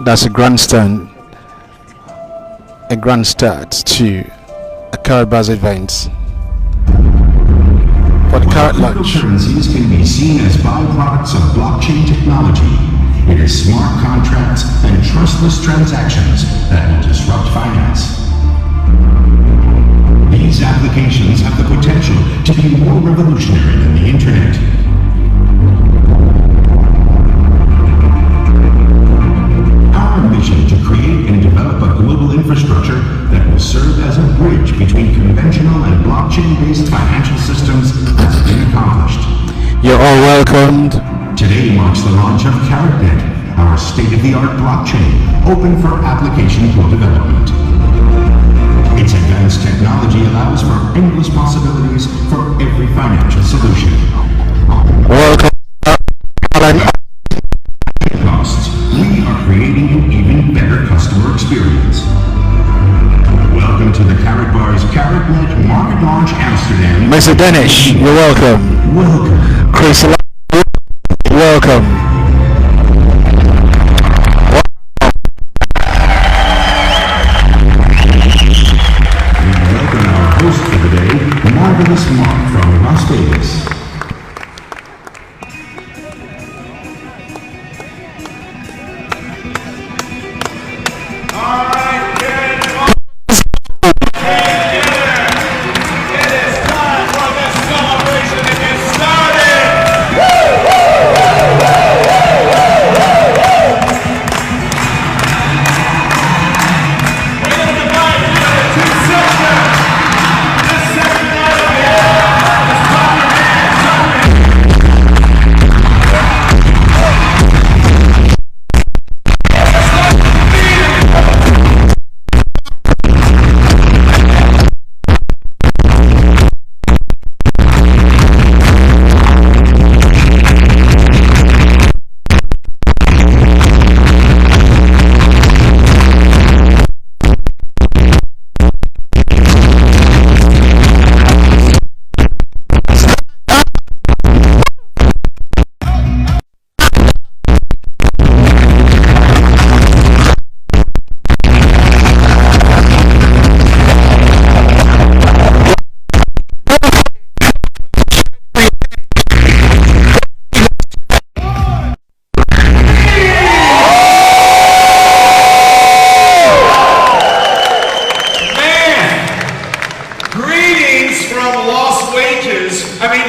That's a grand start to a KaratBars event. For the Karat launch. Cryptocurrencies can be seen as byproducts of blockchain technology. It is smart contracts and trustless transactions that will disrupt finance. These applications have the potential to be more revolutionary than the internet. Our mission to create and develop a global infrastructure that will serve as a bridge between conventional and blockchain-based financial systems has been accomplished. You're all welcomed. Today marks the launch of KaratNet, our state-of-the-art blockchain, open for application for development. Its advanced technology allows for endless possibilities for every financial solution. Welcome. Costs, we are creating an even better customer experience. Welcome to the KaratBars KaratNet Market Launch Amsterdam. Mr. Danish, you're welcome. Welcome. Chris, welcome. Welcome our host for the day, Marvelous Mark from Las Vegas.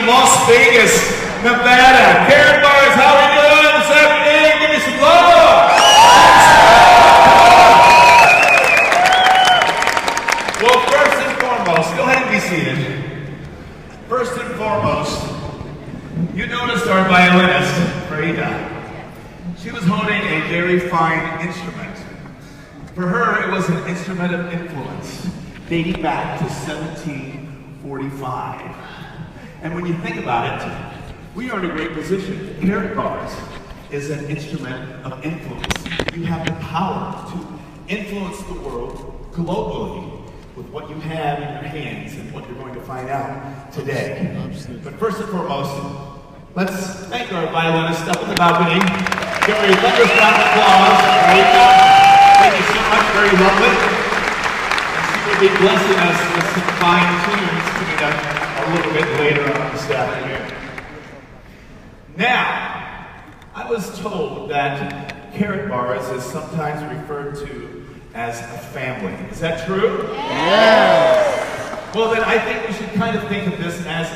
Las Vegas, Nevada. KaratBars, how are we doing this afternoon? Give me some love. Well, first and foremost, go ahead and be seated. First and foremost, you noticed our violinist, Frida. She was holding a very fine instrument. For her, it was an instrument of influence, dating back to 1745. And when you think about it, we are in a great position. KaratBars is an instrument of influence. You have the power to influence the world globally with what you have in your hands and what you're going to find out today. But first and foremost, let's thank our violinist up in the balcony. Give her a thunderous round of applause. Thank you so much, very lovely. And she will be blessing us with some fine tunes coming up a little bit later on this afternoon. Now, I was told that KaratBars is sometimes referred to as a family. Is that true? Yes. Well, then I think we should kind of think of this as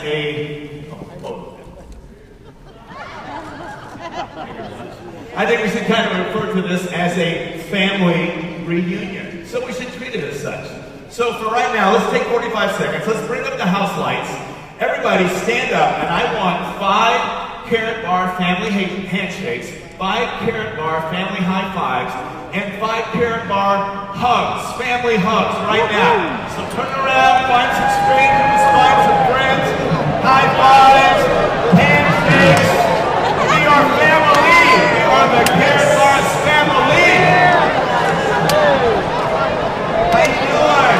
I think we should kind of refer to this as a family reunion. So we should treat it as such. So for right now, let's take 45 seconds. Let's bring up the house lights. Everybody stand up, and I want 5 KaratBar family handshakes, 5 KaratBar family high fives, and 5 KaratBar hugs, family hugs right now. So turn around, find some strangers, find some friends, high fives, handshakes. We are family. We are the KaratBars family. How you doing?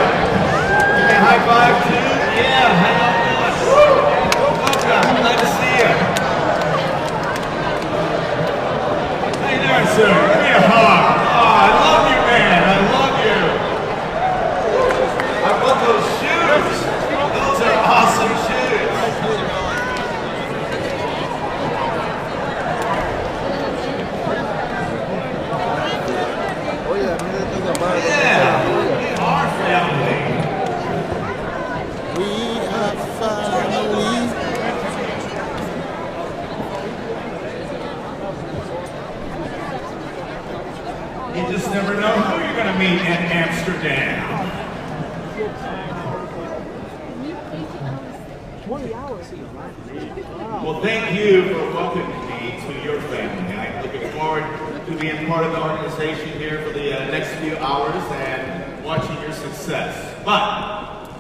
Give me a high five too. Yeah, how you doing? Welcome, glad to see you. How you doing, sir? Give me a hug. Oh, just never know who you're going to meet in Amsterdam. 20 hours. Well, thank you for welcoming me to your family. I'm looking forward to being part of the organization here for the next few hours and watching your success. But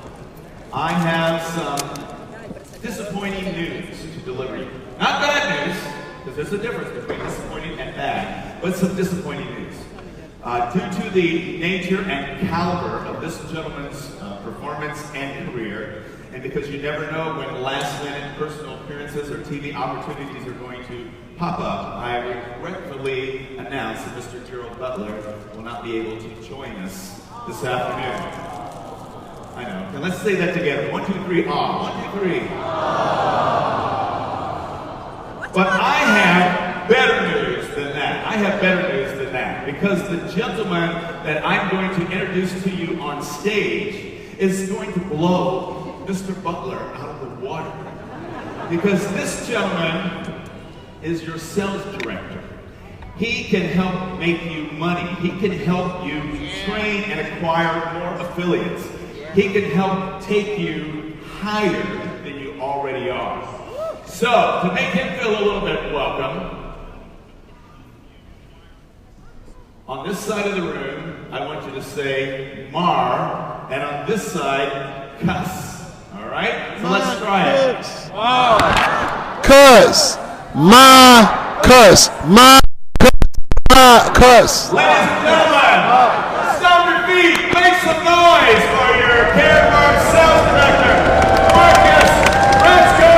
I have some disappointing news to deliver you. Not bad news, because there's a difference between disappointing and bad, but some disappointing news. Due to the nature and caliber of this gentleman's performance and career, and because you never know when last-minute personal appearances or TV opportunities are going to pop up, I regretfully announce that Mr. Gerald Butler will not be able to join us this afternoon. I know. And let's say that together. 1, 2, 3, ah. 1, 2, 3. But I have better news than that. I have better news than that. Because the gentleman that I'm going to introduce to you on stage is going to blow Mr. Butler out of the water. Because this gentleman is your sales director. He can help make you money. He can help you train and acquire more affiliates. He can help take you higher than you already are. So, to make him feel a little bit welcome, on this side of the room, I want you to say Mar, and on this side, cuss. All right? So let's try it. Cuss. My cuss. My cuss. Ladies and gentlemen, stomp your feet, make some noise for your KaratBars sales director, Marcus. Let's go!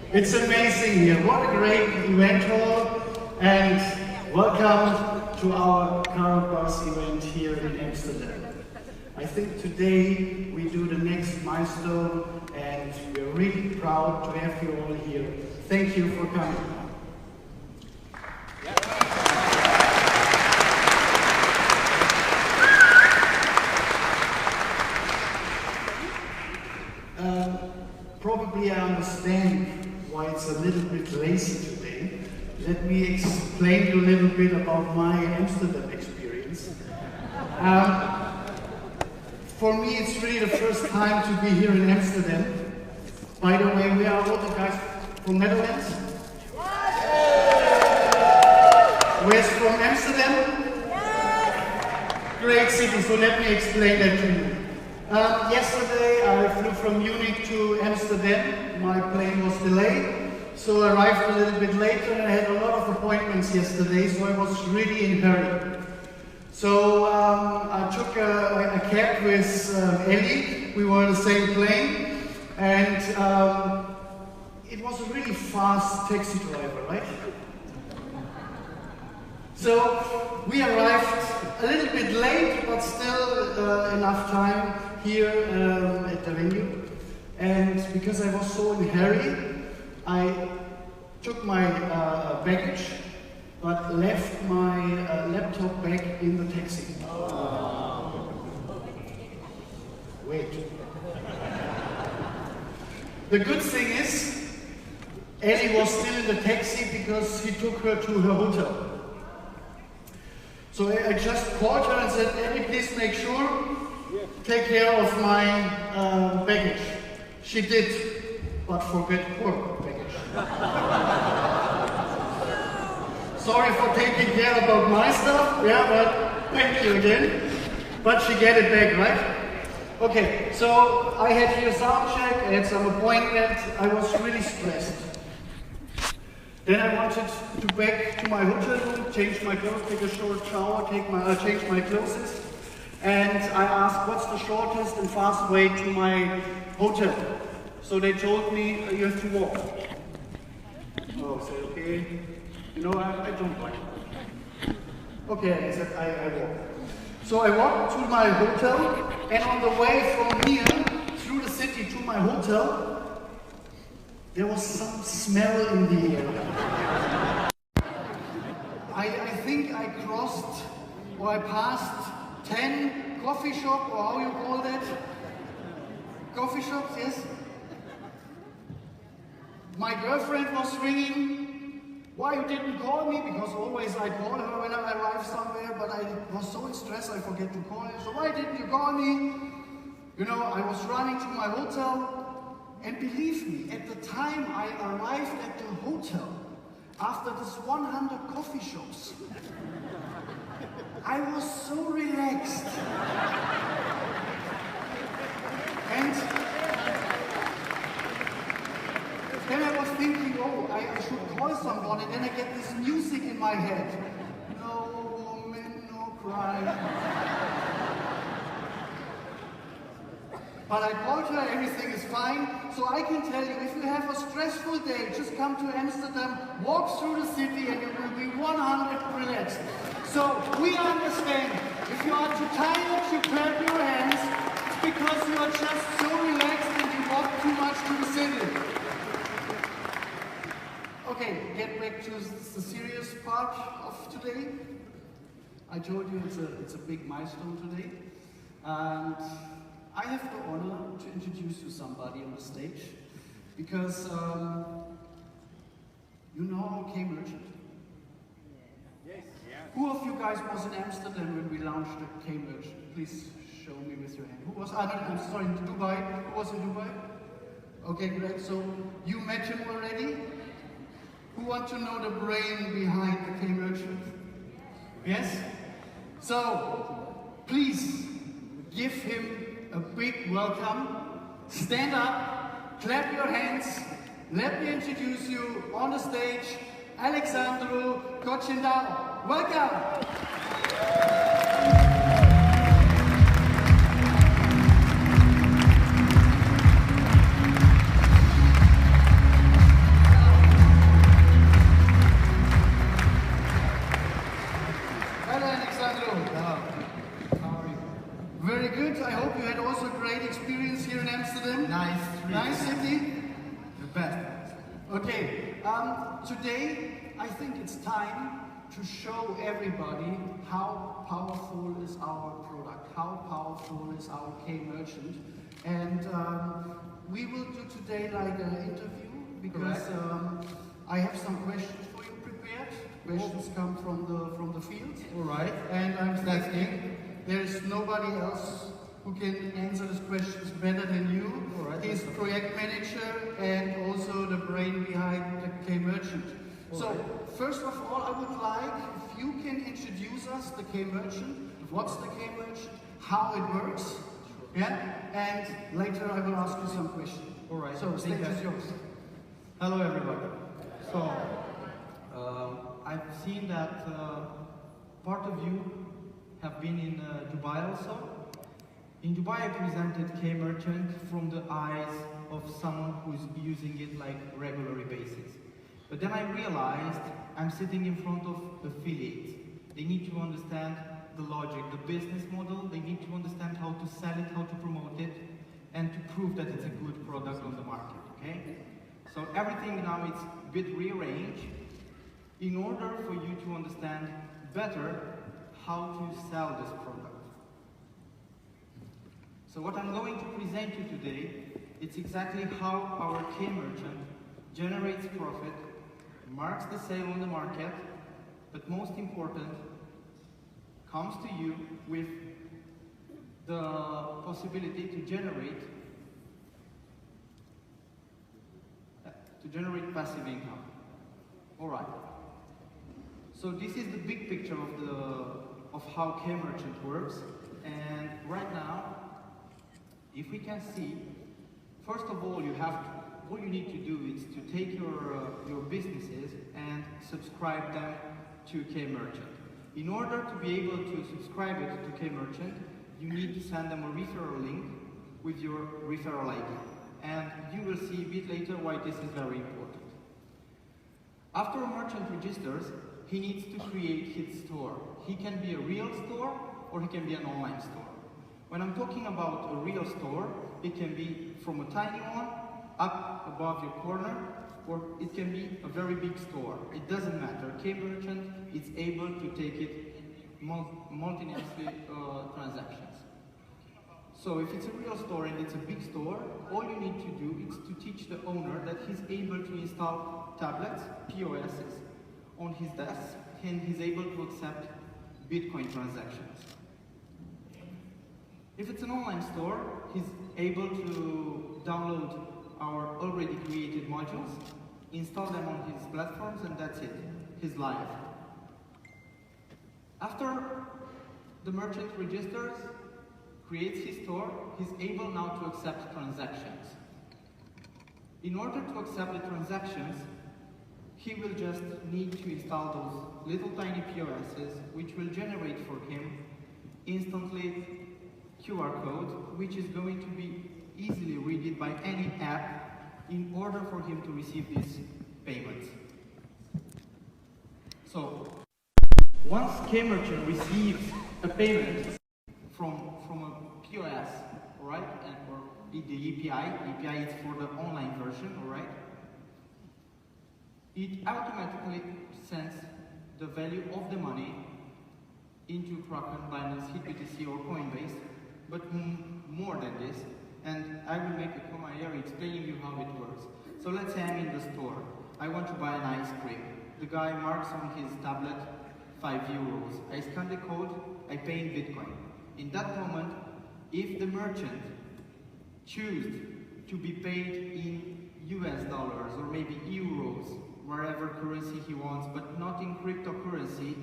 It's amazing here. What a great event hall, and welcome to our KaratBars event here in Amsterdam. I think today we do the next milestone, and we're really proud to have you all here. Thank you for coming. Probably I understand why it's a little bit lazy today. Let me explain to you a little bit about my Amsterdam experience. For me, it's really the first time to be here in Amsterdam. By the way, we are all the guys from Netherlands. Where's from Amsterdam? Great city, so let me explain that to you. Yesterday I flew from Munich to Amsterdam. My plane was delayed, so I arrived a little bit later and I had a lot of appointments yesterday, so I was really in a hurry. So I took a cab with Ellie. We were on the same plane, and it was a really fast taxi driver, right? So we arrived a little bit late, but still enough time here at the venue. And because I was so in a hurry, I took my baggage, but left my laptop back in the taxi. Wait. The good thing is, Ellie was still in the taxi because he took her to her hotel. So I just called her and said, Ellie, please make sure, take care of my baggage. She did, but forget her baggage. Sorry for taking care about my stuff, yeah, but thank you again. But she get it back, right? Okay, so I had here sound check, I had some appointment, I was really stressed. Then I wanted to back to my hotel room, change my clothes, take a short shower, change my clothes, and I asked what's the shortest and fast way to my hotel. So they told me, you have to walk. Oh, I said, okay. You know, I don't like it. Okay, I said, I walk. So I walked to my hotel, and on the way from here through the city to my hotel, there was some smell in the air. I think I crossed, or I passed 10 coffee shops, or how you call that? Coffee shops, yes? My girlfriend was ringing. Why you didn't call me? Because always I call her when I arrive somewhere, but I was so in stress I forget to call her. So why didn't you call me? You know, I was running to my hotel, and believe me, at the time I arrived at the hotel, after this 100 coffee shops, I was so relaxed. And then I was thinking, oh, I should call someone, and then I get this music in my head. No woman, no cry. But I called her, everything is fine. So I can tell you, if you have a stressful day, just come to Amsterdam, walk through the city, and you will be 100% relaxed. So we understand, if you are too tired, you clap your hands, it's because you are just so relaxed and you walk too much to the city. Okay, get back to the serious part of today. I told you it's a big milestone today. And I have the honor to introduce you somebody on the stage, because you know K-Merchant? Yes. Yeah. Who of you guys was in Amsterdam when we launched the K-Merchant? Please show me with your hand. Who was, I'm sorry, in Dubai? Who was in Dubai? Okay, great. So you met him already? Who want to know the brain behind the K-Merchant? Yes? So, please give him a big welcome. Stand up, clap your hands. Let me introduce you on the stage, Alexandru Cocindau. Welcome. Hello, Alexandru. How are you? Very good. I hope you had also a great experience here in Amsterdam. Nice. Nice city? The best. Okay. Today, I think it's time to show everybody how powerful is our product, how powerful is our K-Merchant. And we will do today like an interview, because I have some questions for you prepared. Questions come from the field. All right. And I'm thinking there is nobody else who can answer these questions better than you. All right. He's project manager and also the brain behind the K-Merchant. So, first of all, I would like if you can introduce us the K-Merchant. What's the K-Merchant? How it works? Yeah? And later I will ask you some questions. All right. So, stage is yours. Hello, everybody. So, I've seen that part of you have been in Dubai also. In Dubai, I presented K-Merchant from the eyes of someone who's using it like regular basis. But then I realized I'm sitting in front of affiliates. They need to understand the logic, the business model. They need to understand how to sell it, how to promote it, and to prove that it's a good product on the market, okay? So everything now is a bit rearranged in order for you to understand better how to sell this product. So what I'm going to present you today, it's exactly how our K-Merchant generates profit, marks the sale on the market, but most important, comes to you with the possibility to generate passive income. All right. So this is the big picture of how K-Merchant works. And right now, if we can see, first of all, all you need to do is to take your businesses and subscribe them to K-Merchant. In order to be able to subscribe it to K-Merchant, you need to send them a referral link with your referral ID. And you will see a bit later why this is very important. After a merchant registers, he needs to create his store. He can be a real store or he can be an online store. When I'm talking about a real store, it can be from a tiny one up above your corner, or it can be a very big store. It doesn't matter. K-Merchant is able to take it multinational transactions. So if it's a real store and it's a big store, all you need to do is to teach the owner that he's able to install tablets, POSs, on his desk, and he's able to accept Bitcoin transactions. If it's an online store, he's able to download our already created modules, install them on his platforms, and that's it. He's live. After the merchant registers, creates his store, he's able now to accept transactions. In order to accept the transactions, he will just need to install those little tiny POSs, which will generate for him instantly QR code, which is going to be easily read by any app in order for him to receive these payments. So, once K-Merchant receives a payment from a POS, all right, or the API is for the online version, all right, it automatically sends the value of the money into Kraken, Binance, HitBTC, or Coinbase, but more than this, and I will make a comma here explaining you how it works. So let's say I'm in the store. I want to buy an ice cream. The guy marks on his tablet 5 euros. I scan the code, I pay in Bitcoin. In that moment, if the merchant chooses to be paid in US dollars or maybe euros, wherever currency he wants, but not in cryptocurrency,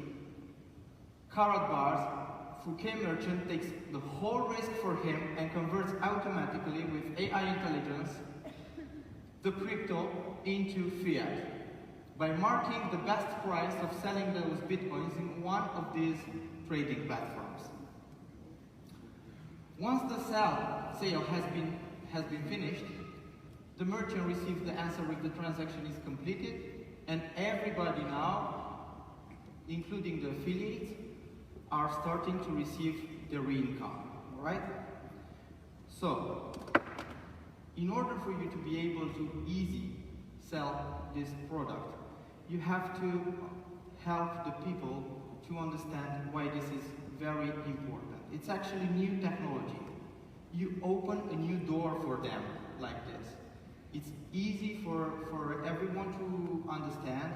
KaratBars through K-Merchant takes the whole risk for him and converts automatically with AI intelligence the crypto into fiat by marking the best price of selling those bitcoins in one of these trading platforms. Once the sale has been finished, the merchant receives the answer if the transaction is completed, and everybody now, including the affiliates, are starting to receive their income, all right? So, in order for you to be able to easily sell this product, you have to help the people to understand why this is very important. It's actually new technology. You open a new door for them like this. It's easy for everyone to understand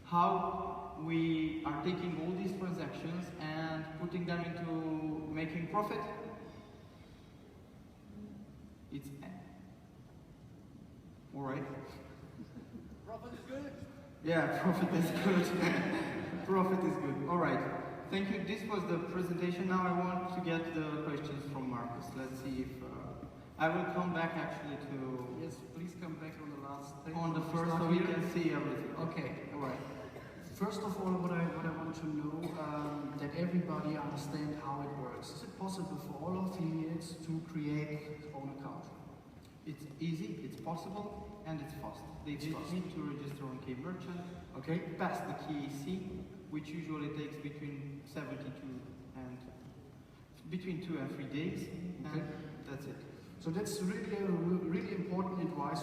how we are taking all these transactions and putting them into making profit. It's all right. Profit is good. Yeah, profit is good. Profit is good. All right. Thank you. This was the presentation. Now I want to get the questions from Marcus. Let's see if I will come back actually to. Yes, please come back on the last thing. On the first, so we can see everything. Okay, all right. First of all, what I want to know, that everybody understand how it works. Is it possible for all affiliates to create their own account? It's easy, it's possible, and it's fast. They just need to register on K-Merchant, okay, pass the KEC, which usually takes between 72 and between 2 and 3 days, okay. And that's it. So that's really important advice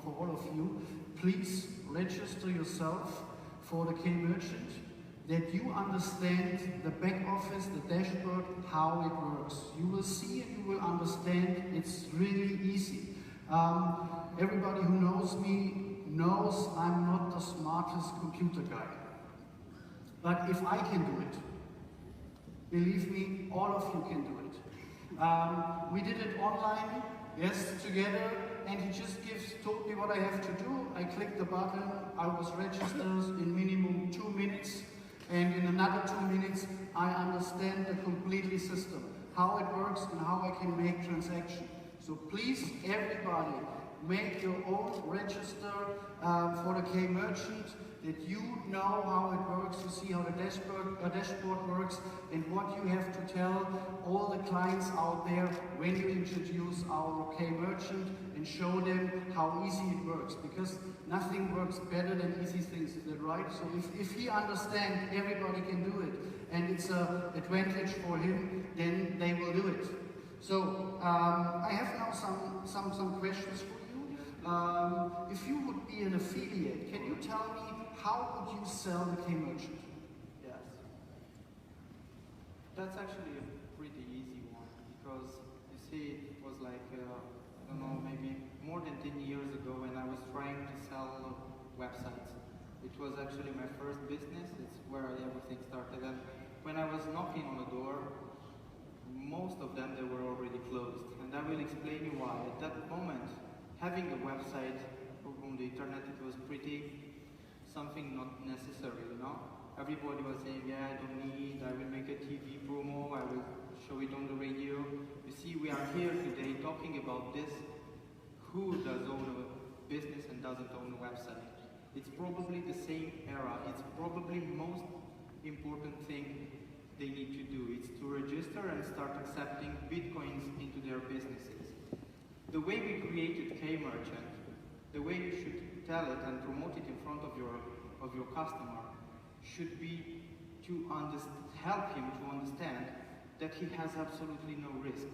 for all of you. Please register yourself for the K-Merchant, that you understand the back office, the dashboard, how it works. You will see and you will understand. It's really easy. Everybody who knows me knows I'm not the smartest computer guy. But if I can do it, believe me, all of you can do it. We did it online, yes, together, and he just told me what I have to do. I clicked the button, I was registered in minimum 2 minutes, and in another 2 minutes, I understand the completely system, how it works and how I can make transactions. So please, everybody, make your own register for the K-Merchant, that you know how it works, you see how the dashboard works, and what you have to tell all the clients out there when you introduce our K-Merchant and show them how easy it works, because nothing works better than easy things, is that right? So if he understands everybody can do it, and it's an advantage for him, then they will do it. So I have now some questions for you. If you would be an affiliate, can you tell me how would you sell the K-Merchant? Yes. That's actually a pretty easy one, because you see, it was like, I don't know, maybe more than 10 years ago when I was trying to sell websites. It was actually my first business, it's where everything started. And when I was knocking on the door, most of them, they were already closed. And I will explain you why. At that moment, having a website on the internet, it was pretty something not necessary, you know? Everybody was saying, yeah, I don't need, I will make a TV promo, I will show it on the radio. You see, we are here today talking about this. Who does own a business and doesn't own a website? It's probably the same era. It's probably most important thing they need to do. It's to register and start accepting Bitcoins into their businesses. The way we created K-Merchant, the way you should tell it and promote it in front of your customer should be to help him to understand that he has absolutely no risk.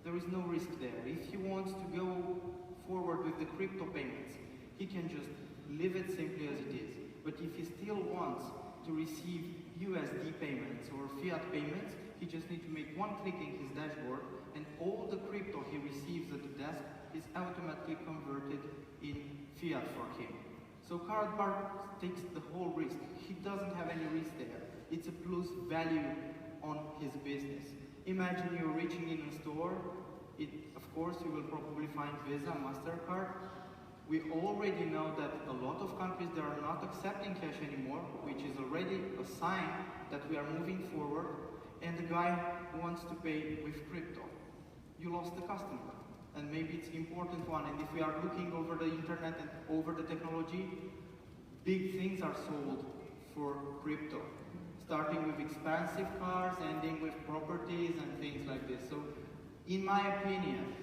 There is no risk there. If he wants to go forward with the crypto payments, he can just leave it simply as it is. But if he still wants to receive USD payments or fiat payments, he just needs to make one click in his dashboard, and all the crypto he receives at the desk is automatically converted in fiat for him. So KaratBars takes the whole risk. He doesn't have any risk there. It's a plus value on his business. Imagine you're reaching in a store. Of course, you will probably find Visa, MasterCard. We already know that a lot of countries, they are not accepting cash anymore, which is already a sign that we are moving forward, and the guy wants to pay with crypto. You lost the customer, and maybe it's an important one, and if we are looking over the internet and over the technology, big things are sold for crypto, starting with expensive cars, ending with properties and things like this. So, in my opinion,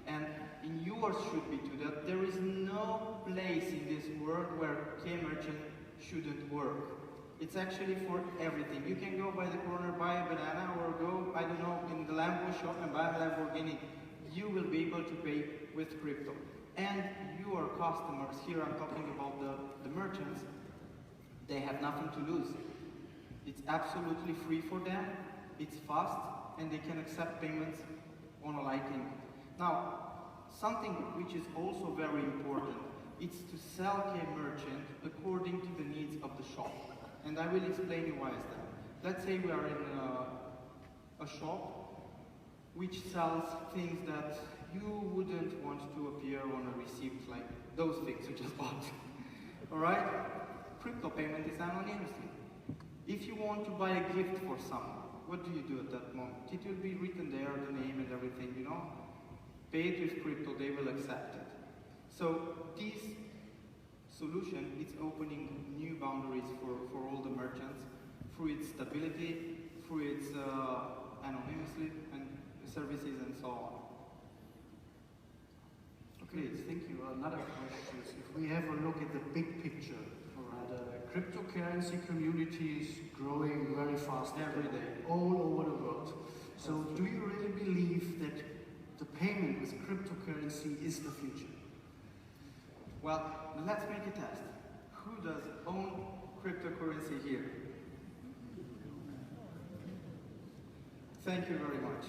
and in yours should be too, that there is no place in this world where K-Merchant shouldn't work. It's actually for everything. You can go by the corner, buy a banana, or go, I don't know, in the Lambo shop and buy a Lamborghini. You will be able to pay with crypto. And your customers, here I'm talking about the merchants, they have nothing to lose. It's absolutely free for them, it's fast, and they can accept payments on a Lightning. Now, something which is also very important, it's to sell K-Merchant according to the needs of the shop. And I will explain you why is that. Let's say we are in a shop which sells things that you wouldn't want to appear on a receipt, like those things you just bought. Alright? Crypto payment is anonymity. If you want to buy a gift for someone, what do you do at that moment? It will be written there, the name and everything, you know? Pay it with crypto, they will accept it. So this solution, it's opening new boundaries for all the merchants through its stability, through its anonymity and services and so on. Okay, thank you. Another question is, if we have a look at the big picture, the cryptocurrency community is growing very fast every day, all over the world. So do you really believe that the payment with cryptocurrency is the future? Well, let's make a test. Who does own cryptocurrency here? Thank you very much.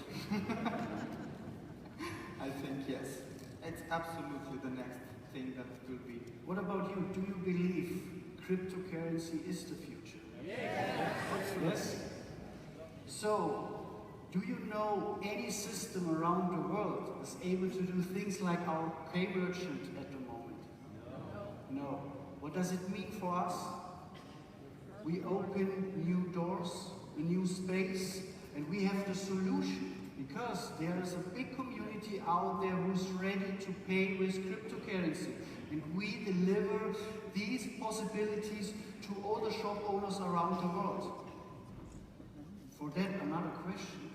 I think yes. It's absolutely the next thing that will be. What about you? Do you believe cryptocurrency is the future? Yes. So, do you know any system around the world is able to do things like our K-Merchant at the moment? No. What does it mean for us? We open new doors, a new space, and we have the solution, because there is a big community community out there who's ready to pay with cryptocurrency. And we deliver these possibilities to all the shop owners around the world. For that, another question.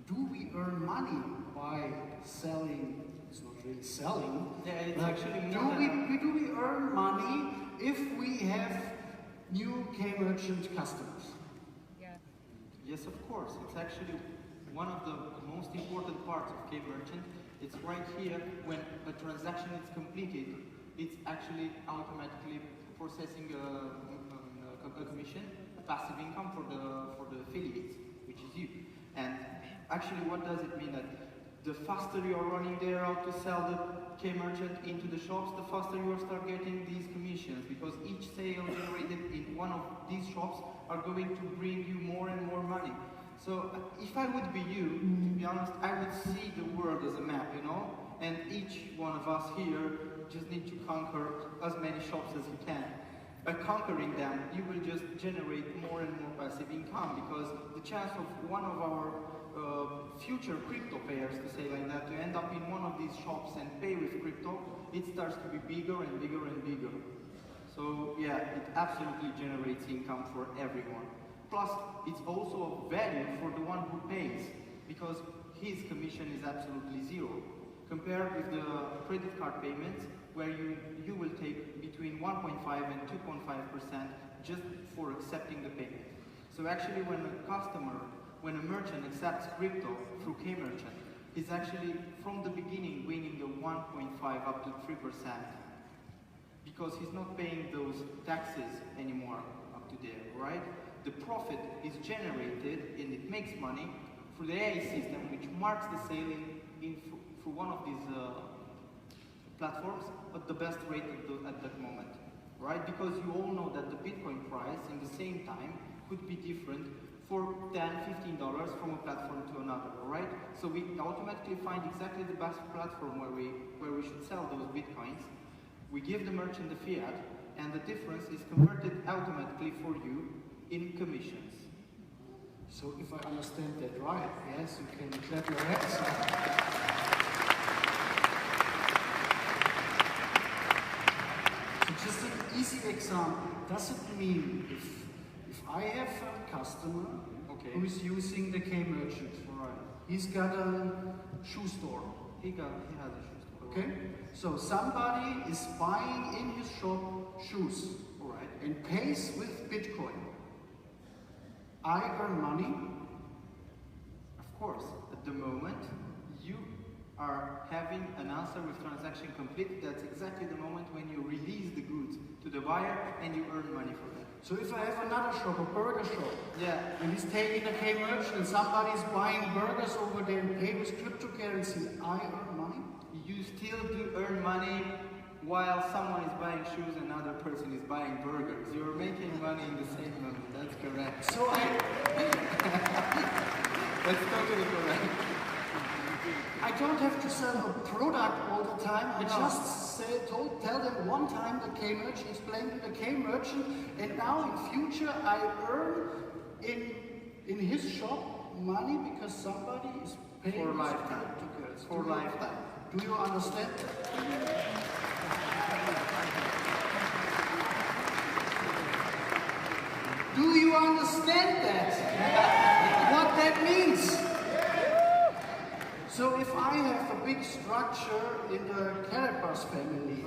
Do we earn money by selling? It's not really selling. Yeah, it's actually more do we earn money if we have new K-merchant customers? Yeah. Yes, of course. It's actually one of the most important parts of K-merchant. It's right here when a transaction is completed. It's actually automatically processing a commission, a passive income for the affiliates, which is you. And actually, what does it mean? That the faster you're running there out to sell the K-merchant into the shops, the faster you start getting these commissions, because each sale generated in one of these shops are going to bring you more and more money. So if I would be you, to be honest, I would see the world as a map, you know? And each one of us here just need to conquer as many shops as you can. By conquering them, you will just generate more and more passive income, because the chance of one of our future crypto payers, to say like that, to end up in one of these shops and pay with crypto, it starts to be bigger and bigger and bigger. So yeah, it absolutely generates income for everyone. Plus, it's also a value for the one who pays, because his commission is absolutely zero. Compared with the credit card payments, where you will take between 1.5 and 2.5% just for accepting the payment. So actually when a merchant accepts crypto through K-merchant, he's actually from the beginning winning the 1.5 up to 3%, because he's not paying those taxes anymore up to there, right? The profit is generated and it makes money through the AI system, which marks the sale through one of these platforms at the best rate at that moment, right? Because you all know that the Bitcoin price in the same time could be different for $10, $15 from a platform to another, right? So we automatically find exactly the best platform where we should sell those Bitcoins. We give the merchant the fiat, and the difference is converted automatically for you in commissions. So if I understand that right, yes, you can clap your hands. So just an easy example. Does it mean if I have a customer who is using the K-merchant, he's got a shoe store. He has a shoe store. Okay? So somebody is buying in his shop shoes, and pays with Bitcoin. I earn money. Of course, at the moment you are having an answer with transaction complete. That's exactly the moment when you release the goods to the buyer and you earn money for that. So if I have another shop, a burger shop, yeah, and he's taking a K-merchant and somebody's buying burgers over there and pay with cryptocurrency, I earn money? You still do earn money while someone is buying shoes and another person is buying burgers. You're making money in the same moment, that's correct. So that's totally correct. I don't have to sell a product all the time. I just tell them one time the K-merchant, explain to the K-merchant, and now in future I earn in his shop money because somebody is paying for lifetime. For lifetime. Do you understand that? Do you understand that? What that means? So if I have a big structure in the KaratBars family,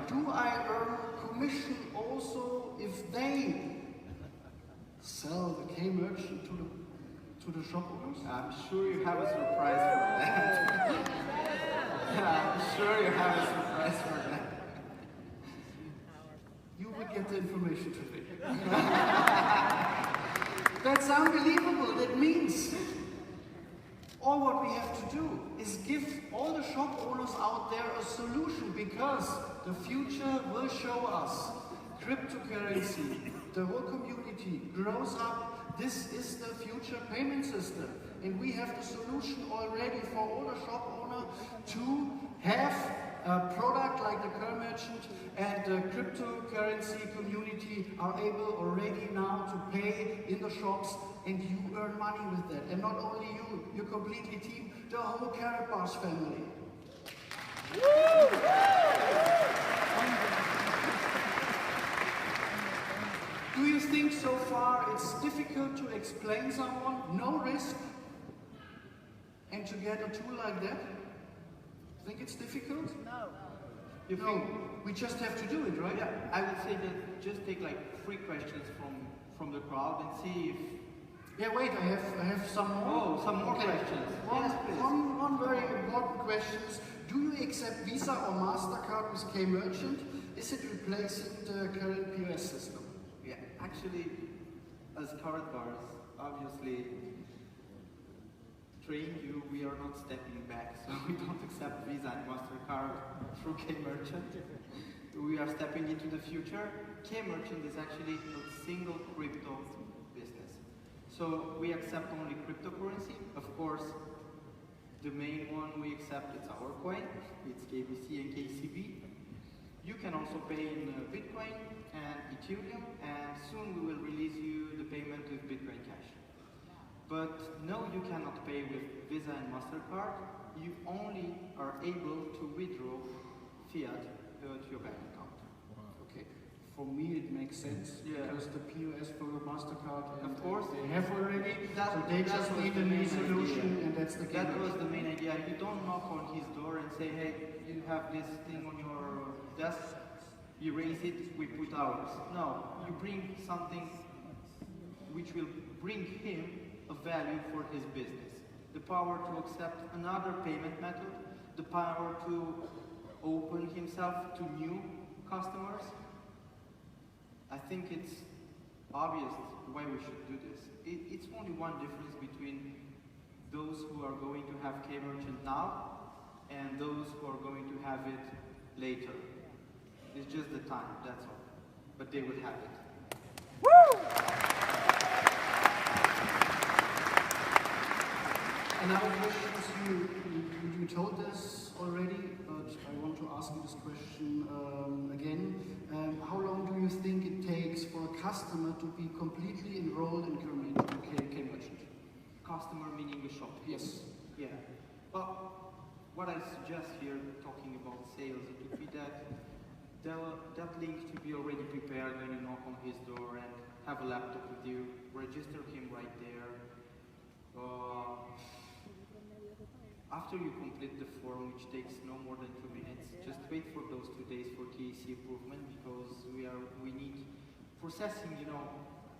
do I earn commission also if they sell the K-merchant to the shop owners? I'm sure you have a surprise for that. I'm sure you have a surprise for that. You will get the information today. That's unbelievable. That means all what we have to do is give all the shop owners out there a solution, because the future will show us cryptocurrency. The whole community grows up. This is the future payment system. And we have the solution already for all the shop owner to have a product like the K-merchant, and the cryptocurrency community are able already now to pay in the shops, and you earn money with that. And not only you, your completely team, the whole KaratBars family. think so far it's difficult to explain someone, no risk, and to get a tool like that? Think it's difficult? No. No, we just have to do it, right? Yeah, I would say that just take like 3 questions from the crowd and see if... Yeah, wait, I have some more. Oh, some more questions. Yes, please. One very important question is, do you accept Visa or MasterCard with K-Merchant? Is it replacing the current POS system? Yeah, actually, as KaratBars, obviously, trained you, we are not stepping back, so we don't accept Visa and MasterCard through K-Merchant. We are stepping into the future. K-Merchant is actually a single crypto business. So we accept only cryptocurrency. Of course, the main one we accept is our coin. It's KBC and KCB. You can also pay in Bitcoin and Ethereum, and soon we will release you the payment with Bitcoin Cash. But no, you cannot pay with Visa and MasterCard. You only are able to withdraw fiat to your bank account. Okay, for me it makes sense, Yeah. because the POS for MasterCard, Of course. they have already, That- so they that just was need the a new main solution, idea. and that's the That K-Merchant. was the main idea. You don't knock on his door and say, hey, you have this thing on your desk, you raise it, we put ours. No, you bring something which will bring him a value for his business. The power to accept another payment method, the power to open himself to new customers. I think it's obvious why we should do this. It's only one difference between those who are going to have K-Merchant now and those who are going to have it later. It's just the time, that's all. But they will have it. Another question, you told this already, but I want to ask you this question again. How long do you think it takes for a customer to be completely enrolled in K-Merchant? Customer meaning the shop. Yes. Yeah. Well, what I suggest here, talking about sales, it would be that that link to be already prepared when you knock on his door and have a laptop with you, register him right there. After you complete the form, which takes no more than 2 minutes, just wait for those 2 days for KYC improvement, because we need processing, you know,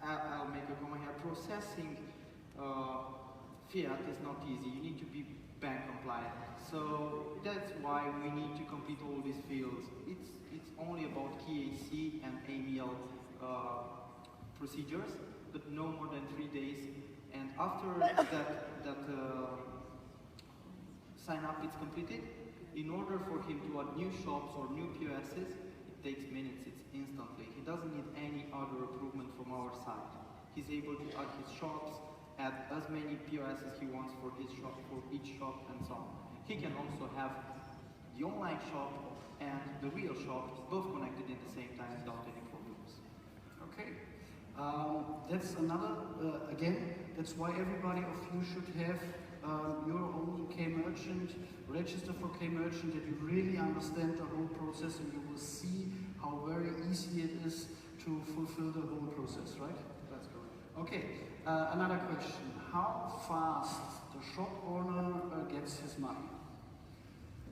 I'll make a comment here, processing fiat is not easy. You need to be bank compliant. So that's why we need to complete all these fields. It's only about KYC and AML procedures, but no more than 3 days. And after that sign up is completed, in order for him to add new shops or new POSs, it takes minutes, it's instantly. He doesn't need any other improvement from our side. He's able to add his shops, add as many POS as he wants for his shop, for each shop, and so on. He can also have the online shop and the real shop both connected in the same time without any problems. Okay. That's another, again, that's why everybody of you should have your own K-Merchant, register for K-Merchant, that you really understand the whole process, and you will see how very easy it is to fulfill the whole process, right? That's correct. Okay, another question. How fast the shop owner gets his money?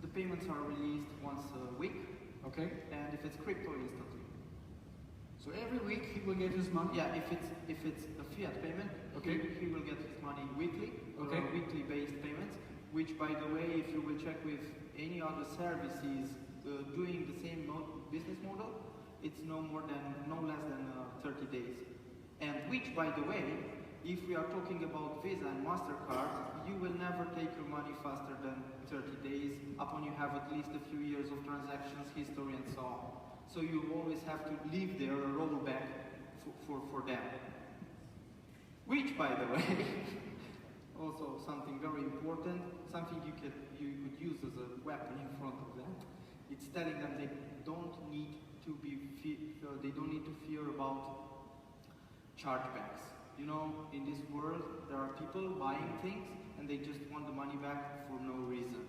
The payments are released once a week, Okay, and if it's crypto, instantly. so every week he will get his money? Yeah, if it's a fiat payment, Okay. he will get his money weekly, Okay. or weekly based payments, which, by the way, if you will check with any other services doing the same business model, it's no less than 30 days. And which, by the way, if we are talking about Visa and MasterCard, you will never take your money faster than 30 days upon you have at least a few years of transactions history and so on. So you always have to leave there a rollback for them. Which, by the way, also something very important, something you could use as a weapon in front of them. It's telling them they don't need to fear about chargebacks. You know, in this world, there are people buying things and they just want the money back for no reason.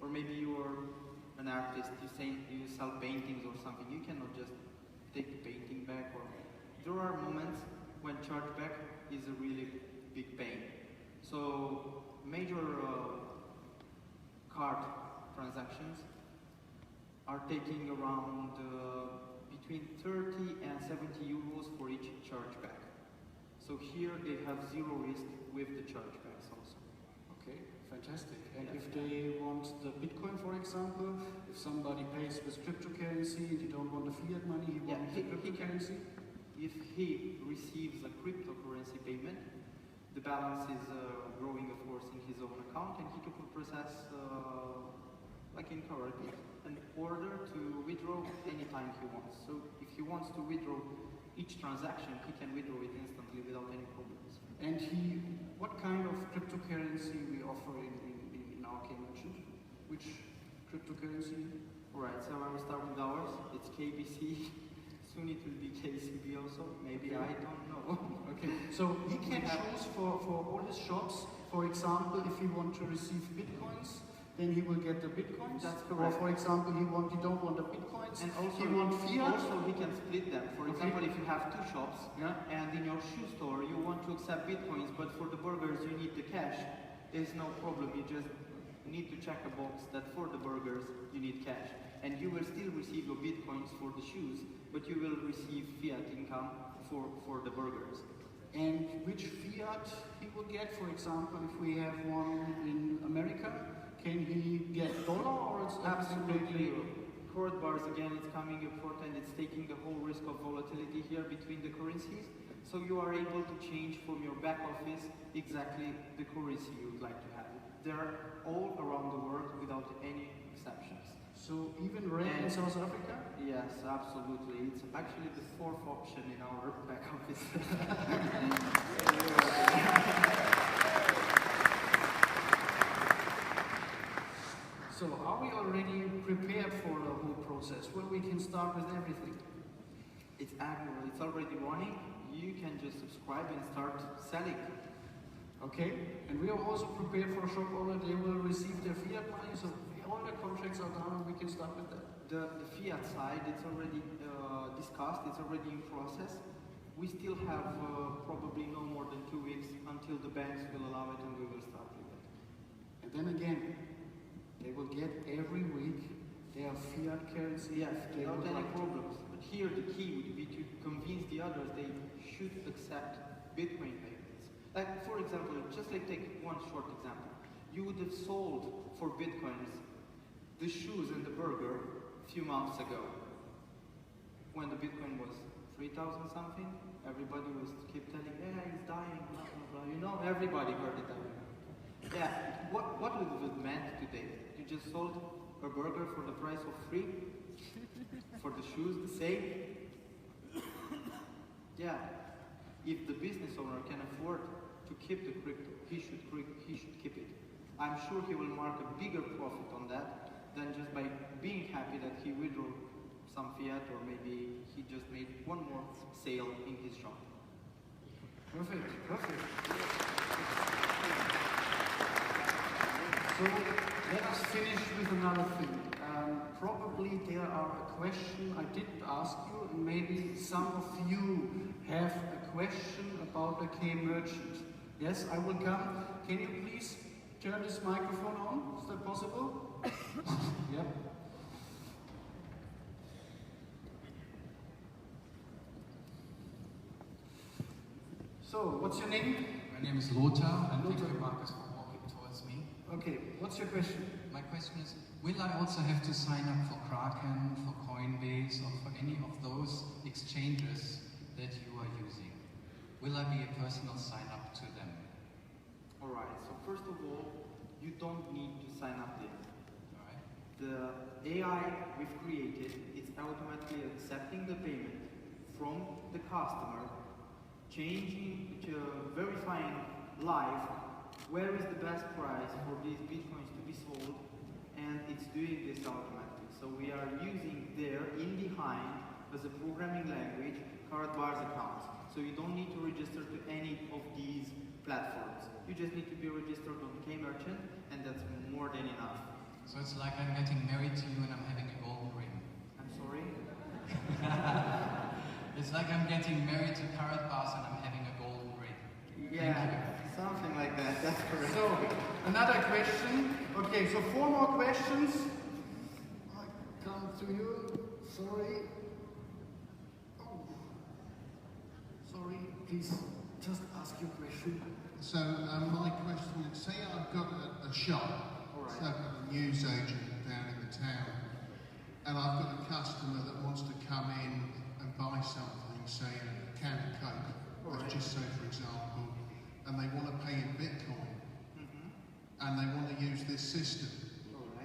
Or maybe you're an artist, you sell paintings or something. You cannot just take the painting back or there are moments when chargeback is a really big pain. So major card transactions are taking around between 30 and 70 euros for each chargeback. So here they have zero risk with the chargebacks also. Okay, fantastic. And if they want the Bitcoin, for example, if somebody pays with cryptocurrency and you don't want the fiat money, he wants the cryptocurrency? If he receives a cryptocurrency payment, the balance is growing, of course, in his own account, and he can process, like in KaratBars, an order to withdraw anytime he wants. So if he wants to withdraw each transaction, he can withdraw it instantly without any problems. And what kind of cryptocurrency we offer in our K-Merchant? Which cryptocurrency? Alright, so I will start with ours. It's KBC. Soon it will be KCB also. Maybe, I don't know. Okay, so he can choose for all his shops, for example, if he wants to receive Bitcoins, then he will get the Bitcoins. That's correct. Or for example, he don't want the Bitcoins, and also he wants fiat. Also he can split them. For example, if you have two shops, and in your shoe store you want to accept Bitcoins, but for the burgers you need the cash, there's no problem. You just need to check a box that for the burgers you need cash. And you will still receive your Bitcoins for the shoes, but you will receive fiat income for the burgers. And which fiat he will get, for example, if we have one in America, can he get dollar or it's absolutely KaratBars again, it's coming important. It's taking the whole risk of volatility here between the currencies. So you are able to change from your back office exactly the currency you would like to have. They're all around the world without any exceptions. So even rand in South Africa? Yes, absolutely. It's actually the fourth option in our back office. So are we already prepared for the whole process? Well, we can start with everything. It's already running. You can just subscribe and start selling. Okay, and we are also prepared for a shop owner. They will receive their fiat money, so all the contracts are done and we can start with that. The fiat side, it's already discussed, it's already in process. We still have probably no more than 2 weeks until the banks will allow it and we will start with it. And then again, they will get every week their fiat currency. Yes, without any problems. But here the key would be to convince the others they should accept Bitcoin payments. Like, for example, just like take one short example. You would have sold for Bitcoins the shoes and the burger a few months ago. When the Bitcoin was 3,000 something, everybody was keep telling, yeah, he's dying, blah, blah, blah. You know, everybody heard it. Yeah, what would it have meant today? You just sold a burger for the price of 3? For the shoes, the same? Yeah, if the business owner can afford to keep the crypto, he should keep it. I'm sure he will mark a bigger profit on that than just by being happy that he withdrew some fiat or maybe he just made one more sale in his shop. Perfect, perfect. So let us finish with another thing. Probably there are a question I didn't ask you, and maybe some of you have a question about the K-Merchant. Yes, I will come. Can you please turn this microphone on? Is that possible? Yep. So, what's your name? My name is Lothar, and thank you, Marcus, for walking towards me. Okay, what's your question? My question is, will I also have to sign up for Kraken, for Coinbase, or for any of those exchanges that you are using? Will I be a personal sign up to them? Alright, so first of all, you don't need to sign up there. Alright. The AI we've created is automatically accepting the payment from the customer, verifying live where is the best price for these bitcoins to be sold, and it's doing this automatically. So we are using there in behind as a programming language KaratBars accounts. So you don't need to register to any of these platforms. You just need to be registered on K-Merchant, and that's more than enough. So it's like I'm getting married to you and I'm having a golden ring. I'm sorry? It's like I'm getting married to KaratBars and I'm having a golden ring. Yeah, something like that. That's correct. So, another question. Okay, so 4 more questions. I come to you. Sorry. Oh. Sorry, please just ask your question. So my question is, say I've got a shop, Alright. so I've got a news agent down in the town, and I've got a customer that wants to come in and buy something, say a can of Coke, let's just say for example, and they want to pay in Bitcoin, and they want to use this system.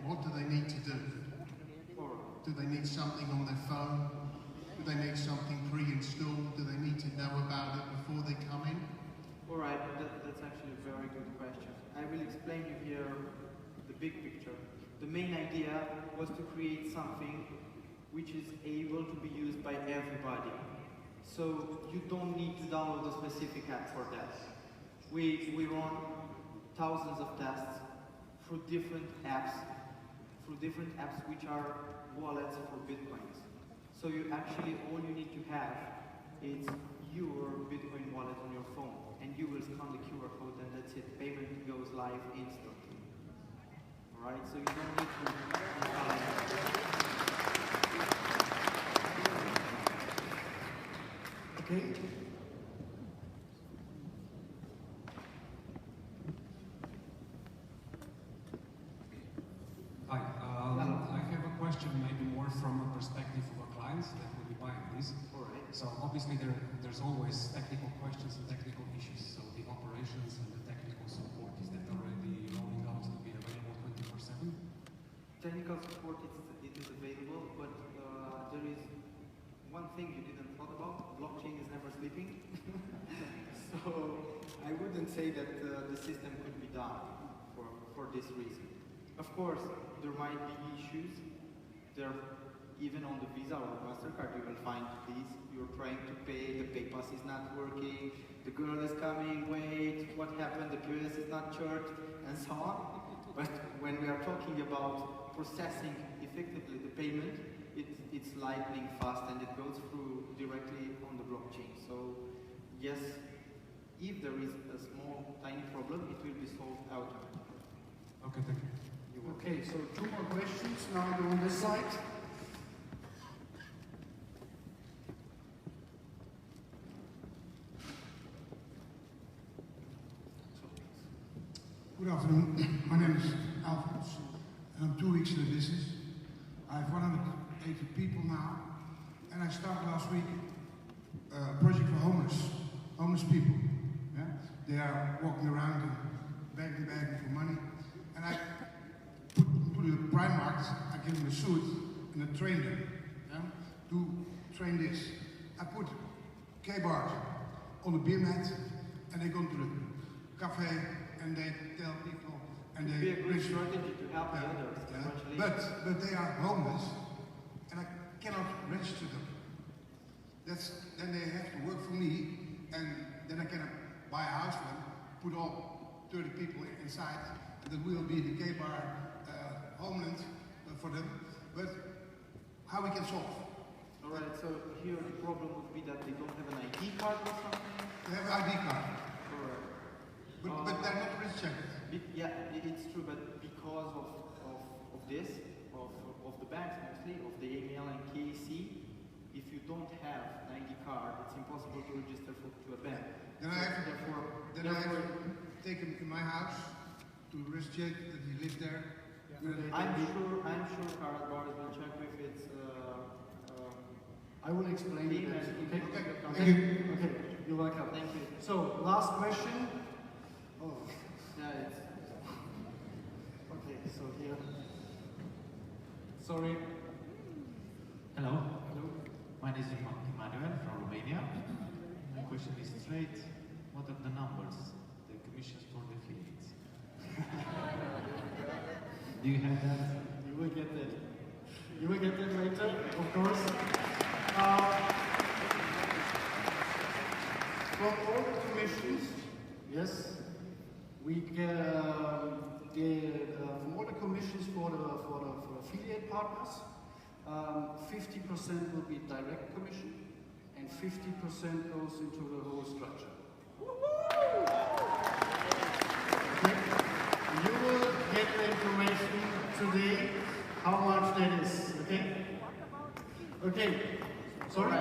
What do they need to do? Do they need something on their phone? Do they need something pre-installed? Do they need to know about it before they come in? Alright, that's actually a very good question. I will explain you here the big picture. The main idea was to create something which is able to be used by everybody. So you don't need to download a specific app for that. We run thousands of tests through different apps which are wallets for Bitcoins. So you actually, all you need to have is your Bitcoin wallet on your phone, and you will scan the QR code, and that's it. Payment goes live instantly. Alright, so you don't need to Okay. Hi, I have a question maybe more from a perspective of a client that will be buying this. Alright. So obviously there's always technical questions and technical issues. So the operations and the technical support, is that already rolling out to be available 24/7? Technical support it is available, but there is one thing you didn't thought about. Blockchain is never sleeping. So I wouldn't say that the system could be done for this reason. Of course, there might be issues. Even on the Visa or MasterCard, you will find these. You're trying to pay, the PayPass is not working, the girl is coming, wait, what happened, the POS is not charged, and so on. But when we are talking about processing effectively the payment, it's lightning fast and it goes through directly on the blockchain. So yes, if there is a small, tiny problem, it will be solved automatically. Okay, thank you. Okay, so 2 more questions. Now go on this side. Good afternoon. My name is Alfons, and I'm 2 weeks in the business. I have 180 people now, and I started last week a project for homeless people. Yeah? They are walking around and begging for money, and I put to the Primark, I give them a suit and I train them. Yeah? To train this, I put KaratBars on the beer mat, and they go to the cafe and they tell people, and it would be a great strategy to help the others. Yeah. But they are homeless, and I cannot register them. Then they have to work for me, and then I cannot buy a house for them, put all 30 people inside, and that will be the KaratBars homeland for them. But how we can solve? Alright, so here the problem would be that they don't have an ID card or something? They have an ID card. Alright. But they're not registered. Yeah, it's true, but because of this, of the banks mostly, of the AML and KYC, if you don't have an ID card, it's impossible to register to a bank. Then I have to take him to my house to register that he lives there. Yeah. I'm sure KaratBars will check if it's. I will explain it. Okay. Thank you. Okay, you're welcome. Thank you. So, last question. Oh, yeah, it's. Okay, so here. Sorry. Hello. Hello. My name is Emmanuel from Romania. My question is straight. What are the numbers, the commissions for the affiliates? Do you have that? You will get that. You will get that later, of course. From all the commissions, yes, we get from all the commissions for the affiliate partners, 50% will be direct commission, and 50% goes into the whole structure. Okay? You will get the information today how much that is, okay? Okay, sorry?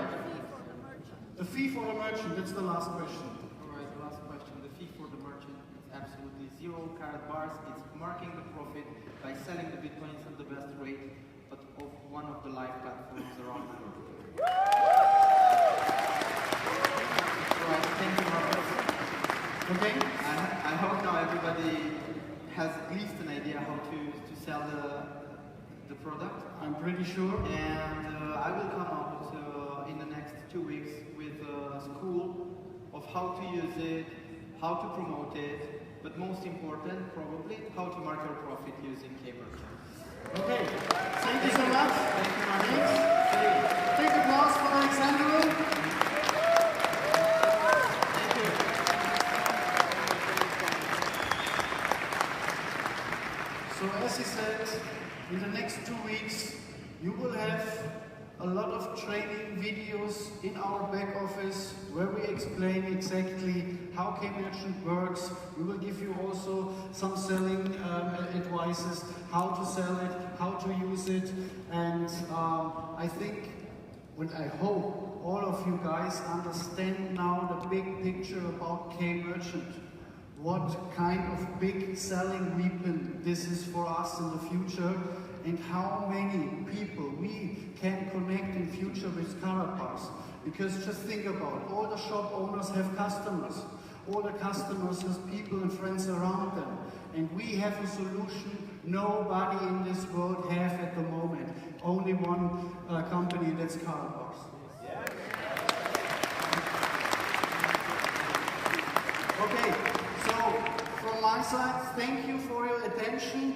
The fee for the merchant, that's the last question. Alright, the last question. The fee for the merchant is absolutely zero. KaratBars is marking the profit by selling the bitcoins at the best rate, but of one of the live platforms around the world. Alright, thank you, Marcus. Okay? I hope now everybody has at least an idea how to sell the product. I'm pretty sure. And I will come up in the next 2 weeks with a school of how to use it, how to promote it, but most important, probably, how to mark your profit using KMerchant. Okay, thank you so much. Thank you, Marcus. Big applause for Alexander. Thank you. So as he said, in the next 2 weeks, you will have a lot of training videos in our back office where we explain exactly how KMerchant works. We will give you also some selling advices, how to sell it, how to use it, and I think, and I hope all of you guys understand now the big picture about KMerchant. What kind of big selling weapon this is for us in the future, and how many people we can connect in future with KaratBars. Because just think about it, all the shop owners have customers, all the customers have people and friends around them, and we have a solution nobody in this world have at the moment. Only one company, that's KaratBars. Okay, so from my side, thank you for your attention.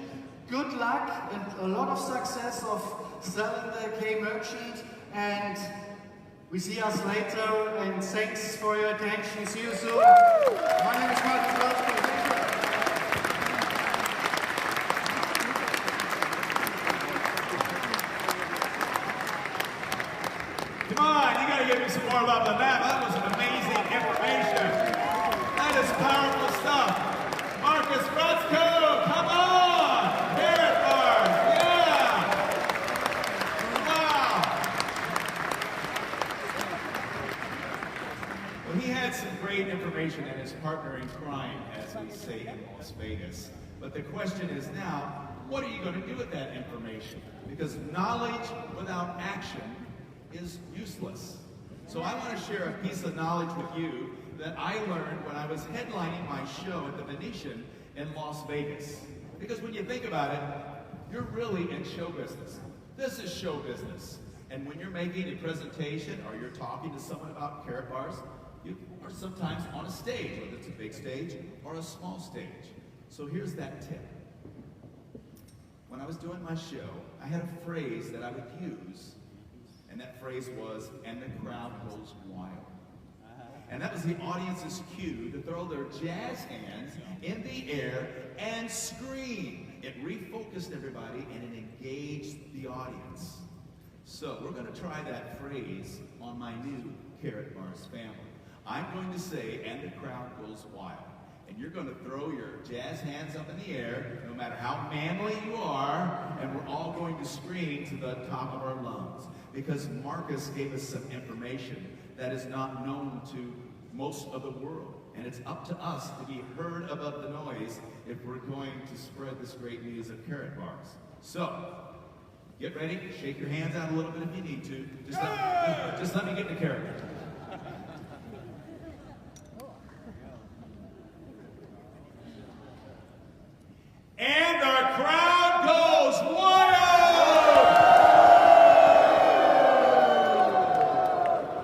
Good luck and a lot of success of selling the KMerchant, and we see us later, and thanks for your attention. See you soon. My name is Martin. Come on, you gotta give me some more love than that. That was amazing information. That is powerful stuff. Marcus Rotzko, come on! KaratBars, yeah! Wow! Well, he had some great information and his partner in crime, as we say in Las Vegas. But the question is now, what are you going to do with that information? Because knowledge without action is useless. So I want to share a piece of knowledge with you that I learned when I was headlining my show at the Venetian in Las Vegas. Because when you think about it, you're really in show business. This is show business. And when you're making a presentation or you're talking to someone about KaratBars, you are sometimes on a stage, whether it's a big stage or a small stage. So here's that tip. When I was doing my show, I had a phrase that I would use, and that phrase was, "and the crowd goes wild." And that was the audience's cue to throw their jazz hands in the air and scream. It refocused everybody and it engaged the audience. So we're going to try that phrase on my new KaratBars family. I'm going to say, "and the crowd goes wild." And you're going to throw your jazz hands up in the air, no matter how manly you are, and we're all going to scream to the top of our lungs. Because Marcus gave us some information that is not known to most of the world. And it's up to us to be heard above the noise if we're going to spread this great news of KaratBars. So, get ready, shake your hands out a little bit if you need to. Just let me get into character. And our crowd goes wild!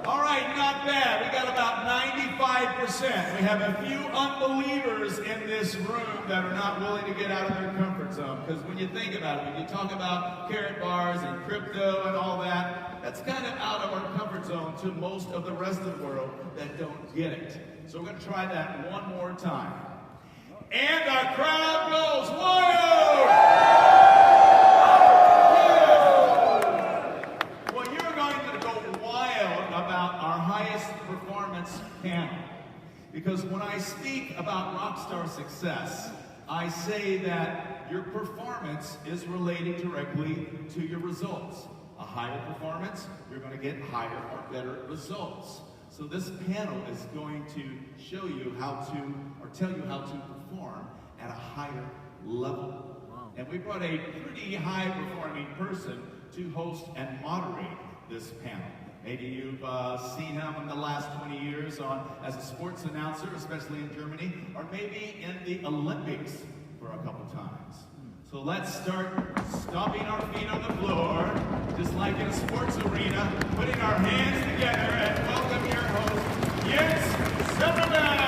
All right, not bad. We got about 95%. We have a few unbelievers in this room that are not willing to get out of their comfort zone. Because when you think about it, when you talk about KaratBars and crypto and all that, that's kind of out of our comfort zone to most of the rest of the world that don't get it. So we're going to try that one more time. And our crowd goes wild! Yeah. Well, you're going to go wild about our high Because when I speak about rockstar success, I say that your performance is related directly to your results. A higher performance, you're going to get higher or better results. So this panel is going to show you how to, or tell you how to perform at a higher level. Wow. And we brought a pretty high-performing person to host and moderate this panel. Maybe you've seen him in the last 20 years as a sports announcer, especially in Germany, or maybe in the Olympics for a couple times. So let's start stomping our feet on the floor, just like in a sports arena, putting our hands together and welcome your host, Jens Zimmerman!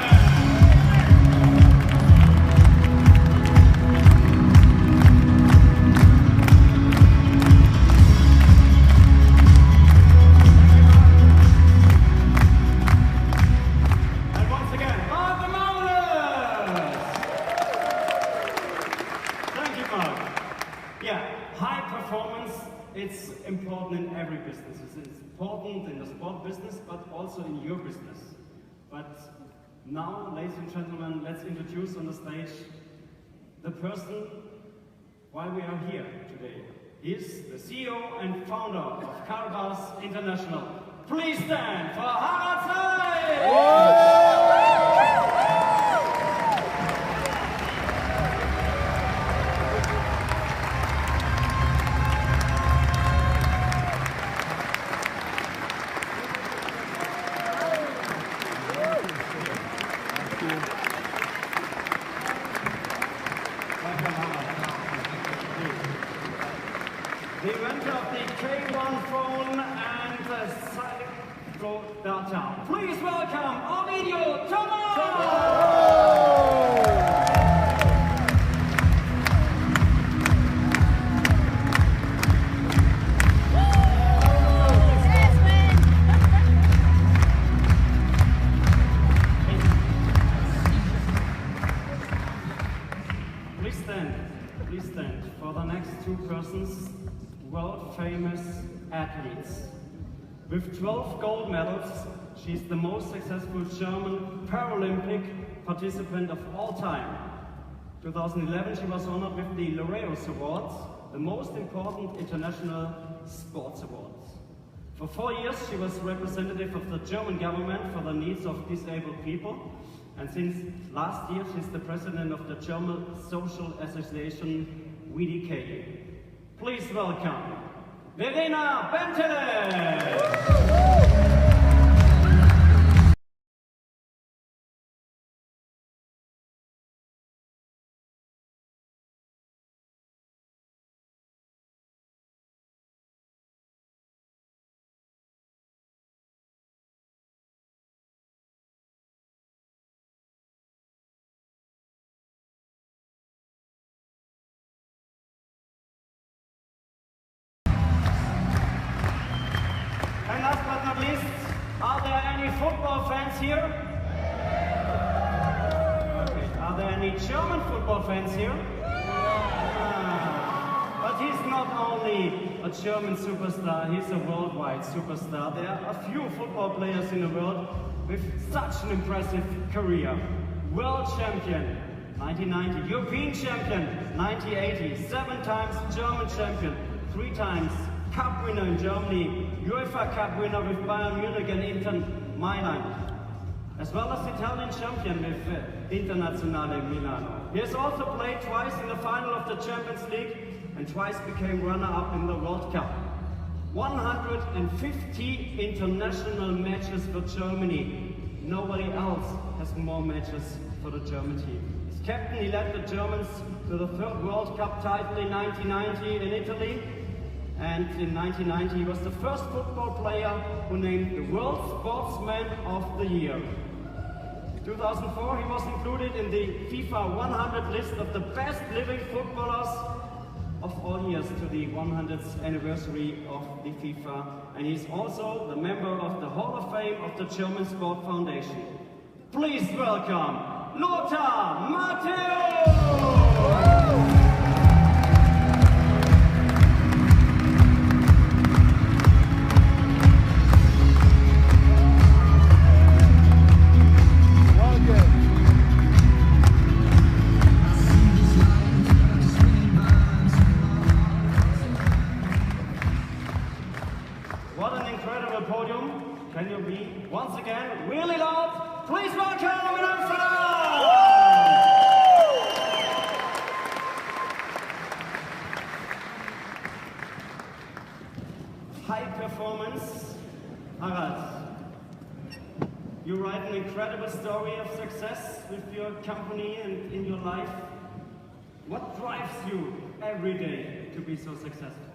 It's important in every business. It's important in the sport business, but also in your business. But now, ladies and gentlemen, let's introduce on the stage the person why we are here today. He's the CEO and founder of KaratBars International. Please stand for Harald Seid! The inventor of the K1 phone and cycle data. Please welcome Ovidio Thomas! Please stand for the next two persons. World-famous athletes. With 12 gold medals, she's the most successful German Paralympic participant of all time. 2011, she was honored with the Laureus Awards, the most important international sports awards. For 4 years, she was representative of the German government for the needs of disabled people. And since last year, she's the president of the German Social Association, WDK. Please welcome Verena Bentele! And last but not least, are there any football fans here? Okay. Are there any German football fans here? But he's not only a German superstar, he's a worldwide superstar. There are a few football players in the world with such an impressive career. World champion, 1990, European champion, 1980, 7 times German champion, 3 times Cup winner in Germany, UEFA Cup winner with Bayern Munich and Inter Milan, as well as Italian champion with Internazionale Milano. He has also played twice in the final of the Champions League and twice became runner-up in the World Cup. 150 international matches for Germany. Nobody else has more matches for the German team. As captain, he led the Germans to the 3rd World Cup title in 1990 in Italy. And in 1990, he was the first football player who named the World Sportsman of the Year. In 2004, he was included in the FIFA 100 list of the best living footballers of all years to the 100th anniversary of the FIFA. And he's also the member of the Hall of Fame of the German Sport Foundation. Please welcome Lothar Matthäus! Welcome. incredible podium, can you be, once again, really loud? Please welcome in Amsterdam! High performance, Harald. You write an incredible story of success with your company and in your life. What drives you every day to be so successful?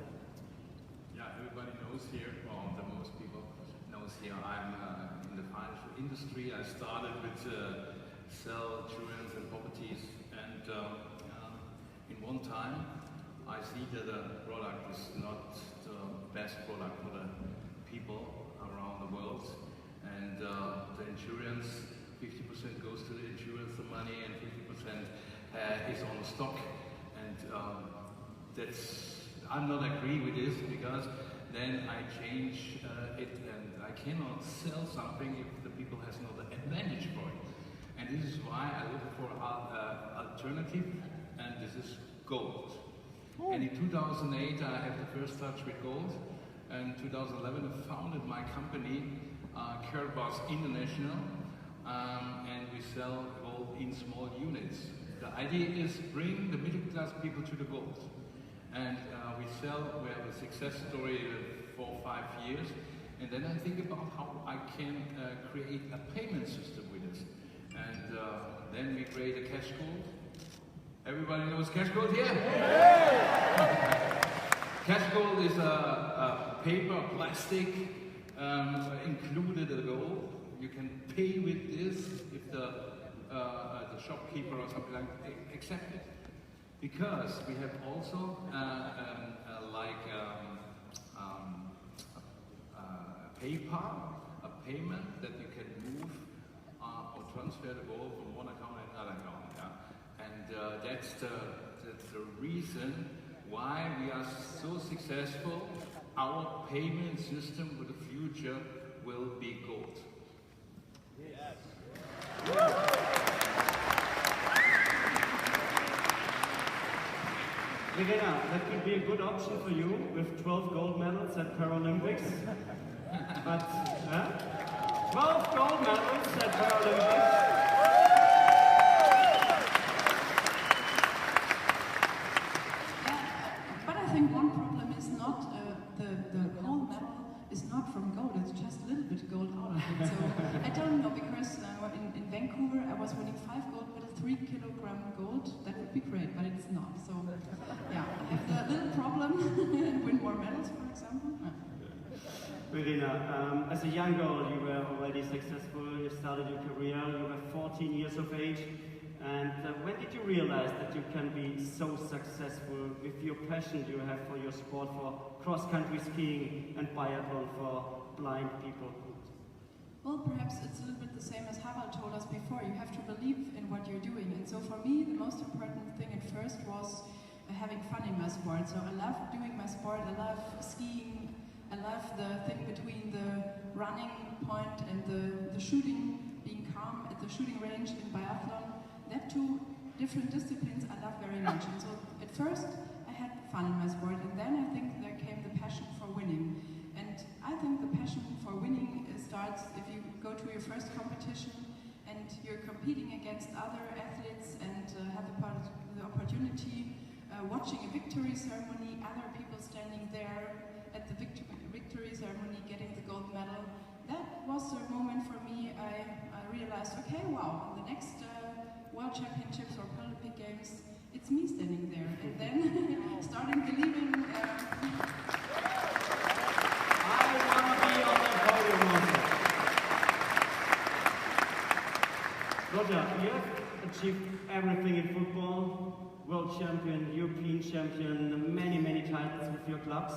Yeah, everybody knows here, or the most people knows here, I'm in the financial industry. I started with sell insurance and properties, and in one time I see that the product is not the best product for the people around the world. And the insurance, 50% goes to the insurance, the money, and 50% is on the stock. And I'm not agree with this, because then I change it, and I cannot sell something if the people has no advantage for it. And this is why I look for alternative, and this is gold. And in 2008 I had the first touch with gold, and in 2011 I founded my company, KaratBars International, and we sell gold in small units. The idea is bring the middle class people to the gold. And we have a success story for 5 years, and then I think about how I can create a payment system with this. And then we create a cash gold. Everybody knows cash gold here? Yeah. Cash gold is a paper, plastic, included a gold. You can pay with this if the shopkeeper or something like that accept it. Because we have also PayPal, a payment that you can move or transfer the gold from one account to another account. Yeah? And that's the reason why we are so successful. Our payment system for the future will be gold. Verena, that could be a good option for you with 12 gold medals at Paralympics. But 12 gold medals at Paralympics. But I think one problem is not the gold medal is not from gold, it's just a little bit gold out of it. So I don't know, because in Vancouver I was winning 5 gold medals, 3 kilogram gold. That would be great, but it's not. So yeah, I have the little problem and win more medals, for example. Verena, as a young girl you were already successful, you started your career, you were 14 years of age. And when did you realize that you can be so successful with your passion you have for your sport, for cross-country skiing and biathlon for blind people? Well, perhaps it's a little bit the same as Harald told us before. You have to believe in what you're doing. And so for me, the most important thing at first was having fun in my sport. So I love doing my sport, I love skiing, I love the thing between the running point and the shooting, being calm at the shooting range in biathlon. That two different disciplines I love very much. And so at first I had fun in my sport, and then I think there came the passion for winning. And I think the passion for winning starts if you go to your first competition and you're competing against other athletes and have the opportunity watching a victory ceremony, other people standing there at the victory ceremony getting the gold medal. That was the moment for me. I realized, okay, wow, on the next World Championships or Olympic Games, it's me standing there. And then starting believing. I want to be on the podium also. Roger, you have achieved everything in football. World champion, European champion, many titles with your clubs.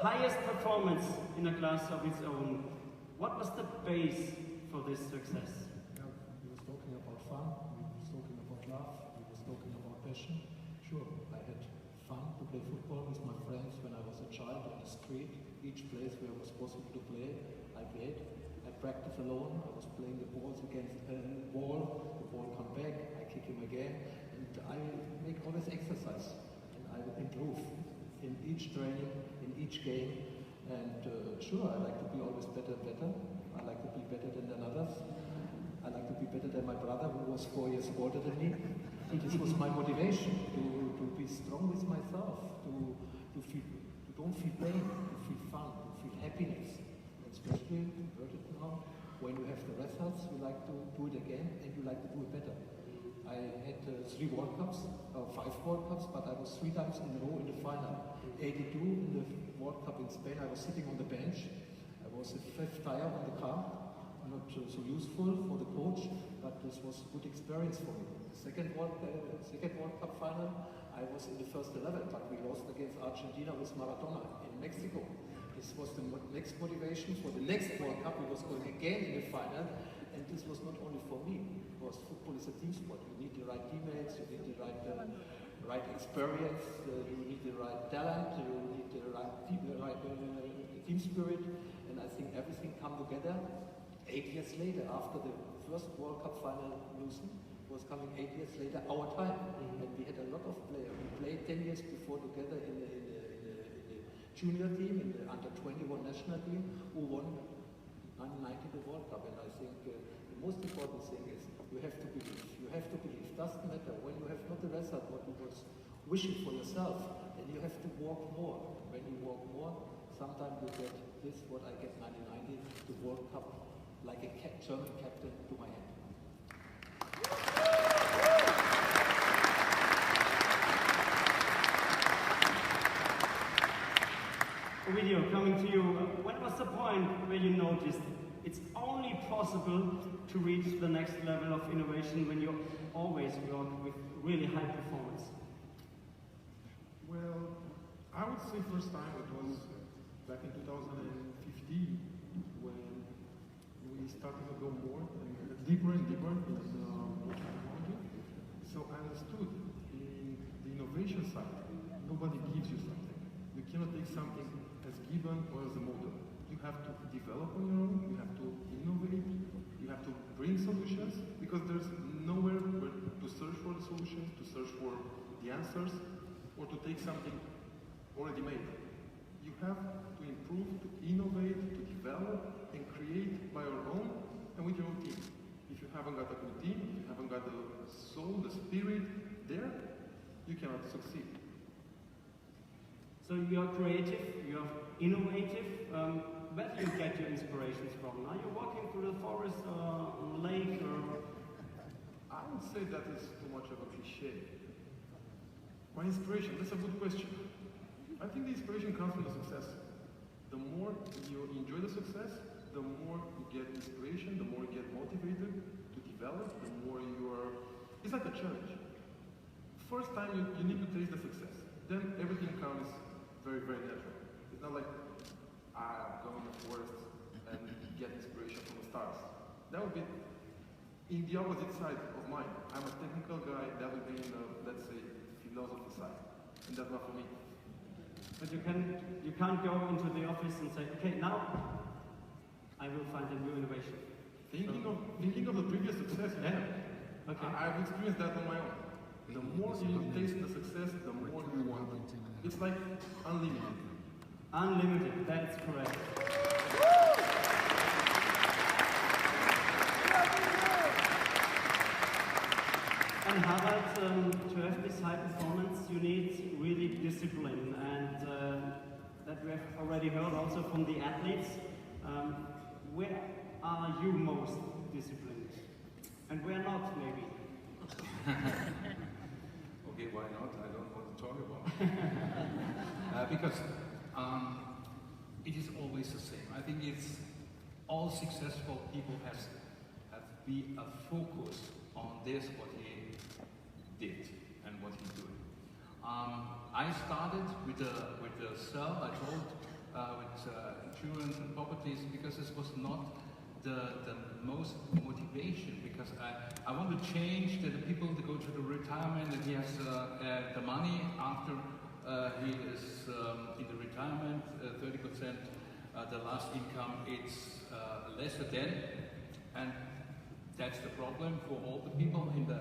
Highest performance in a class of its own. What was the base for this success? We were talking about fun, we were talking about love, we were talking about passion. Sure, I had fun to play football with my friends when I was a child on the street. Each place where it was possible to play, I played. I practiced alone, I was playing the balls against the wall, the ball come back, I kick him again, and I make always exercise, and I improve in each training, in each game, And sure, I like to be always better and better. I like to be better than others. I like to be better than my brother, who was 4 years older than me. And this was my motivation, to be strong with myself, to don't feel pain, to feel fun, to feel happiness. Especially, converted now, when you have the results, you like to do it again and you like to do it better. I had 3 World Cups, 5 World Cups, but I was 3 times in a row in the final. 82 in the World Cup in Spain, I was sitting on the bench. I was the 5th tire on the car. Not so useful for the coach, but this was a good experience for me. The second World Cup final, I was in the first 11, but we lost against Argentina with Maradona in Mexico. This was the next motivation for the next World Cup. We was going again in the final, and this was not only for me, because football is a team sport. You need the right teammates, you need the right experience, you need the right talent, you need the right team spirit, and I think everything come together. 8 years later, after the first World Cup final losing, was coming 8 years later, our time. And we had a lot of players. We played 10 years before together in the junior team, in the under-21 national team, who won 1990 the World Cup. And I think the most important thing is you have to believe. You have to believe. Doesn't matter when you have not the result what you was wishing for yourself, and you have to work more. When you work more, sometimes you get this, what I get 1990, the World Cup, like a German captain to my hand. Video coming to you. When was the point where you noticed it's only possible to reach the next level of innovation when you always work with really high performance? Well, I would say first time it was back in 2015 when we started to go more and deeper and deeper in technology. So I understood in the innovation side, nobody gives you something. You cannot take something as given or as a model. You have to develop on your own, you have to innovate, you have to bring solutions, because there's nowhere where to search for the solutions, to search for the answers, or to take something already made. You have to improve, to innovate, to develop, and create by your own and with your own team. If you haven't got a good team, if you haven't got the soul, the spirit there, you cannot succeed. So you're creative, you're innovative. Where do you get your inspirations from? Are you walking through the forest or on a lake? Or? I would say that is too much of a cliche. My inspiration, that's a good question. I think the inspiration comes from the success. The more you enjoy the success, the more you get inspiration, the more you get motivated to develop, the more you are... It's like a challenge. First time you need to taste the success. Then everything comes very, very natural. It's not like I go in the forest and get inspiration from the stars. That would be in the opposite side of mine. I'm a technical guy, that would be in the, let's say, philosophy side. And that's not for me. But you can't go into the office and say, okay, now I will find a new innovation. Thinking of the previous success, yeah. Okay. I've experienced that on my own. The more you taste the success, the more you want it. It's like unlimited. Unlimited, that's correct. And Harald, to have this high performance, you need really discipline, and that we have already heard also from the athletes. Where are you most disciplined? And where not, maybe? Okay, why not? I don't want to talk about it. Because it is always the same. I think it's all successful people have be a focus on this, what he did and what he's doing. I started with the cell, I told, with insurance and properties, because this was not the most motivation, because I want to change the people to go to the retirement, and he has the money after he is in the retirement, 30%, the last income, it's lesser than, and that's the problem for all the people in the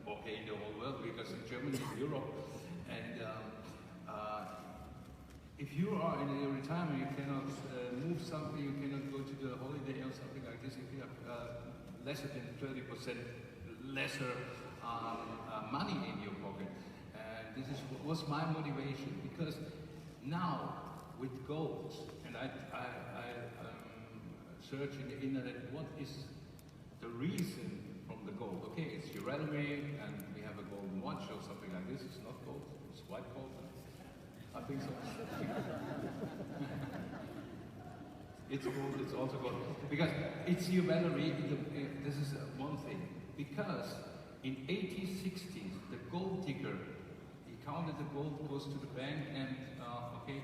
whole world, because in Germany, in Europe, and if you are in a retirement, you cannot move something, you cannot go to the holiday or something like this. If you have lesser than 30% lesser money in your pocket, and this was my motivation, because now with gold, and I search in the internet, what is the reason from the gold? Okay, it's jewelry, and we have a golden watch or something like this. It's not gold, it's white gold. I think so. It's gold, it's also gold. Because it's jewelry, this is one thing. Because in 1860s, the gold digger, he counted the gold, goes to the bank, and okay,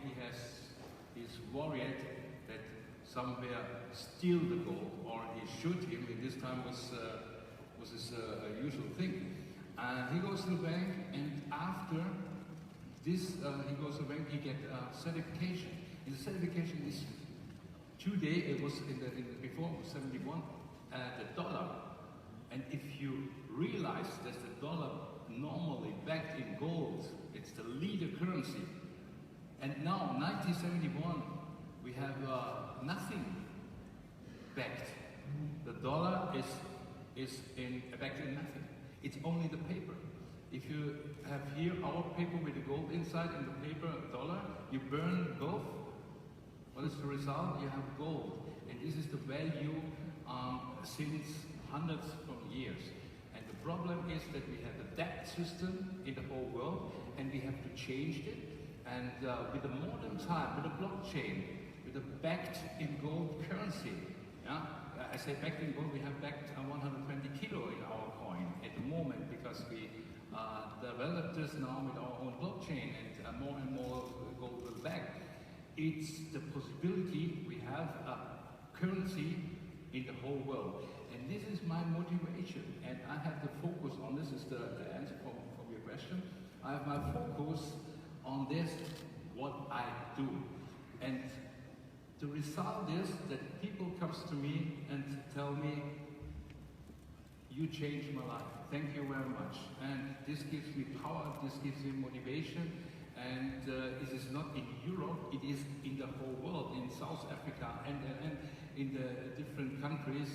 he's worried that somewhere steal the gold, or he shoot him. In this time was his usual thing. And he goes to the bank, and after this, he goes to the bank, he gets certification. And the certification is today, it was before, it was 71, the dollar. And if you realize that the dollar normally backed in gold, it's the leader currency. And now, 1971, we have nothing backed. The dollar is backed in nothing. It's only the paper. If you have here our paper with the gold inside and the paper dollar, you burn both. What is the result? You have gold. And this is the value since hundreds of years. And the problem is that we have a debt system in the whole world, and we have to change it. And with the modern time, with the blockchain, with the backed in gold currency, yeah? I say backed in gold, we have backed 120 kilo in our coin at the moment, because we developed this now with our own blockchain, and more gold will back. It's the possibility we have a currency in the whole world. And this is my motivation, and I have the focus on this. Is the answer from your question. I have my focus on this, what I do. And the result is that people comes to me and tell me, you changed my life. Thank you very much. And this gives me power, this gives me motivation. And it is not in Europe, it is in the whole world, in South Africa and in the different countries.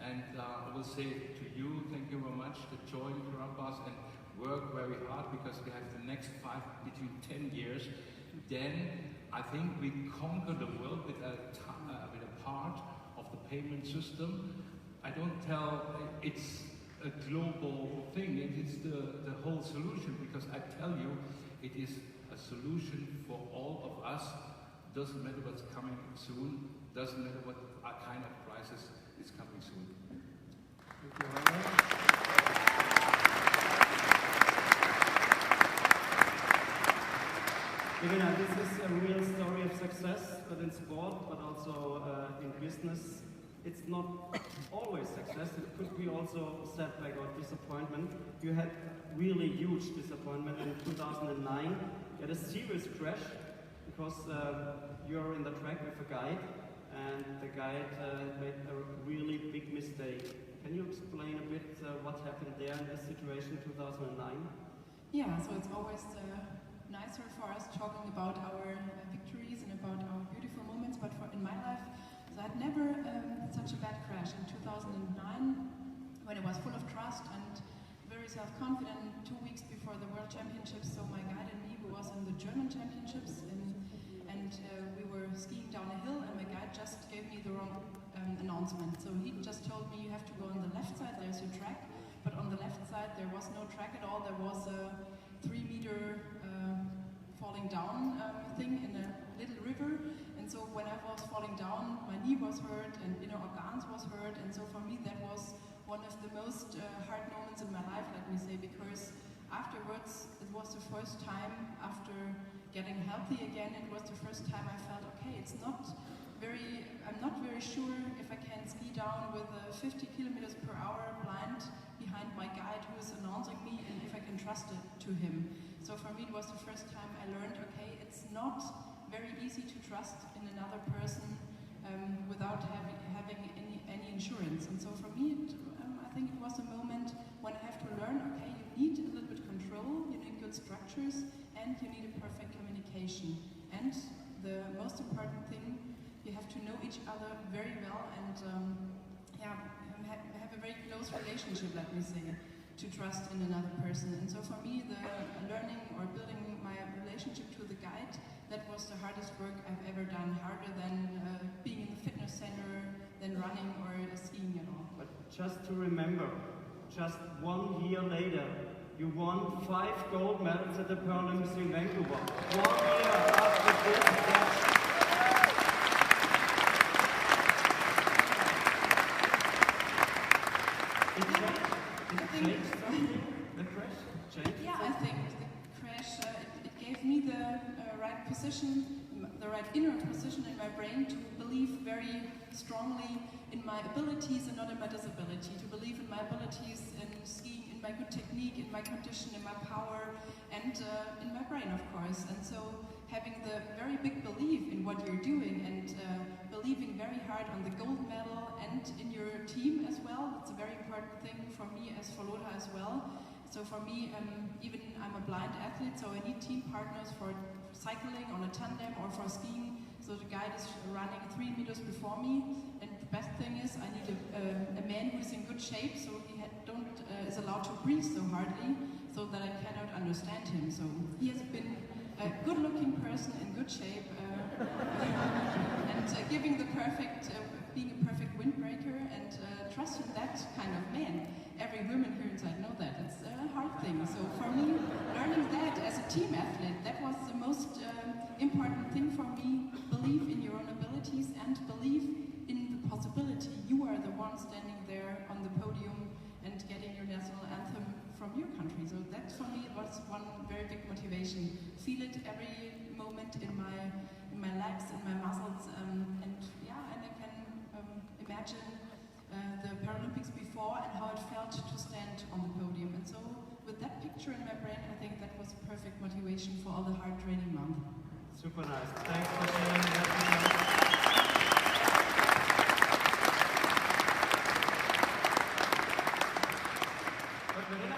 And I will say to you, thank you very much to join KaratBars and work very hard, because we have the next between 10 years. Then I think we conquer the world with a part of the payment system. I don't tell it's a global thing, it's the whole solution, because I tell you, it is a solution for all of us. Doesn't matter what's coming soon, doesn't matter what kind of crisis is coming soon. This is a real story of success within sport, but also in business. It's not always success, it could be also setback or disappointment. You had really huge disappointment in 2009. You had a serious crash because you're in the track with a guide, and the guide made a really big mistake. Can you explain a bit what happened there in this situation in 2009? Yeah, so it's always nicer for us talking about our victories and about our beautiful moments, but in my life, so I had never such a bad crash. In 2009, when I was full of trust and very self-confident, 2 weeks before the World Championships, so my guide and me was in the German Championships, and we were skiing down a hill, and my guide just gave me the wrong announcement. So he just told me, you have to go on the left side, there's your track, but on the left side there was no track at all. There was a 3-meter falling down thing in a little river, and so when I was falling down, my knee was hurt and inner organs was hurt, and so for me that was one of the most hard moments in my life, let me say, because afterwards it was the first time, after getting healthy again, it was the first time I felt, okay, I'm not very sure if I can ski down with 50 kilometers per hour blind behind my guide who is announcing me, and if I can trust it to him. So for me it was the first time I learned, okay, it's not very easy to trust in another person without having any insurance. And so for me, I think it was a moment when I have to learn, okay, you need a little bit control, you need good structures, and you need a perfect communication. And the most important thing, you have to know each other very well and have a very close relationship, let me say, to trust in another person. And so for me, the learning or building my relationship to the guide, that was the hardest work I've ever done, harder than being in the fitness center, than running or skiing, you know. But just to remember, just 1 year later, you won 5 gold medals at the Paralympics in Vancouver. 1 year after this match. The crash changed? Yeah, I think the crash, it gave me the right position, the right inner position in my brain to believe very strongly in my abilities and not in my disability, to believe in my abilities in skiing, in my good technique, in my condition, in my power, and in my brain, of course. And so having the very big belief in what you're doing and believing very hard on the gold medal and in your team as well, that's a very important thing for me as for Lothar as well. So for me, even I'm a blind athlete, so I need team partners for cycling on a tandem or for skiing. So the guide is running 3 meters before me, and the best thing is I need a man who is in good shape, so he is allowed to breathe so hardly, so that I cannot understand him. So he has been a good-looking person in good shape, and giving the perfect, being a perfect windbreaker, and trusting that kind of man. Every woman here inside know that. It's a hard thing. So for me, learning that as a team athlete, that was the most important thing for me. Believe in your own abilities and believe in the possibility. You are the one standing there on the podium and getting your national anthem from your country. So that for me was one very big motivation. Feel it every moment in my legs, in my muscles, and I can imagine the Paralympics before and how it felt to stand on the podium. And so with that picture in my brain, I think that was perfect motivation for all the hard training month. Super nice. Thanks for sharing that.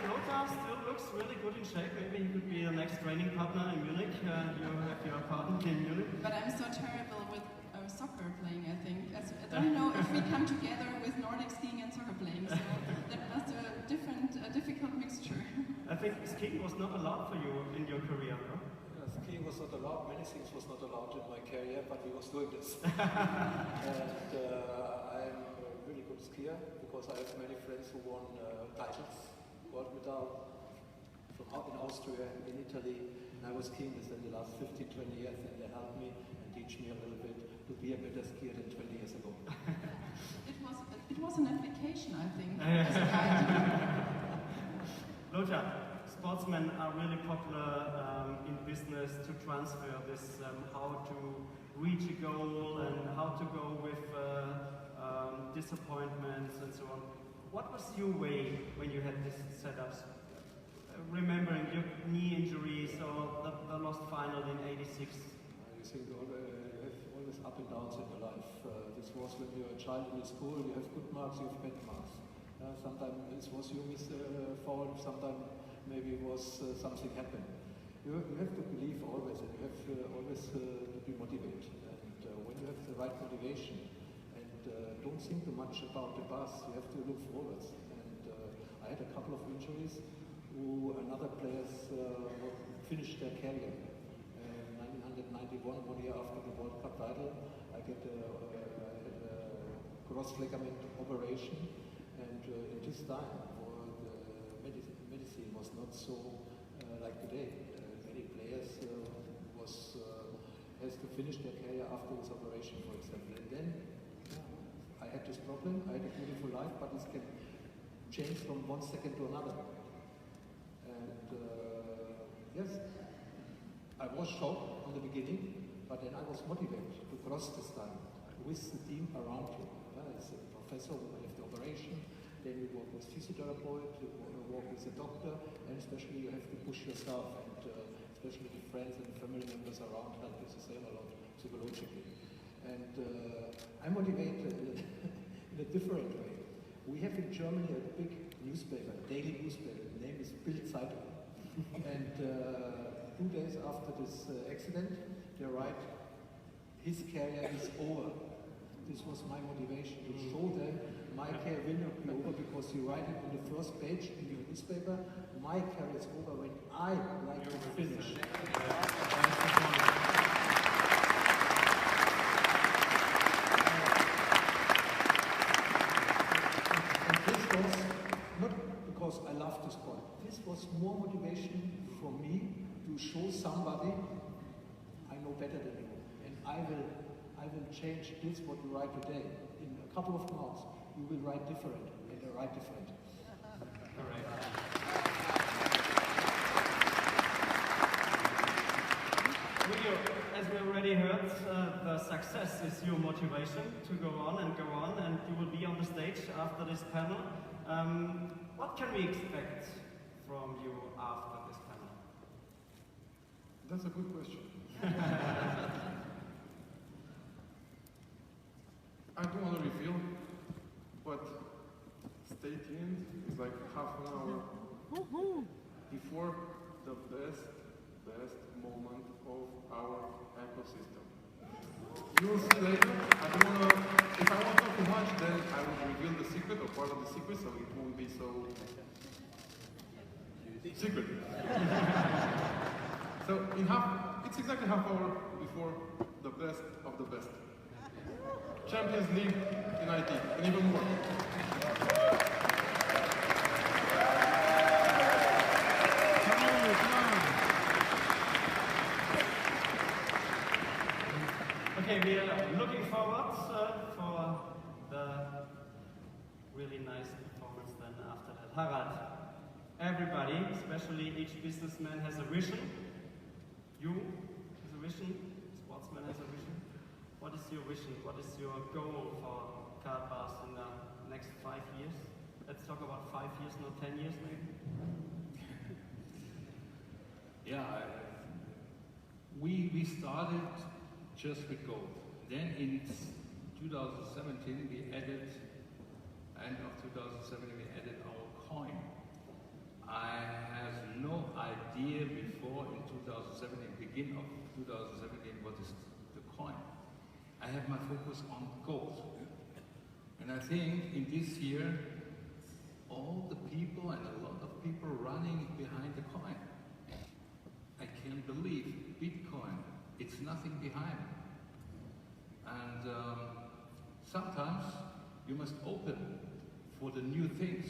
Lothar still looks really good in shape. Maybe he could be the next training partner in Munich. You have your partner in Munich. But I'm so terrible with soccer playing, I think. I don't know if we come together with Nordic skiing and soccer playing, so that was a difficult mixture. I think skiing was not allowed for you in your career, no? Skiing was not allowed, many things was not allowed in my career, but we was doing this. And I'm a really good skier because I have many friends who won titles, gold medal in Austria and in Italy. And I was skiing with them the last 15, 20 years, and they helped me and teach me a little bit to be a better skier than 20 years ago. It was an application, I think. Lothar, sportsmen are really popular in business to transfer this, how to reach a goal and how to go with disappointments and so on. What was your way when you had these setups? Remembering your knee injury, so the lost final in '86. You think you have always up and downs in your life. This was when you're a child in school, you have good marks, you have bad marks. Sometimes it was you miss a foul, sometimes maybe it was something happened. You have to believe always, and you have always to be motivated. And when you have the right motivation, and don't think too much about the past, you have to look forward. And I had a couple of injuries who another players finished their career. 1991, 1 year after the World Cup title, I had a cross ligament operation, and in this time, the medicine was not so like today. Many players has to finish their career after this operation, for example. And then I had this problem. I had a beautiful life, but this can change from 1 second to another. And yes, I was shocked on the beginning, but then I was motivated to cross this time with the team around you. As a professor, we have the operation, then you work with physiotherapist, you work with a doctor, and especially you have to push yourself, and especially the friends and family members around help you the same a lot psychologically. And I'm motivated in a different way. We have in Germany a big newspaper, daily newspaper. The name is Bild-Zeitung. And 2 days after this accident, they write his career is over. This was my motivation, to show them my career will not be over because you write it on the first page in your newspaper. My career is over when I like to finish. And this was not because I love the sport. This was more motivation for me to show somebody I know better than you, and I will change this what you write today. In a couple of months, you will write different, and I write different. Correct. As we already heard, the success is your motivation to go on, and you will be on the stage after this panel. What can we expect from you after this panel? That's a good question. I don't want to reveal, but stay tuned. It's like half an hour before the best moment of our ecosystem. You'll see later. I don't want to. If I won't talk too much, then I will reveal the secret or part of the secret, so it won't be so secret. So it's exactly half hour before the best of the best. Champions League in IT, and even more. Okay, we are looking forward for the really nice performance then after that. Harald, everybody, especially each businessman has a vision. You has a vision, sportsman has a vision. What is your vision? What is your goal for KaratBars in the next 5 years? Let's talk about 5 years, not 10 years maybe. Yeah, we started just with gold. Then in 2017 we added, end of 2017 we added our coin. I had no idea before in 2017, beginning of 2017, what is the coin. I have my focus on gold. And I think in this year, all the people and a lot of people running behind the coin. I can't believe Bitcoin, it's nothing behind. And sometimes you must open for the new things.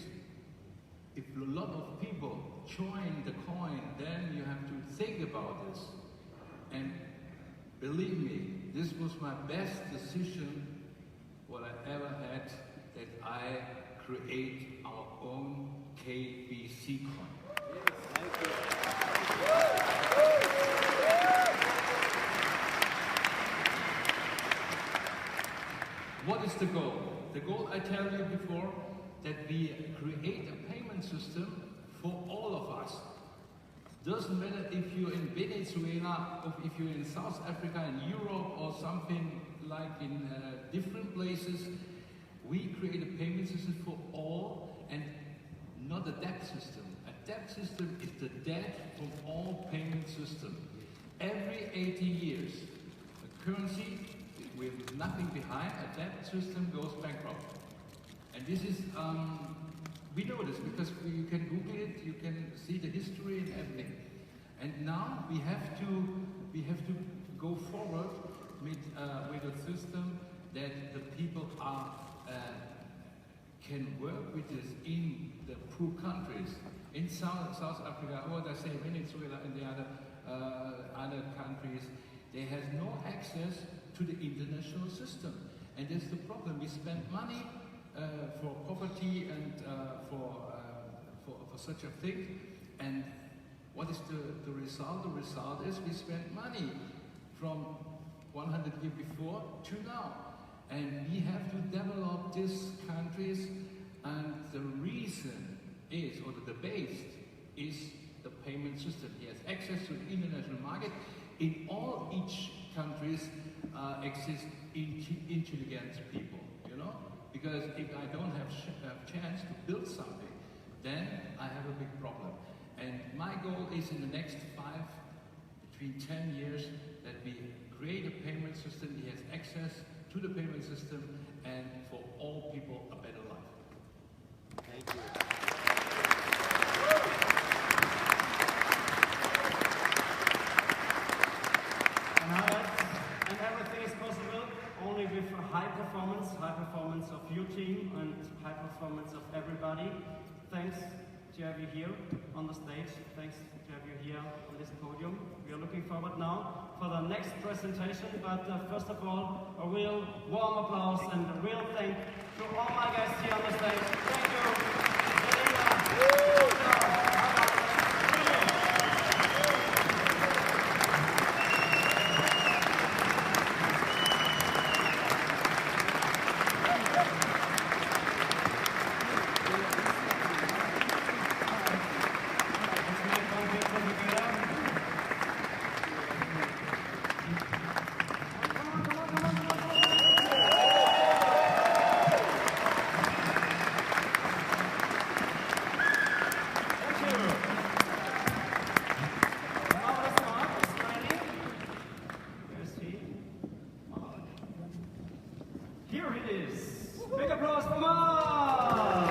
If a lot of people join the coin, then you have to think about this. And believe me, this was my best decision what I ever had, that I create our own KBC coin. What is the goal? The goal, I tell you before, that we create a payment system for all of us. Doesn't matter if you're in Venezuela, or if you're in South Africa, in Europe, or something like in different places. We create a payment system for all, and not a debt system. A debt system is the debt from all payment systems. Every 80 years, a currency with nothing behind, a debt system goes bankrupt. And this is, we know this because you can Google it, you can see the history and everything. And now we have to go forward with a system that the people can work with this in the poor countries. In South Africa, or I say Venezuela and the other countries, they have no access to the international system. And that's the problem. We spend money for property and for such a thing. And what is the result? The result is we spend money from 100 years before to now. And we have to develop these countries, and the reason is, or the base is the payment system. He has access to the international market. In all each countries exist intelligent people, you know? Because if I don't have a chance to build something, then I have a big problem. And my goal is in the next between 10 years, that we create a payment system, he has access to the payment system, and for all people a better life. Thank you. And everything is possible only with high performance of your team and high performance of everybody. Thanks to have you here on the stage. Thanks to have you here on this podium. We are looking forward now for the next presentation, but first of all, a real warm applause and a real thank to all my guests here on the stage. Thank you. Here it is. Big applause for Mark!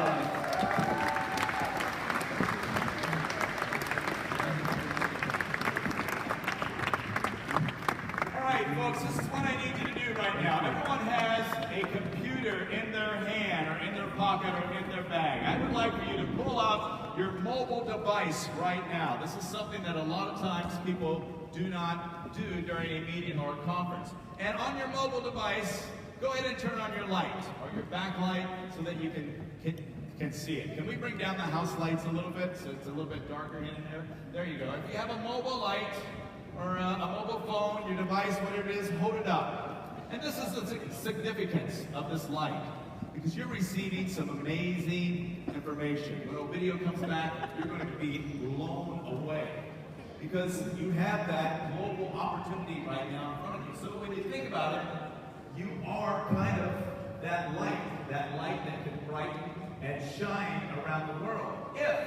All right, folks, this is what I need you to do right now. Everyone has a computer in their hand or in their pocket or in their bag. I would like for you to pull out your mobile device right now. This is something that a lot of times people do not do during a meeting or a conference. And on your mobile device, go ahead and turn on your light or your backlight so that you can see it. Can we bring down the house lights a little bit so it's a little bit darker in there? There you go. If you have a mobile light or a mobile phone, your device, whatever it is, hold it up. And this is the significance of this light, because you're receiving some amazing information. When a video comes back, you're going to be blown away, because you have that global opportunity right now in front of you. So when you think about it, you are kind of that light that can brighten and shine around the world, if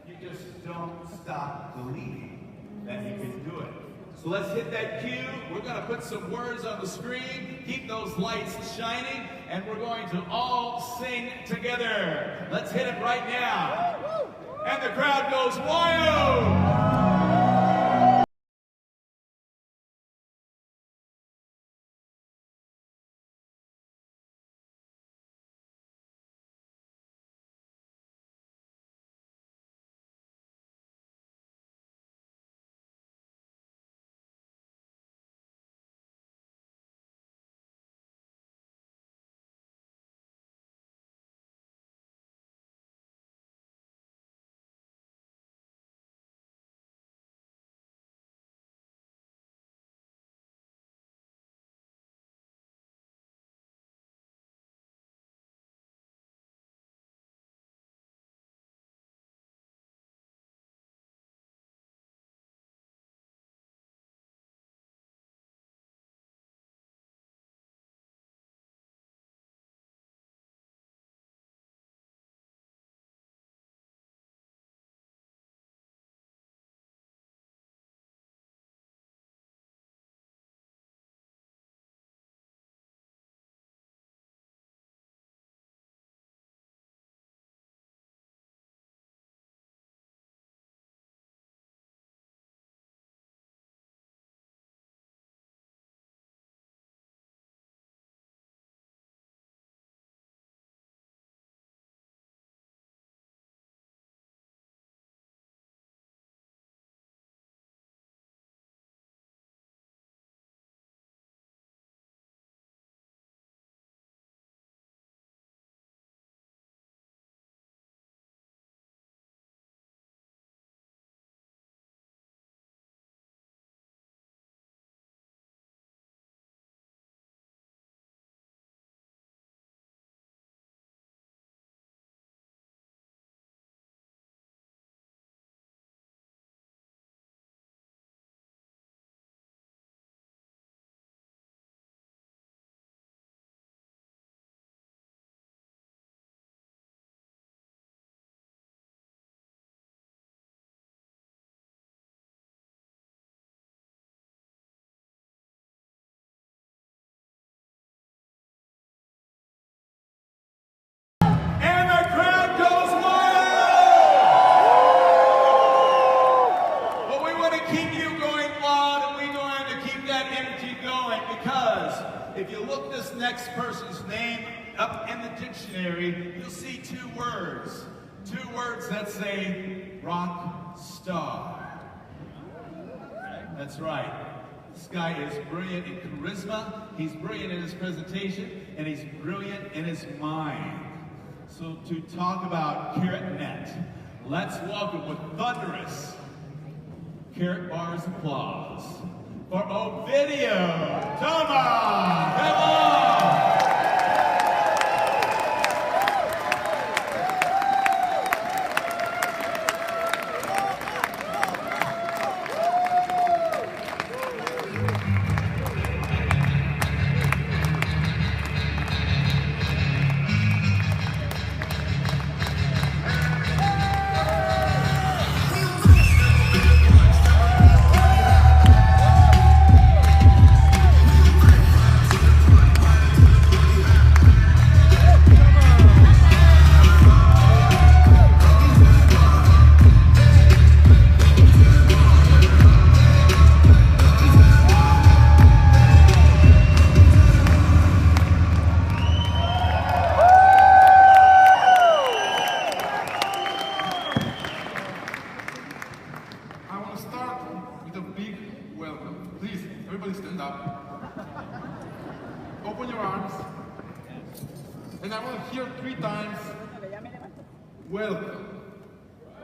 you just don't stop believing that you can do it. So let's hit that cue. We're going to put some words on the screen, keep those lights shining, and we're going to all sing together. Let's hit it right now. And the crowd goes wild! because if you look this next person's name up in the dictionary, you'll see two words that say rock star. That's right. This guy is brilliant in charisma, he's brilliant in his presentation, and he's brilliant in his mind. So to talk about KaratNet, let's welcome with thunderous KaratBars applause for Ovidio Toma! Come on! And I want to hear 3 times, welcome.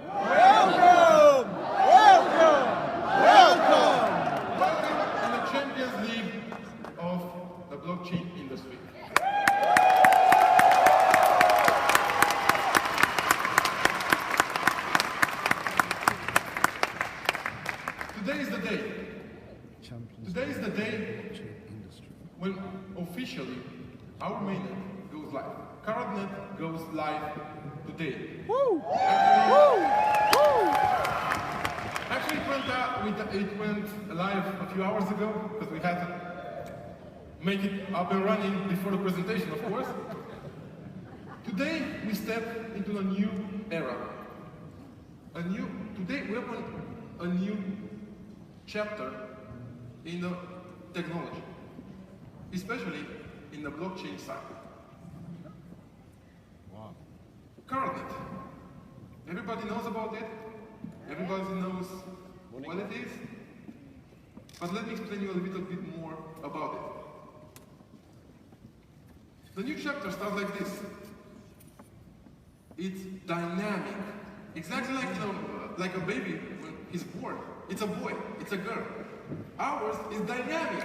Welcome! Welcome! Welcome! Welcome to the Champions League of the blockchain industry. Today is the day. Today is the day when officially our mainnet goes live. KaratNet goes live today. Woo! Actually, it went live a few hours ago because we had to make it up and running before the presentation, of course. Today we step into a new era. Today we open a new chapter in the technology, especially in the blockchain side. Wow. KaratNet. Everybody knows about it. Everybody knows what it is. But let me explain you a little bit more about it. The new chapter starts like this. It's dynamic. Exactly like, like a baby when he's born. It's a boy, it's a girl. Ours is dynamic.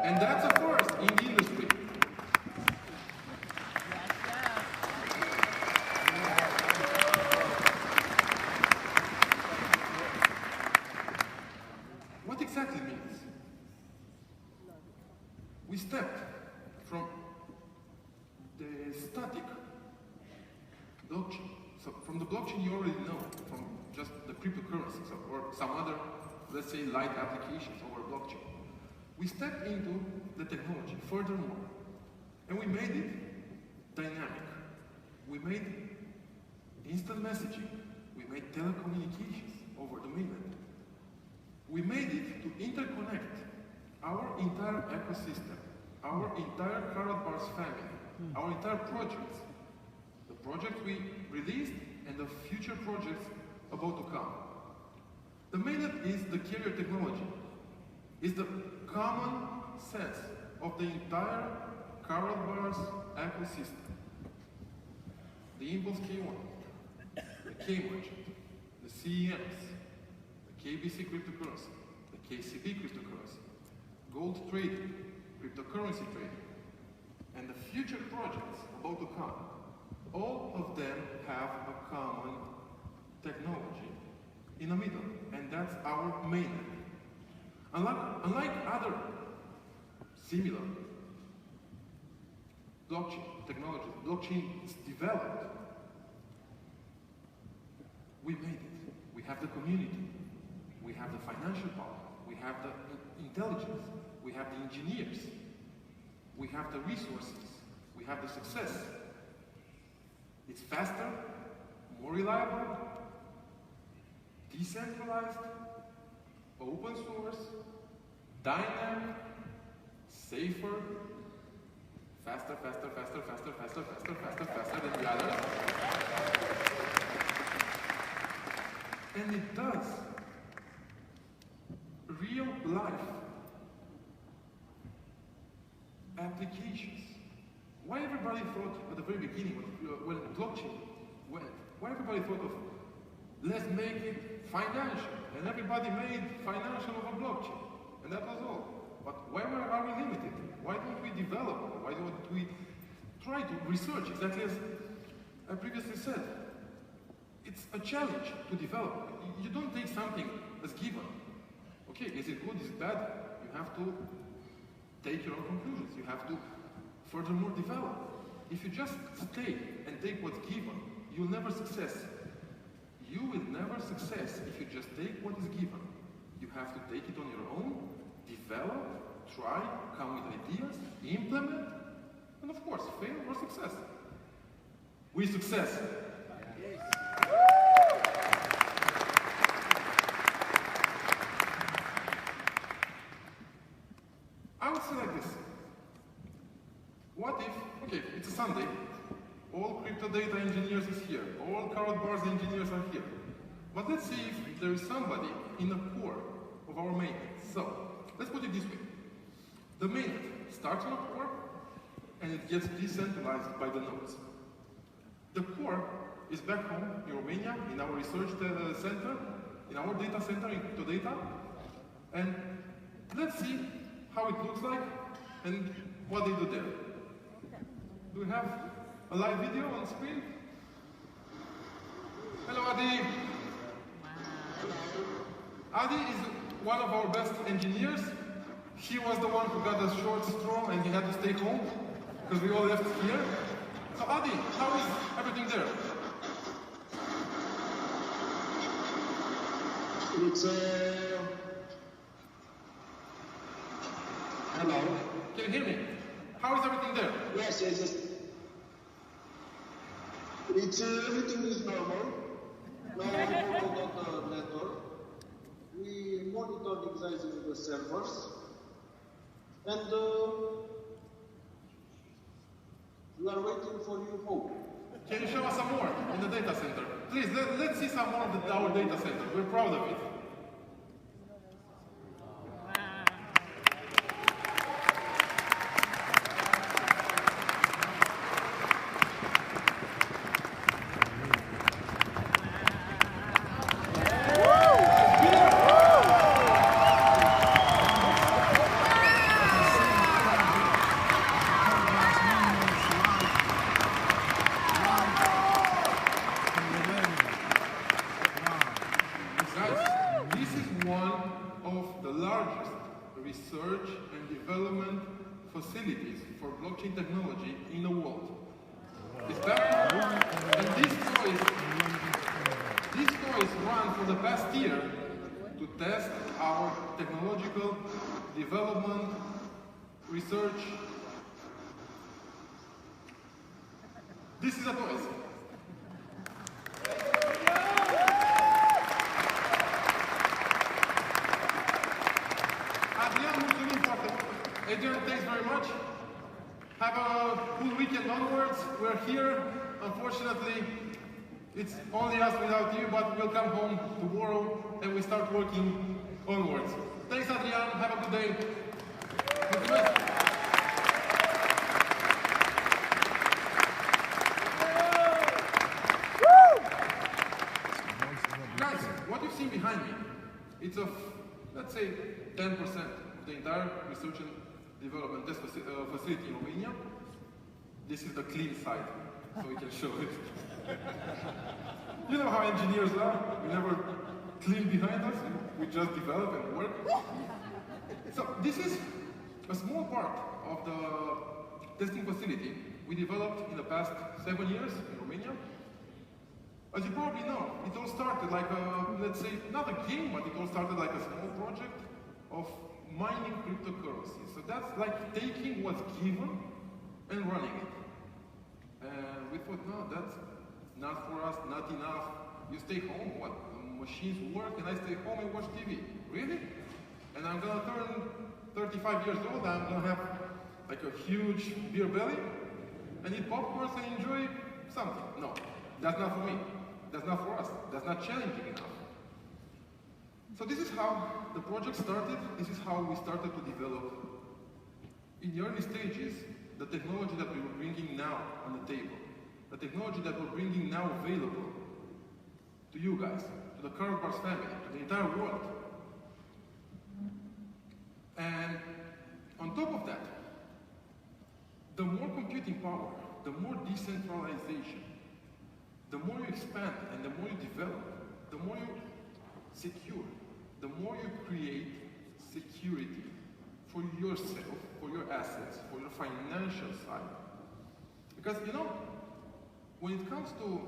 And that's a first in the industry. What exactly means? We stepped from the static blockchain. So from the blockchain you already know, from just the cryptocurrencies or some other, let's say, light applications over blockchain. We stepped into the technology furthermore, and we made it dynamic. We made instant messaging. We made telecommunications over the mainnet. We made it to interconnect our entire ecosystem, our entire KaratBars family, our entire projects, the projects we released and the future projects about to come. The mainnet is the carrier technology, is the common sense of the entire KaratBars ecosystem. The Impulse K1, the K-Merchant, the CEMs, the KBC cryptocurrency, the KCB cryptocurrency, gold trading, cryptocurrency trading, and the future projects about to come. All of them have a common technology in the middle, and that's our mainnet. Unlike other similar blockchain technologies, blockchain is developed, we made it. We have the community, we have the financial power, we have the intelligence, we have the engineers, we have the resources, we have the success. It's faster, more reliable, decentralized, open source, dynamic, safer, faster than the others. And it does real life applications. Why everybody thought at the very beginning when blockchain went, why everybody thought of let's make it financial, and everybody made financial of a blockchain, and that was all. But why are we limited? Why don't we develop? Why don't we try to research? Exactly as I previously said, it's a challenge to develop. You don't take something as given. Okay, is it good, is it bad? You have to take your own conclusions. You have to furthermore develop. If you just stay and take what's given, you'll never success. You will never success if you just take what is given. You have to take it on your own, develop, try, come with ideas, implement, and of course, fail or success. We success. I would say like this. What if, okay, it's a Sunday, all crypto data engineers is here, all KaratBars engineers are here. But let's see if there is somebody in the core of our mainnet. So, let's put it this way. The mainnet starts on a core, and it gets decentralized by the nodes. The core is back home in Romania, in our research center, in our data center, in crypto data. And let's see how it looks like and what they do there. Do we have a live video on screen? Hello, Adi. Adi is one of our best engineers. He was the one who got the short straw and he had to stay home because we all left here. So Adi, how is everything there? It's hello. Can you hear me? How is everything there? Yes. It's everything is normal. No network. We monitor exactly the servers, and we are waiting for you home. Can you show us some more in the data center? Please, let's see some more of our data center. We're proud of it. Research and development facilities for blockchain technology in the world. It's back, and these toys run for the past year to test our technological development, research. This is a toys. Adrian, thanks very much. Have a cool weekend onwards. We're here. Unfortunately, it's only us without you, but we'll come home tomorrow and we start working onwards. Thanks, Adrian. Have a good day. Guys, what you've seen behind me, it's of, let's say, 10% of the entire research and development test facility in Romania. This is the clean side, so we can show it. You know how engineers are, we never clean behind us, we just develop and work. So this is a small part of the testing facility we developed in the past 7 years in Romania. As you probably know, it all started like a, let's say, not a game, but it all started like a small project of mining cryptocurrency. So that's like taking what's given and running it. And we thought, no, that's not for us, not enough. You stay home, what? The machines work and I stay home and watch TV. Really? And I'm gonna turn 35 years old, I'm gonna have like a huge beer belly and eat popcorn and enjoy something. No, that's not for me. That's not for us. That's not challenging enough. So this is how the project started. This is how we started to develop. In the early stages, the technology that we were bringing now on the table, the technology that we're bringing now available to you guys, to the KaratBars family, to the entire world. And on top of that, the more computing power, the more decentralization, the more you expand and the more you develop, the more you secure, the more you create security for yourself, for your assets, for your financial side. Because, you know, when it comes to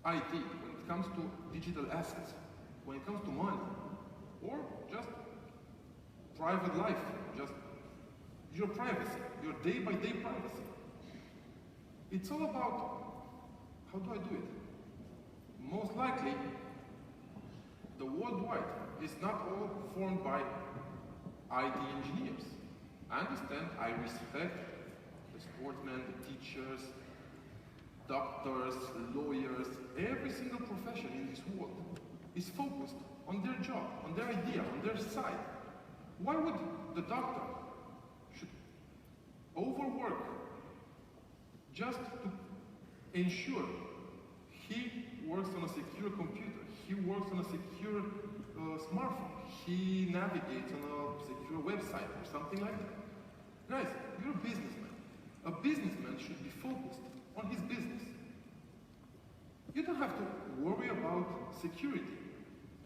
IT, when it comes to digital assets, when it comes to money, or just private life, just your privacy, your day-by-day privacy, it's all about, how do I do it? Most likely, the worldwide is not all formed by IT engineers. I understand, I respect the sportsmen, the teachers, doctors, lawyers, every single profession in this world is focused on their job, on their idea, on their side. Why would the doctor should overwork just to ensure he works on a secure computer, he works on a secure smartphone, he navigates on a secure website or something like that? Guys, you're a businessman. A businessman should be focused on his business. You don't have to worry about security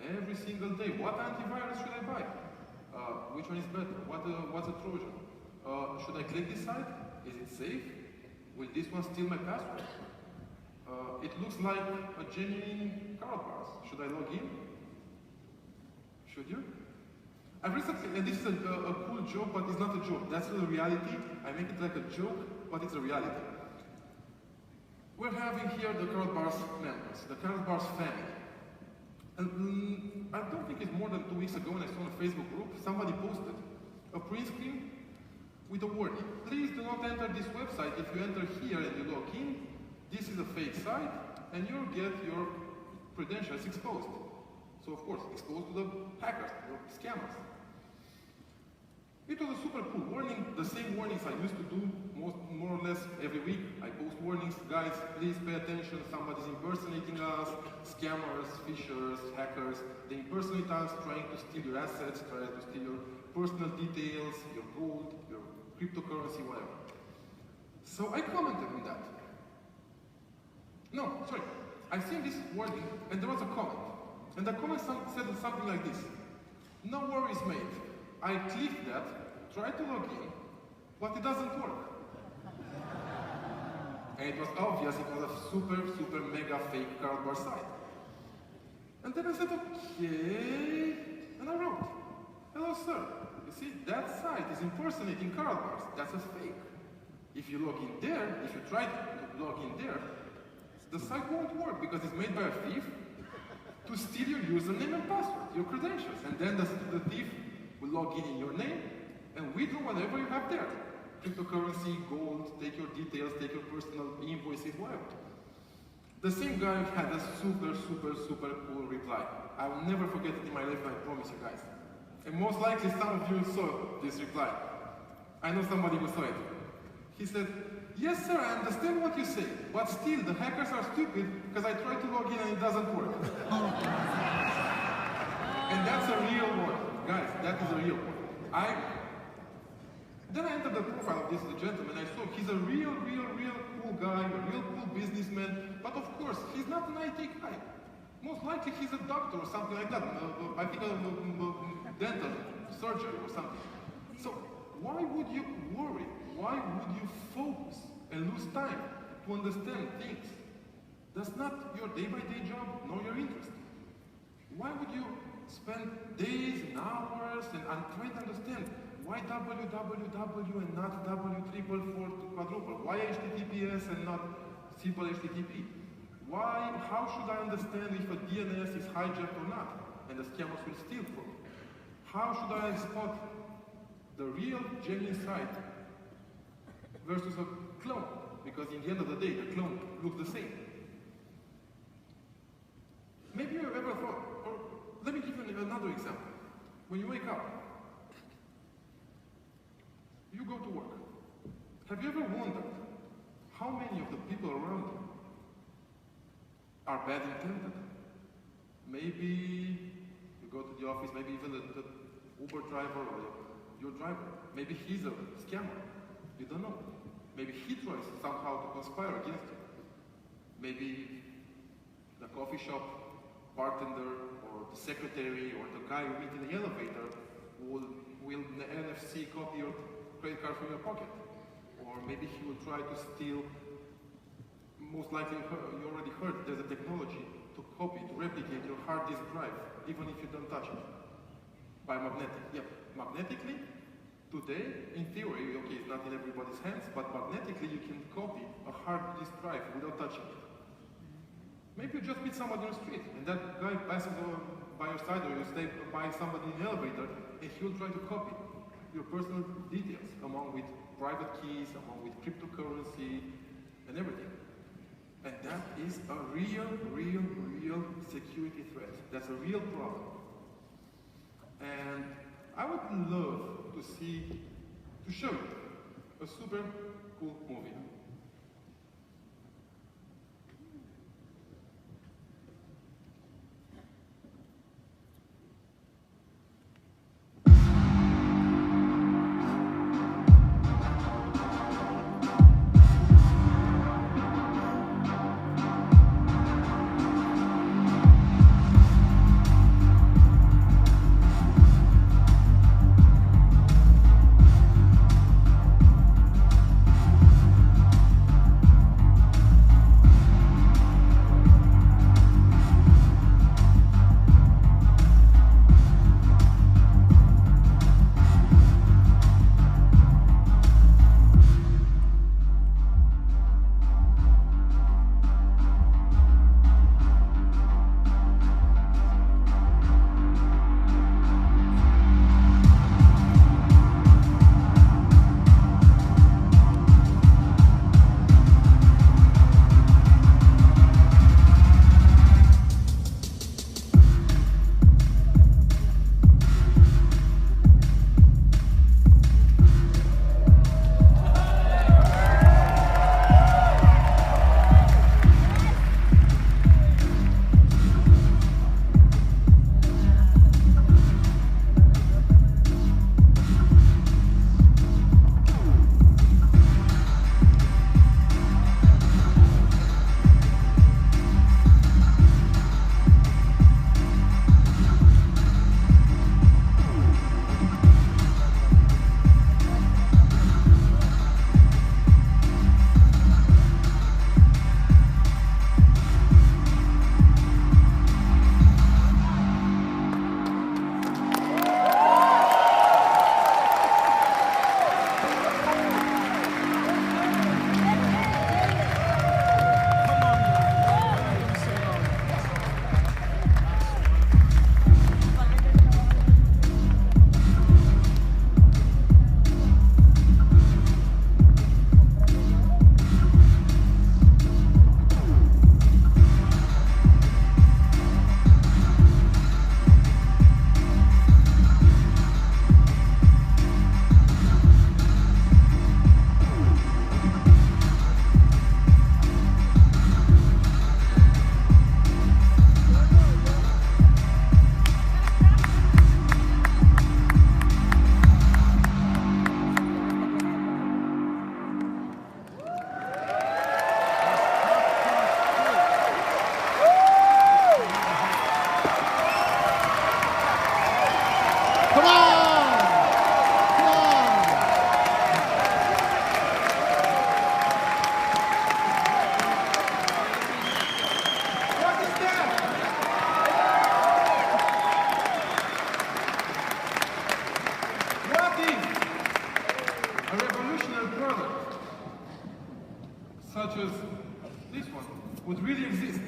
every single day. What antivirus should I buy? Which one is better? What's a Trojan? Should I click this site? Is it safe? Will this one steal my password? It looks like a genuine KaratBars. Should I log in? Should you? I've recently, and this is a cool joke, but it's not a joke. That's the reality. I make it like a joke, but it's a reality. We're having here the KaratBars members, the KaratBars family. And I don't think it's more than 2 weeks ago when I saw on a Facebook group, somebody posted a print screen with a warning. Please do not enter this website. If you enter here and you log in, this is a fake site, and you'll get your credentials exposed. So of course, exposed to the hackers, the scammers. It was a super cool warning, the same warnings I used to do more or less every week. I post warnings, guys, please pay attention, somebody's impersonating us, scammers, phishers, hackers. They impersonate us, trying to steal your assets, trying to steal your personal details, your gold, your cryptocurrency, whatever. So I commented on that. No, sorry, I seen this warning and there was a comment. And the comment said something like this: no worries, mate. I clicked that, tried to log in, but it doesn't work. And it was obvious it was a super mega fake KaratBars site. And then I said, okay, and I wrote, hello sir, you see, that site is impersonating KaratBars. That's a fake. If you log in there, if you try to log in there, the site won't work because it's made by a thief to steal your username and password, your credentials. And then the thief will log in your name and withdraw whatever you have there. Cryptocurrency, gold, take your details, take your personal invoices, whatever. The same guy had a super cool reply. I will never forget it in my life, I promise you guys. And most likely some of you saw this reply. I know somebody who saw it. He said, yes sir, I understand what you say, but still the hackers are stupid because I tried to log in and it doesn't work. And that's a real one. Guys, that is a real one. Then I entered the profile of this gentleman. I saw he's a real cool guy, a real cool businessman. But of course, he's not an IT guy. Most likely he's a doctor or something like that. I think a dental surgery or something. So why would you worry? Why would you focus and lose time to understand things? That's not your day-by-day job, nor your interest. Why would you spend days and hours and trying to understand why www and not w444 quadruple? Why HTTPS and not simple HTTP? Why, how should I understand if a DNS is hijacked or not? And the scammers will steal from it. How should I spot the real genuine site versus a clone, because in the end of the day, the clone looks the same. Maybe you've ever thought, or let me give you another example. When you wake up, you go to work. Have you ever wondered how many of the people around you are bad intended? Maybe you go to the office, maybe even the Uber driver or your driver, maybe he's a scammer. You don't know. Maybe he tries somehow to conspire against you. Maybe the coffee shop bartender or the secretary or the guy you meet in the elevator will the NFC copy your credit card from your pocket. Or maybe he will try to steal, most likely you already heard there's a technology to copy, to replicate your hard disk drive, even if you don't touch it. By magnetic, yep. Magnetically, today, in theory, okay, it's not in everybody's hands, but magnetically you can copy a hard disk drive without touching it. Maybe you just meet somebody on the street, and that guy passes by your side, or you stay by somebody in the elevator, and he'll try to copy your personal details, along with private keys, along with cryptocurrency, and everything. And that is a real security threat. That's a real problem. And I would love to show you a super cool movie. such as this one would really exist.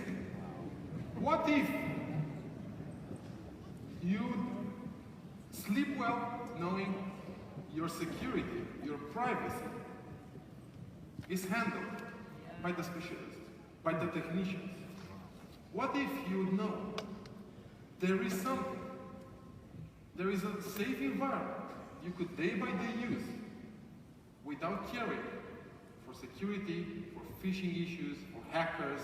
What if you sleep well knowing your security, your privacy is handled by the specialists, by the technicians. What if you know there is something, there is a safe environment you could day by day use without caring for security, for phishing issues, for hackers,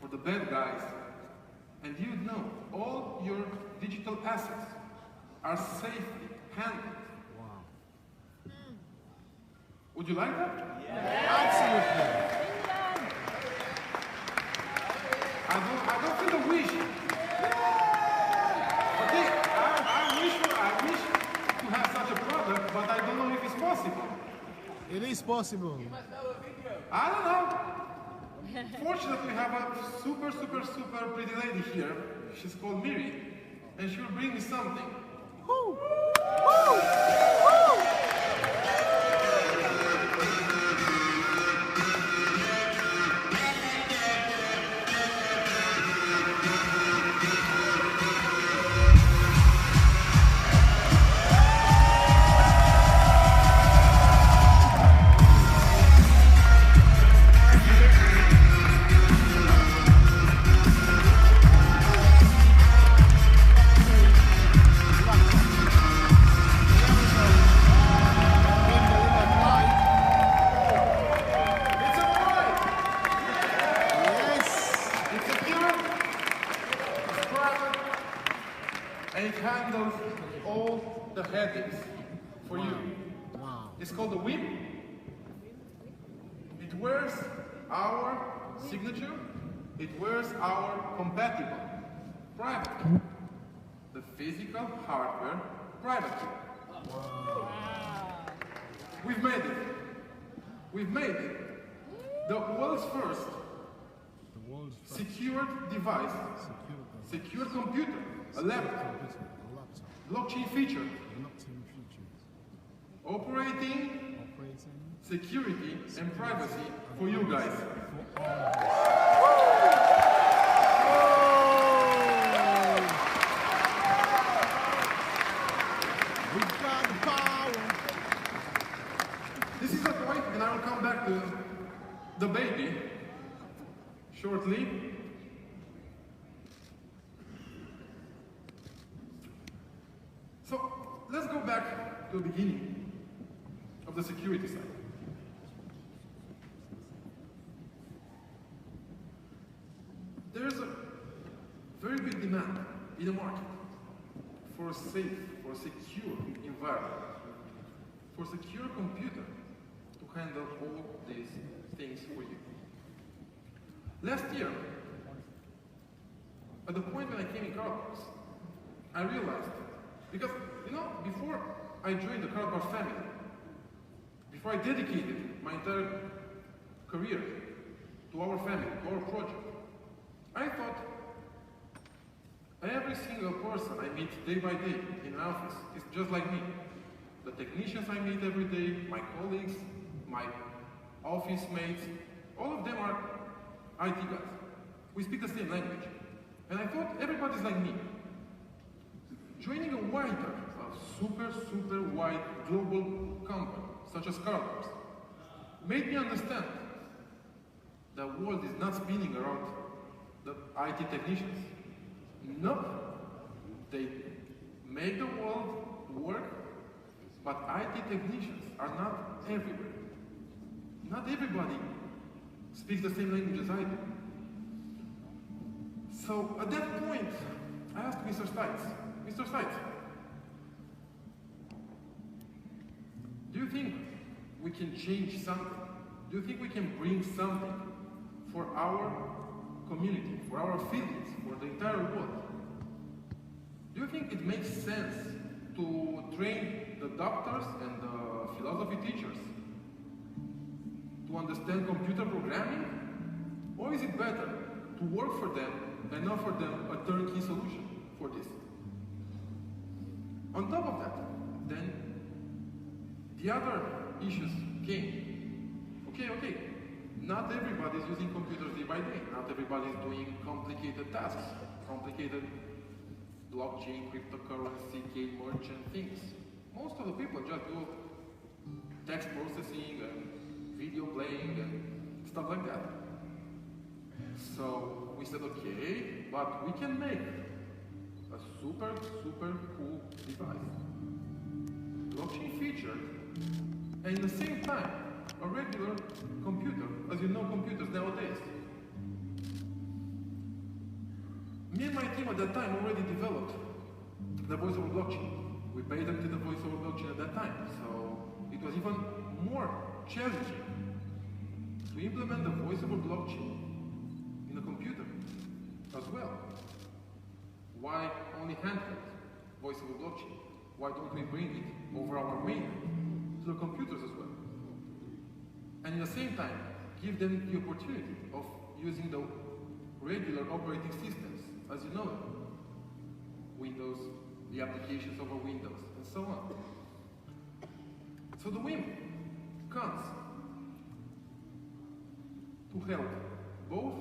for the bad guys, and you know all your digital assets are safely handled. Wow. Would you like that? Yeah. Absolutely. I don't feel the wish. Okay, I wish to have such a product, but I don't know if it's possible. It is possible. I don't know. Fortunately, we have a super pretty lady here. She's called Miri, and she'll bring me something. Woo! Woo! Woo! And it handles all the headings for you. Wow. It's called the WIP. It wears our signature. It wears our compatible private key. The physical hardware private key. Wow. We've made it. We've made it. The world's first secured device, secure computer, a laptop, blockchain feature, operating, security, and privacy for you guys. We've got the power. This is a toy, and I will come back to the baby shortly. So let's go back to the beginning of the security side. There's a very big demand in the market for a safe, for a secure environment, for a secure computer to handle all these things for you. Last year, at the point when I came in KaratBars, I realized, because, you know, before I joined the KaratBars family, before I dedicated my entire career to our family, to our project, I thought every single person I meet day by day in an office is just like me. The technicians I meet every day, my colleagues, my office mates, all of them are IT guys. We speak the same language. And I thought everybody's like me. Joining a wider, a super wide global company, such as KaratBars, made me understand the world is not spinning around the IT technicians. No, they make the world work, but IT technicians are not everywhere. Not everybody speaks the same language as I do. So at that point, I asked Mr. Stites, do you think we can change something? Do you think we can bring something for our community, for our affiliates, for the entire world? Do you think it makes sense to train the doctors and the philosophy teachers to understand computer programming? Or is it better to work for them and offer them a turnkey solution for this? On top of that, then the other issues came. Okay, not everybody is using computers day by day. Not everybody is doing complicated tasks, complicated blockchain, cryptocurrency, game merchant things. Most of the people just do text processing and video playing and stuff like that. So we said, okay, but we can make a super cool device. Blockchain feature, and at the same time, a regular computer, as you know computers nowadays. Me and my team at that time already developed the voice over blockchain. We patented the voice over blockchain at that time, so it was even more challenging to implement the voice over blockchain in a computer as well. Why only handheld voice over blockchain? Why don't we bring it over our mainnet to the computers as well? And at the same time, give them the opportunity of using the regular operating systems, as you know, Windows, the applications over Windows, and so on. So the whim comes to help both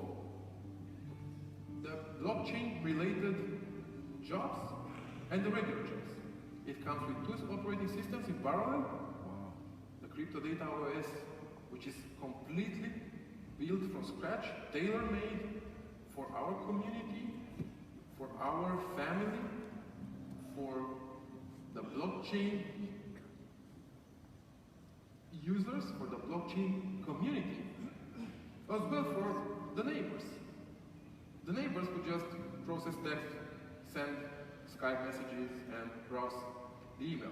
the blockchain-related jobs and the regular jobs. It comes with two operating systems in parallel. Wow. The Crypto Data OS, which is completely built from scratch, tailor-made for our community, for our family, for the blockchain users, for the blockchain community, as well for the neighbors. The neighbors could just process text, send Skype messages, and browse the email.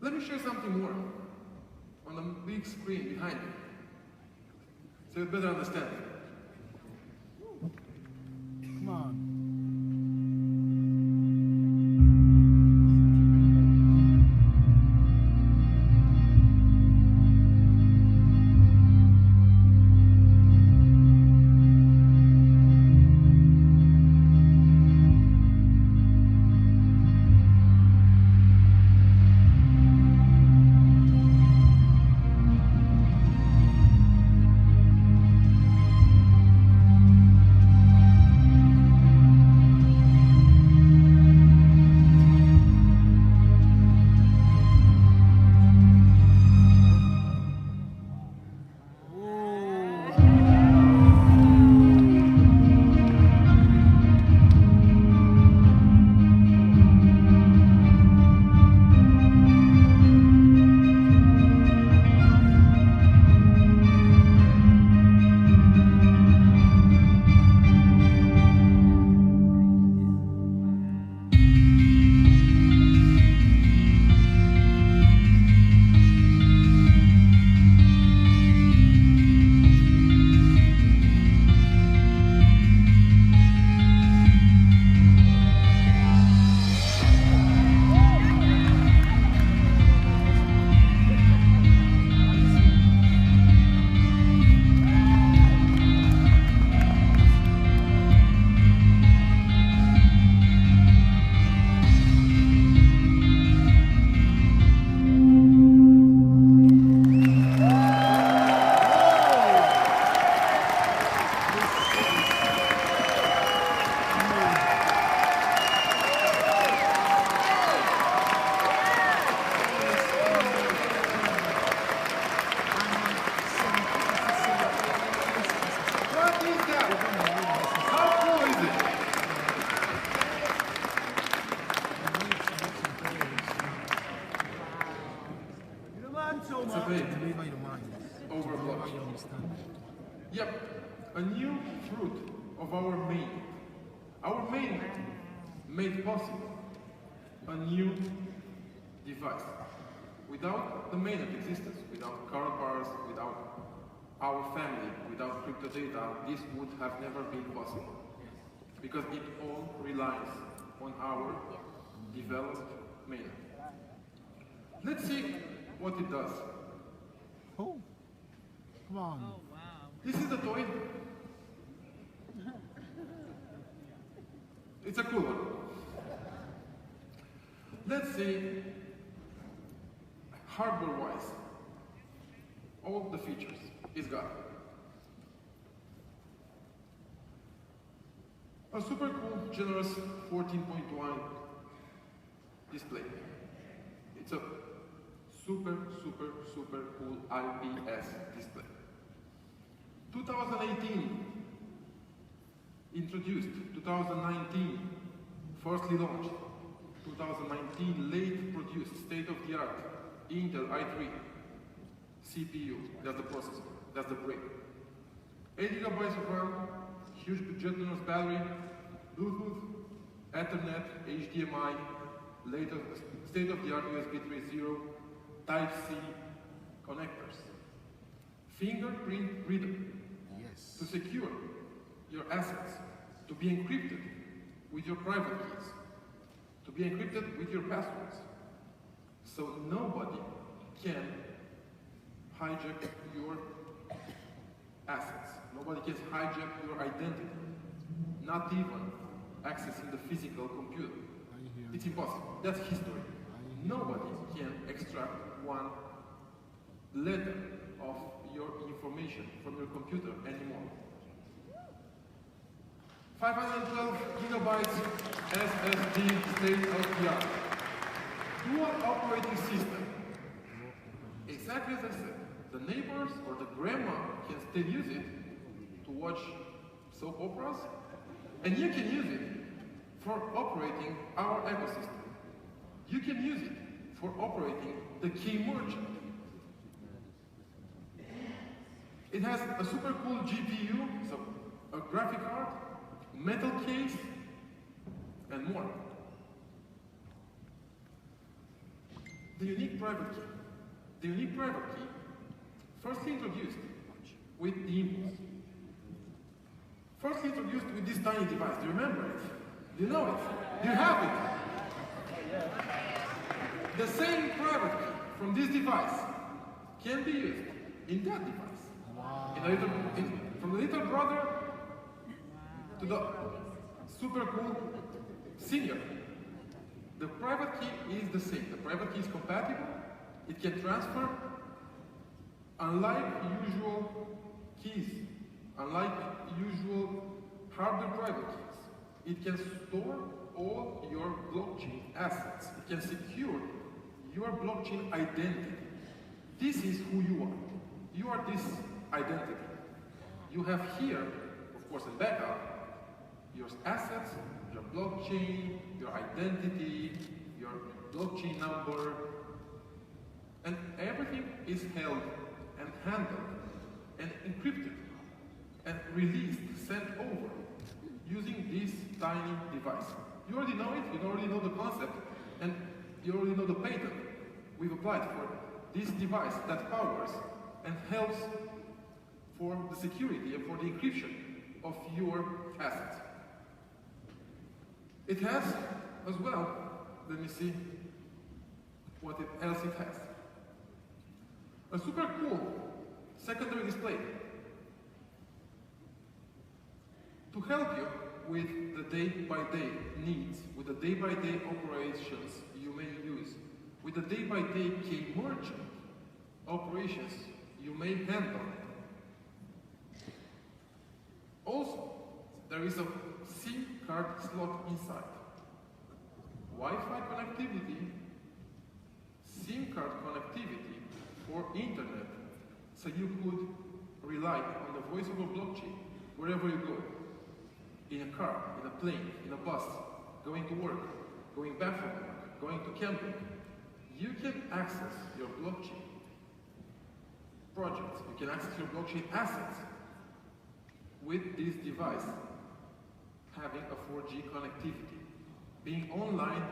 Let me share something more on the big screen behind me, so you better understand. Come on. Over blockchain. Yep, a new fruit of our main. Our main made possible a new device. Without the mainnet existence, without KaratBars, without our family, without crypto data, this would have never been possible. Because it all relies on our developed mainnet. Let's see what it does. Oh, come on. Oh, wow. This is the toy. It's a cool one. Let's see, hardware-wise, all the features it's got. A super cool, generous 14.1 display. It's a super cool IPS display. 2018 introduced, 2019 firstly launched, 2019 late produced state-of-the-art Intel i3 CPU, that's the processor, that's the brain. 8 GB of RAM, huge generous battery, Bluetooth, Ethernet, HDMI, latest state-of-the-art USB 3.0, Type-C connectors. Fingerprint reader to secure your assets, to be encrypted with your private keys, to be encrypted with your passwords, so nobody can hijack your assets. Nobody can hijack your identity, not even accessing the physical computer. It's impossible. That's history. Nobody can extract one letter of your information from your computer anymore. 512 gigabytes SSD state-of-the-art. Dual operating system. Exactly as I said. The neighbors or the grandma can still use it to watch soap operas, and you can use it for operating our ecosystem. You can use it for operating the key merchant. It has a super cool GPU, so a graphic card, metal case, and more. The unique private key. The unique private key, firstly introduced with the Impulse. Firstly introduced with this tiny device. Do you remember it? Do you know it? Do you have it? The same private key from this device can be used in that device. From the little brother to the super cool senior. The private key is the same. The private key is compatible. It can transfer. Unlike usual keys, unlike usual hardware private keys, it can store all your blockchain assets. It can secure your blockchain identity. This is who you are. You are this identity. You have here, of course, in backup, your assets, your blockchain, your identity, your blockchain number, and everything is held and handled and encrypted and released, sent over using this tiny device. You already know it, you already know the concept, and you already know the patent we've applied for this device that powers and helps for the security and for the encryption of your assets. It has as well, let me see what else it has. A super cool secondary display to help you with the day-by-day needs, with the day-by-day operations you may use, with the day-by-day key merchant operations you may handle. Also, there is a SIM card slot inside. Wi-Fi connectivity, SIM card connectivity for internet, so you could rely on the voice over blockchain wherever you go. In a car, in a plane, in a bus, going to work, going back from work, going to camping. You can access your blockchain projects, you can access your blockchain assets with this device having a 4G connectivity, being online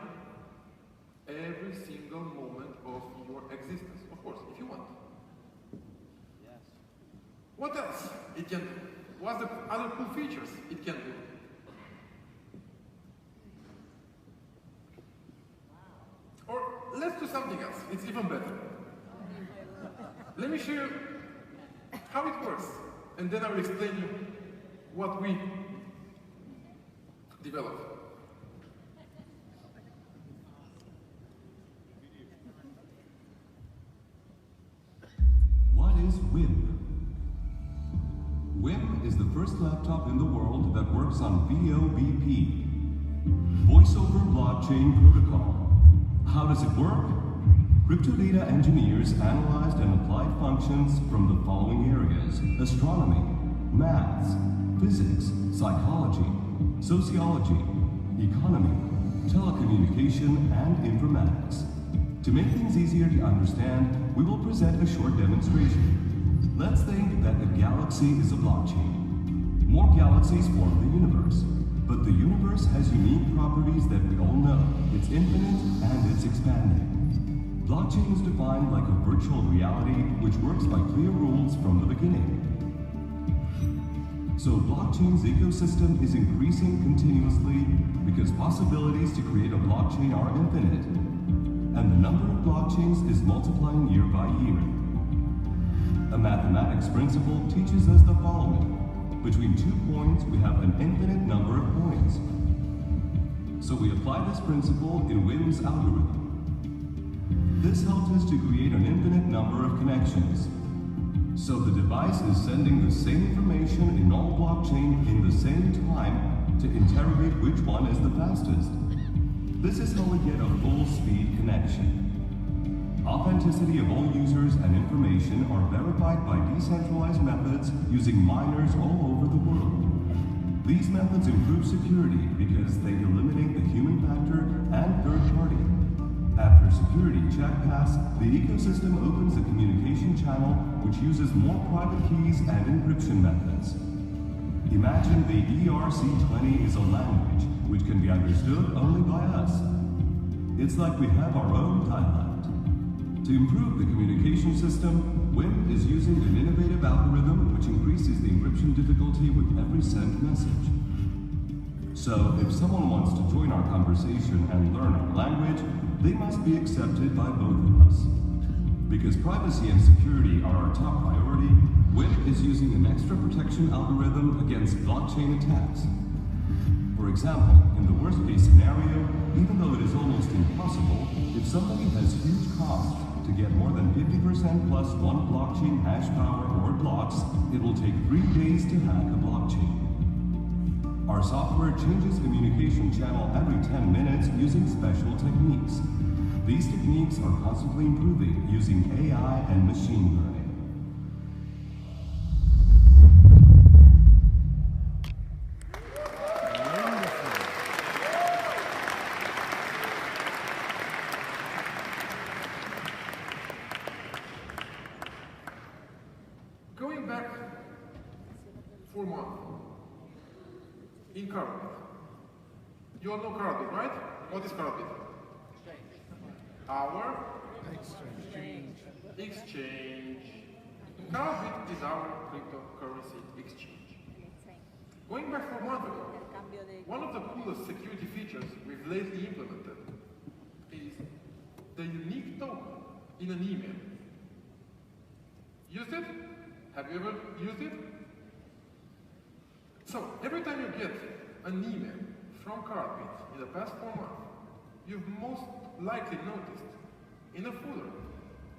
every single moment of your existence, of course, if you want. Yes. What else it can do? What's the other cool features it can do? Or let's do something else, it's even better. Let me show you how it works, and then I will explain you what we developed. What is WIM? WIM is the first laptop in the world that works on VOBP, Voice over Blockchain Protocol. How does it work? Cryptodata engineers analyzed and applied functions from the following areas: astronomy, maths, physics, psychology, sociology, economy, telecommunication, and informatics. To make things easier to understand, we will present a short demonstration. Let's think that a galaxy is a blockchain. More galaxies form the universe, but the universe has unique properties that we all know. It's infinite and it's expanding. Blockchain is defined like a virtual reality which works by clear rules from the beginning. So blockchain's ecosystem is increasing continuously because possibilities to create a blockchain are infinite. And the number of blockchains is multiplying year by year. A mathematics principle teaches us the following. Between 2 points, we have an infinite number of points. So we apply this principle in Winn's algorithm. This helped us to create an infinite number of connections. So the device is sending the same information in all blockchain in the same time to interrogate which one is the fastest. This is how we get a full speed connection. Authenticity of all users and information are verified by decentralized methods using miners all over the world. These methods improve security because they eliminate the human factor and third party. After security check pass, the ecosystem opens a communication channel which uses more private keys and encryption methods. Imagine the ERC20 is a language which can be understood only by us. It's like we have our own dialect. To improve the communication system, Win is using an innovative algorithm which increases the encryption difficulty with every sent message. So if someone wants to join our conversation and learn our language, they must be accepted by both of us. Because privacy and security are our top priority, Win is using an extra protection algorithm against blockchain attacks. For example, in the worst case scenario, even though it is almost impossible, if somebody has huge costs to get more than 50% plus one blockchain hash power or blocks, it will take 3 days to hack a blockchain. Our software changes communication channel every 10 minutes using special techniques. These techniques are constantly improving using AI and machine learning. Going back 4 months, in KaratBars. You all know KaratBars, right? What is KaratBars? Our exchange. KaratBars is our cryptocurrency exchange. Going back 4 months ago, one of the coolest security features we've lately implemented is the unique token in an email. Used it? Have you ever used it? So, every time you get an email from KaratBars in the past 4 months, you've most likely noticed in a footer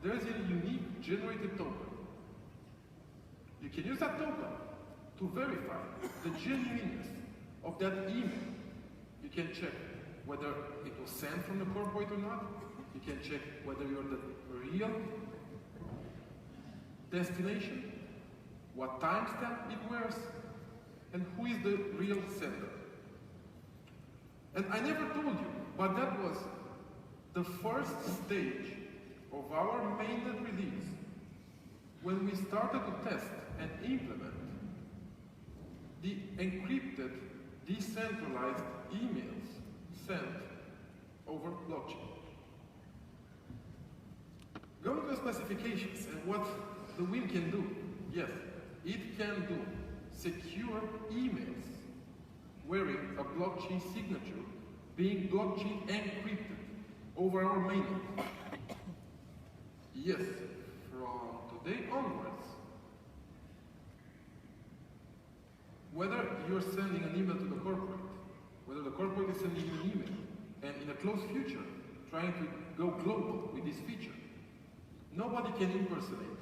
there is a unique generated token. You can use that token to verify the genuineness of that email. You can check whether it was sent from the corporate or not. You can check whether you're the real destination, what timestamp it wears, and who is the real sender. And I never told you, but that was the first stage of our mainnet release when we started to test and implement the encrypted, decentralized emails sent over blockchain. Going to the specifications and what the WIN can do. Yes, it can do secure emails wearing a blockchain signature being blockchain encrypted over our mainnet. Yes, from today onwards, whether you're sending an email to the corporate, whether the corporate is sending you an email, and in a close future, trying to go global with this feature, nobody can impersonate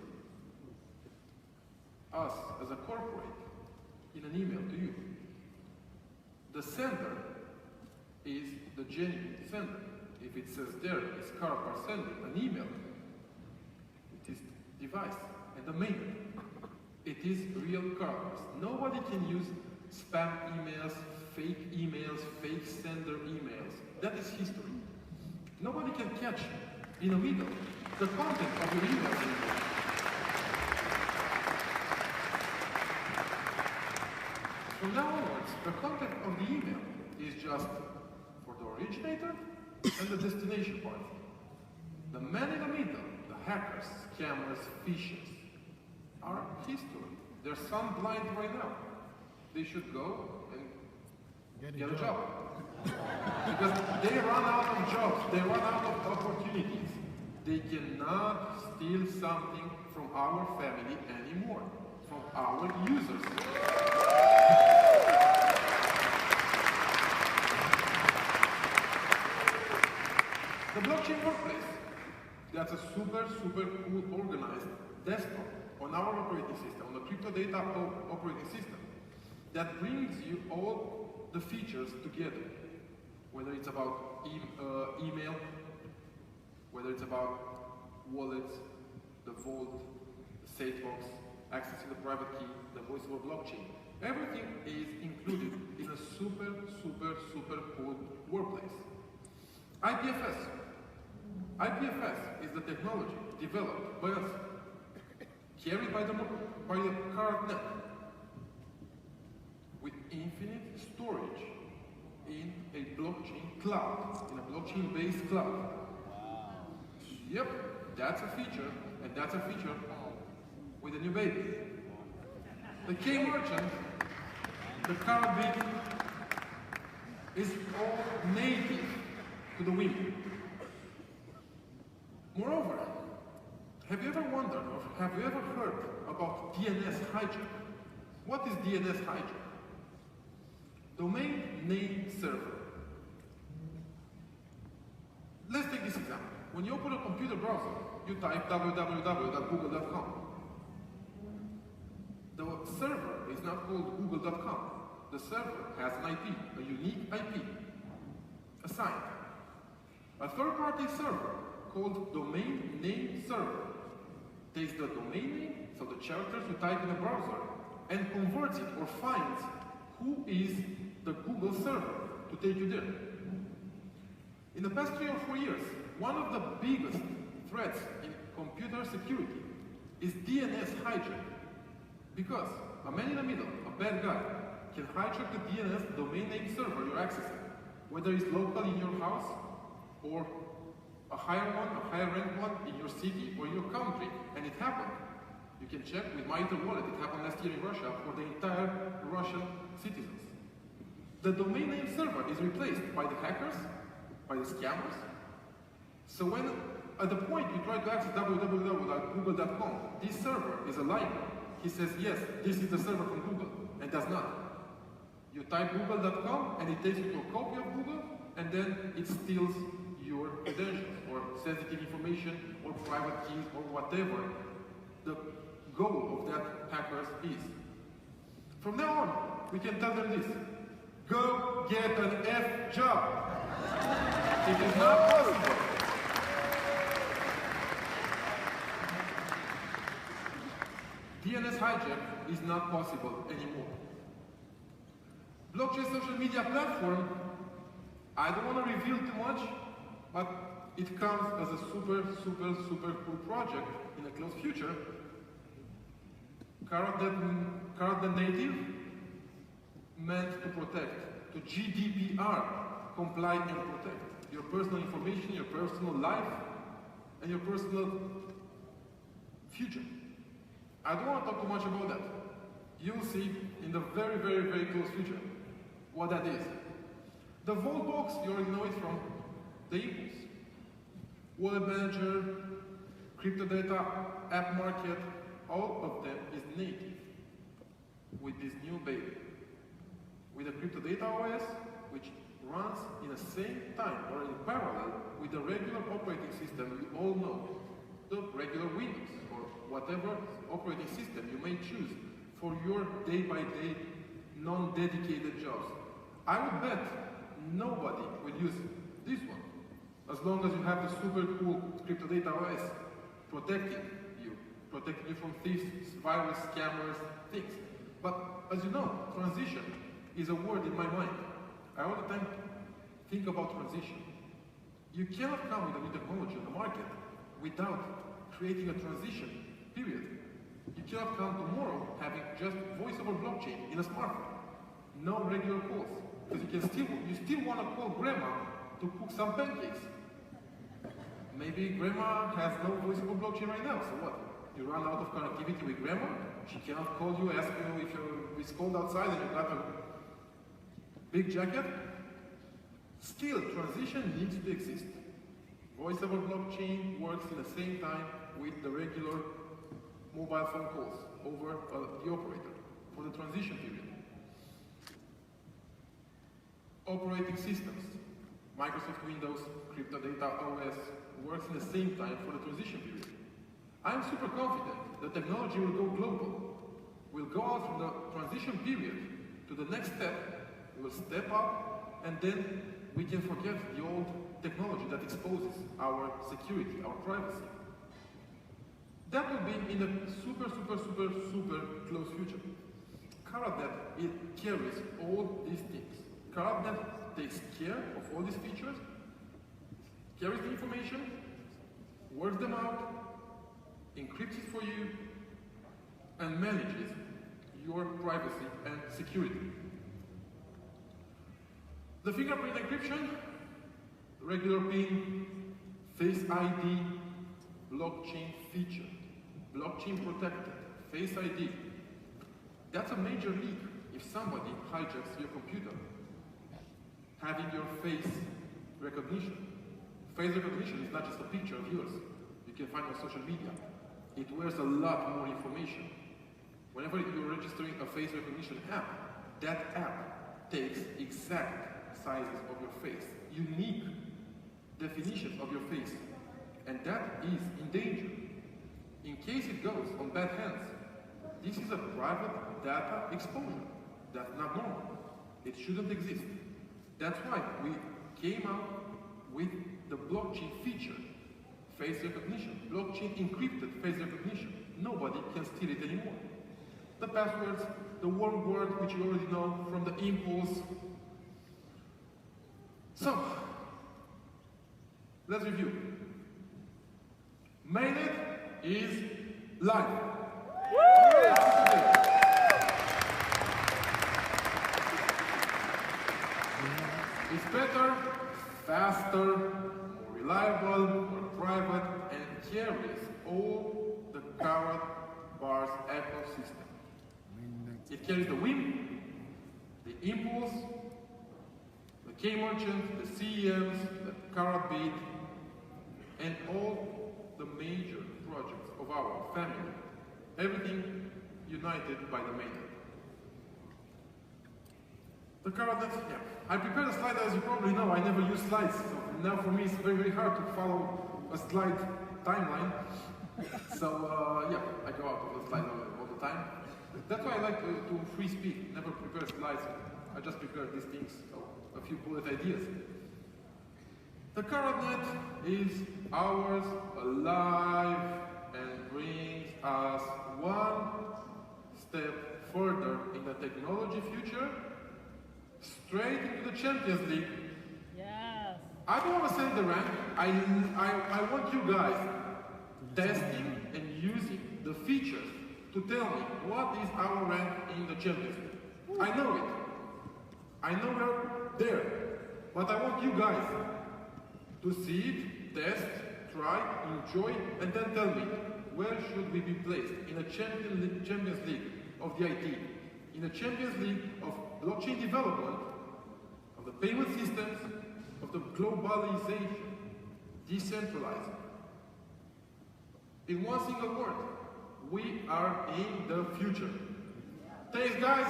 us as a corporate in an email to you. The sender is the genuine sender. if it says there, is KaratBars sending an email, it is device and the main. It is real KaratBars. Nobody can use spam emails, fake sender emails. That is history. Nobody can catch in the middle the content of your email. From now onwards, the content of the email is just for the originator and the destination part. The man in the middle, the hackers, scammers, phishers, are history. There's some blind right now. They should go and get a job. Because they run out of jobs, they run out of opportunities. They cannot steal something from our family anymore, from our users. The blockchain workplace, that's a super cool organized desktop on our operating system, on the crypto data operating system, that brings you all the features together. Whether it's about email, whether it's about wallets, the vault, the safe box, accessing the private key, the voice over blockchain. Everything is included in a super cool workplace. IPFS. IPFS is the technology developed by us, carried by the KaratNet, with infinite storage in a blockchain cloud, in a blockchain-based cloud. Wow. Yep, that's a feature, and that's a feature with a new baby. The K merchant, the Karat is all native to the women. Moreover, have you ever wondered or have you ever heard about DNS hijack? What is DNS hijack? Domain name server. Let's take this example. When you open a computer browser, you type www.google.com. The server is not called google.com. The server has an IP, a unique IP, assigned. A third-party server called domain name server takes the domain name, so the characters you type in a browser, and converts it or finds who is the Google server to take you there. In the past 3 or 4 years, one of the biggest threats in computer security is DNS hijack. Because a man in the middle, a bad guy, can hijack the DNS domain name server you're accessing, whether it's local in your house or a higher ranked one in your city or your country, and it happened. You can check with my wallet, it happened last year in Russia for the entire Russian citizens. The domain name server is replaced by the hackers, by the scammers. So when, at the point you try to access www.google.com, this server is a liar. He says, yes, this is the server from Google, and does not. You type google.com, and it takes you to a copy of Google, and then it steals your credentials, or sensitive information, or private keys, or whatever the goal of that hackers is. From now on, we can tell them this: go get an F job. It is not possible. DNS hijack is not possible anymore. Blockchain social media platform, I don't want to reveal too much, but it comes as a super cool project in the close future. KaratNet native, meant to protect, to GDPR comply and protect your personal information, your personal life, and your personal future. I don't want to talk too much about that. You'll see in the very close future what that is. The vault box, you already know it from the impulse. Wallet manager, crypto data, app market, all of them is native with this new baby. With the crypto data OS, which runs in the same time or in parallel with the regular operating system you all know, the regular Windows or whatever operating system you may choose for your day-by-day non-dedicated jobs. I would bet nobody will use this one. as long as you have the super cool crypto data OS protecting you from thieves, virus, scammers, things. But as you know, transition is a word in my mind. I all the time think about transition. You cannot come with a new technology on the market without creating a transition period. You cannot come tomorrow having just voice over blockchain in a smartphone. No regular calls. Because you still want to call grandma to cook some pancakes. Maybe grandma has no voice over blockchain right now, so what? You run out of connectivity with grandma? She cannot call you, ask you if it's cold outside and you got a big jacket? Still, transition needs to exist. Voice over blockchain works in the same time with the regular mobile phone calls over the operator for the transition period. Operating systems, Microsoft Windows, Crypto Data OS, works in the same time for the transition period. I'm super confident the technology will go global. We'll go out from the transition period to the next step, we'll step up, and then we can forget the old technology that exposes our security, our privacy. That will be in the super close future. KaratNet, it carries all these things. KaratNet takes care of all these features, carries the information, works them out, encrypts it for you, and manages your privacy and security. The fingerprint encryption, regular PIN, Face ID, blockchain feature, blockchain protected, Face ID. That's a major leak if somebody hijacks your computer. Having your face recognition. Face recognition is not just a picture of yours. You can find on social media. It wears a lot more information. Whenever you're registering a face recognition app, that app takes exact sizes of your face, unique definitions of your face, and that is in danger. In case it goes on bad hands, this is a private data exposure. That's not normal. It shouldn't exist. That's why we came out with the blockchain feature, face recognition, blockchain encrypted face recognition. Nobody can steal it anymore. The passwords, the warm word, which you already know from the impulse. So, let's review. Mainnet is live. It's better, faster, more reliable, more private, and carries all the KaratBars ecosystem. It carries the WIM, the Impulse, the K-Merchant, the CEMs, the KaratBit, and all the major projects of our family. Everything united by the mainnet. The KaratNet, yeah. I prepared a slide, as you probably know, I never use slides, so now for me it's very hard to follow a slide timeline. So yeah, I go out of the slide all the time. That's why I like to free speak, never prepare slides. I just prepare these things, so a few bullet ideas. The KaratNet is ours, alive, and brings us one step further in the technology future, straight into the Champions League. Yes. I don't want to set the rank. I want you guys testing and using the features to tell me what is our rank in the Champions League. I know it. I know we're there. But I want you guys to see it, test, try, enjoy, and then tell me where should we be placed in a Champions League of the IT, in a Champions League of blockchain development, of the payment systems, of the globalization, decentralizing. In one single word, we are in the future. Thanks, guys.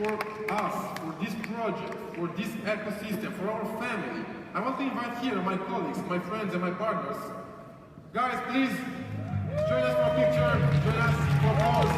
for us, for this project, for this ecosystem, for our family, I want to invite here my colleagues, my friends and my partners. Guys, please join us for a picture, join us for pause.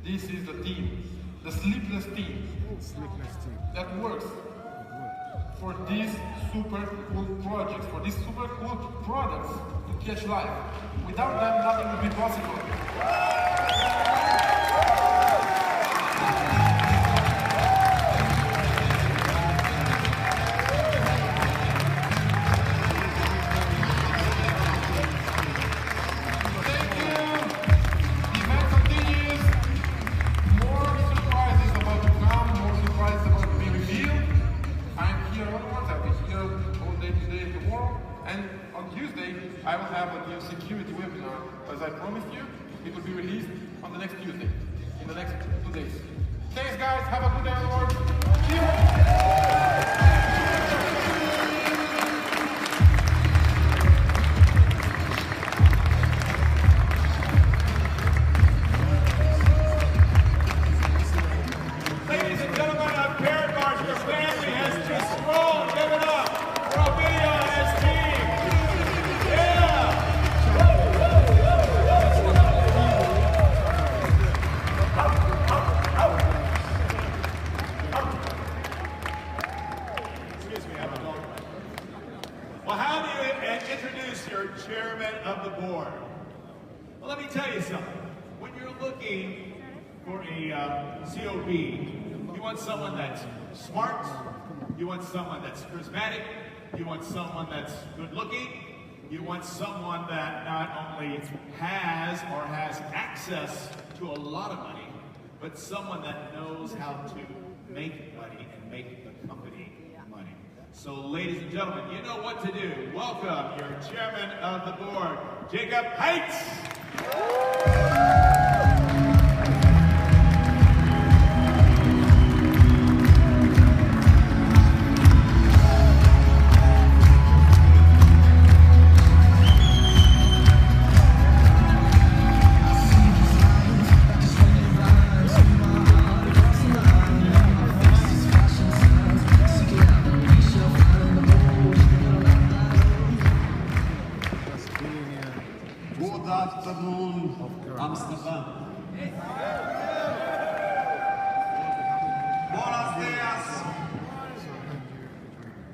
This is the team, the sleepless team that works for these super cool projects, for these super cool products to catch life. Without them, nothing would be possible. I will have a new security webinar, as I promised you. It will be released on the next Tuesday, in the next 2 days. Thanks guys, have a good day on board. Ladies and gentlemen of KaratBars, your family has just grown. Give it up for Ovidio and his team. Well, how do you introduce your chairman of the board? Well, let me tell you something. When you're looking for a COB, you want someone that's smart, you want someone that's charismatic, you want someone that's good looking, you want someone that not only has or has access to a lot of money, but someone that knows how to make money and make the company money. So ladies and gentlemen, you know what to do. Welcome your chairman of the board, Jacob Heitz. Good afternoon, Amsterdam. Buenos dias.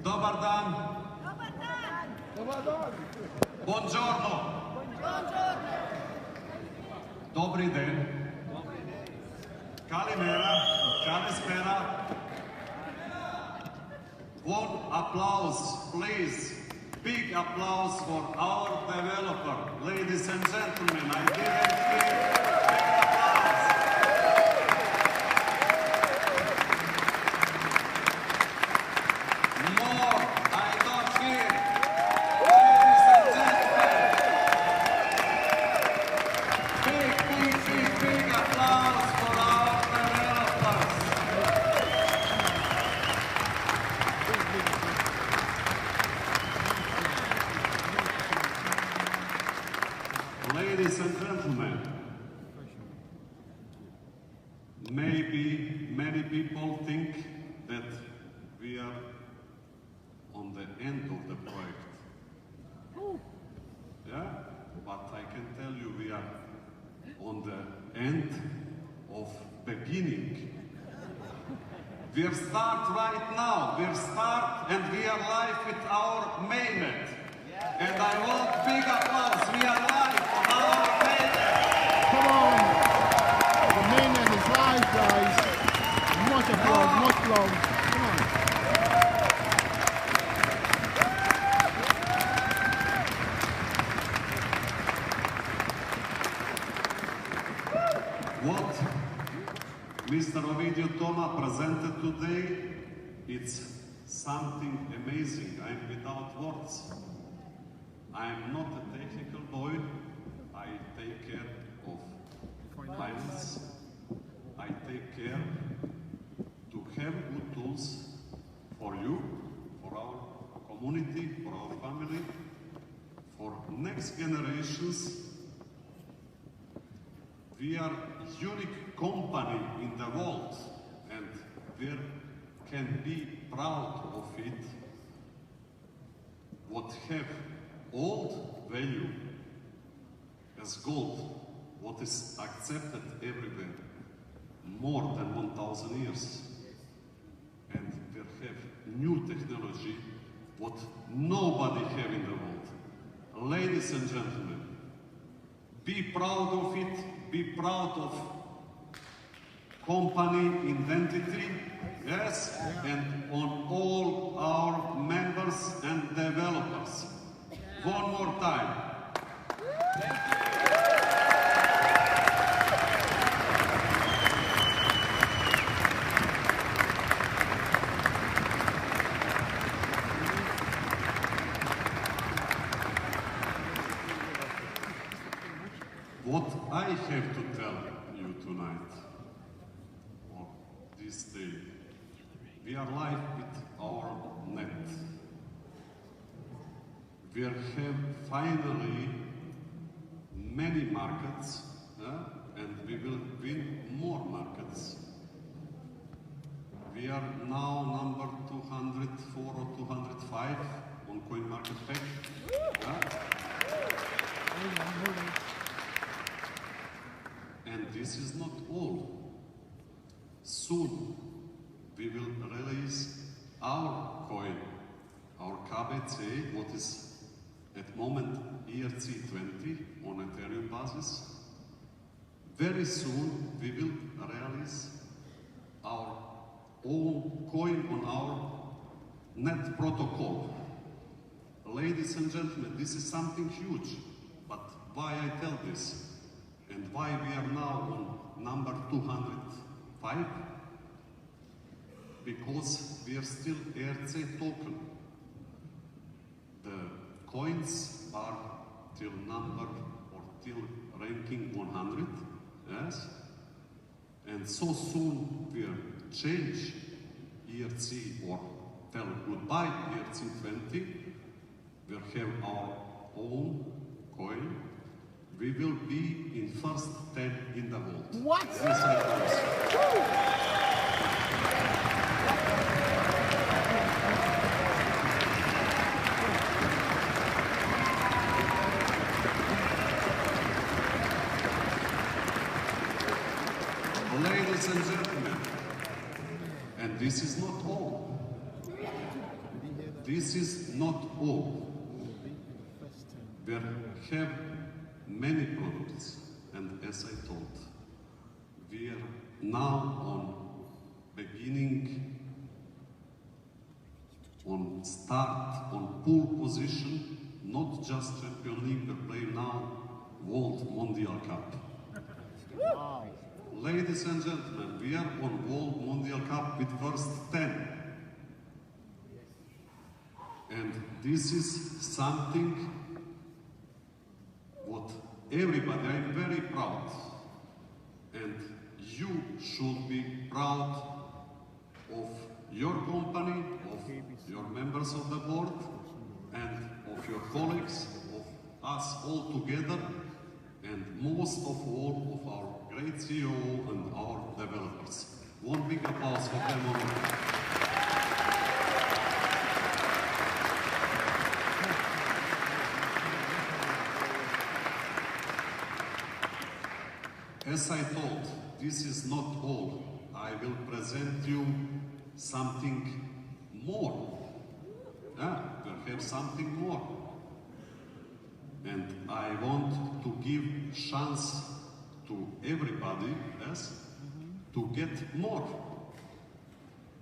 Dobar dan. Buongiorno. Dobri den. Kalimera. Kalispera. One applause, please. Big applause for our developer. Ladies and gentlemen, I didn't hear big applause. More, I don't hear. Ladies and gentlemen. Big applause for our developers. Ladies Ladies and gentlemen, maybe many people think that we are on the end of the project. Yeah? But I can tell you we are on the end of beginning. We start right now. We start and we are live with our mainnet. And I want big applause. We are live on our mainnet. Come on! The mainnet is live, guys. Much applause, much applause. Come on. What Mr. Ovidio Toma presented today, it's something amazing. I'm without words. I'm not a technical boy. I take care of finance. I take care to have good tools for you, for our community, for our family, for next generations. We are a unique company in the world, and we can be proud of it. What have old value as gold, what is accepted everywhere, more than 1,000 years. And we have new technology, what nobody have in the world. Ladies and gentlemen, be proud of it, be proud of company identity, yes, and on all our members and developers. One more time. What I have to tell you tonight, or this day, we are live with our net. We have finally many markets, and we will win more markets. We are now number 204 or 205 on CoinMarketCap. And this is not all. Soon we will release our coin, our KBC, what is at the moment ERC20 on Ethereum basis. Very soon we will release our own coin on our net protocol. Ladies and gentlemen, this is something huge. But why I tell this? And why we are now on number 205? Because we are still ERC token. The coins are till number or till ranking 100, yes? And so soon we'll change ERC or tell goodbye ERC20. We'll have our own coin. We will be in first 10 in the world. What? Yes, I promise. Ladies and gentlemen, and this is not all. This is not all. We have many products, and as I told, we are now on beginning, on start, on pole position, not just Champions League, we play now World Mondial Cup. Wow. Ladies and gentlemen, we are on World Mondial Cup with first 10. And this is something what everybody, I'm very proud. And you should be proud of your company, of your members of the board, and of your colleagues, of us all together. and most of all of our great CEO and our developers. One big applause for them already. As I told, this is not all. I will present you something more. Perhaps something more. And I want to give chance to everybody else to get more.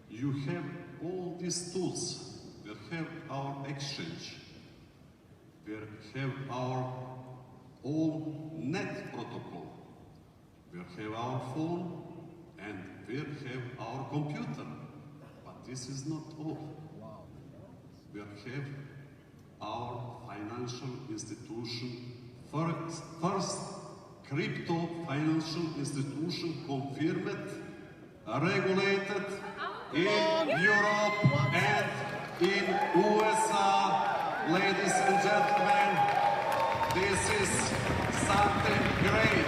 You have all these tools. We have our exchange. We have our own net protocol. We have our phone and we have our computer. But this is not all. We have our financial institution, first crypto financial institution confirmed, regulated in Europe and in USA. Ladies and gentlemen, this is something great.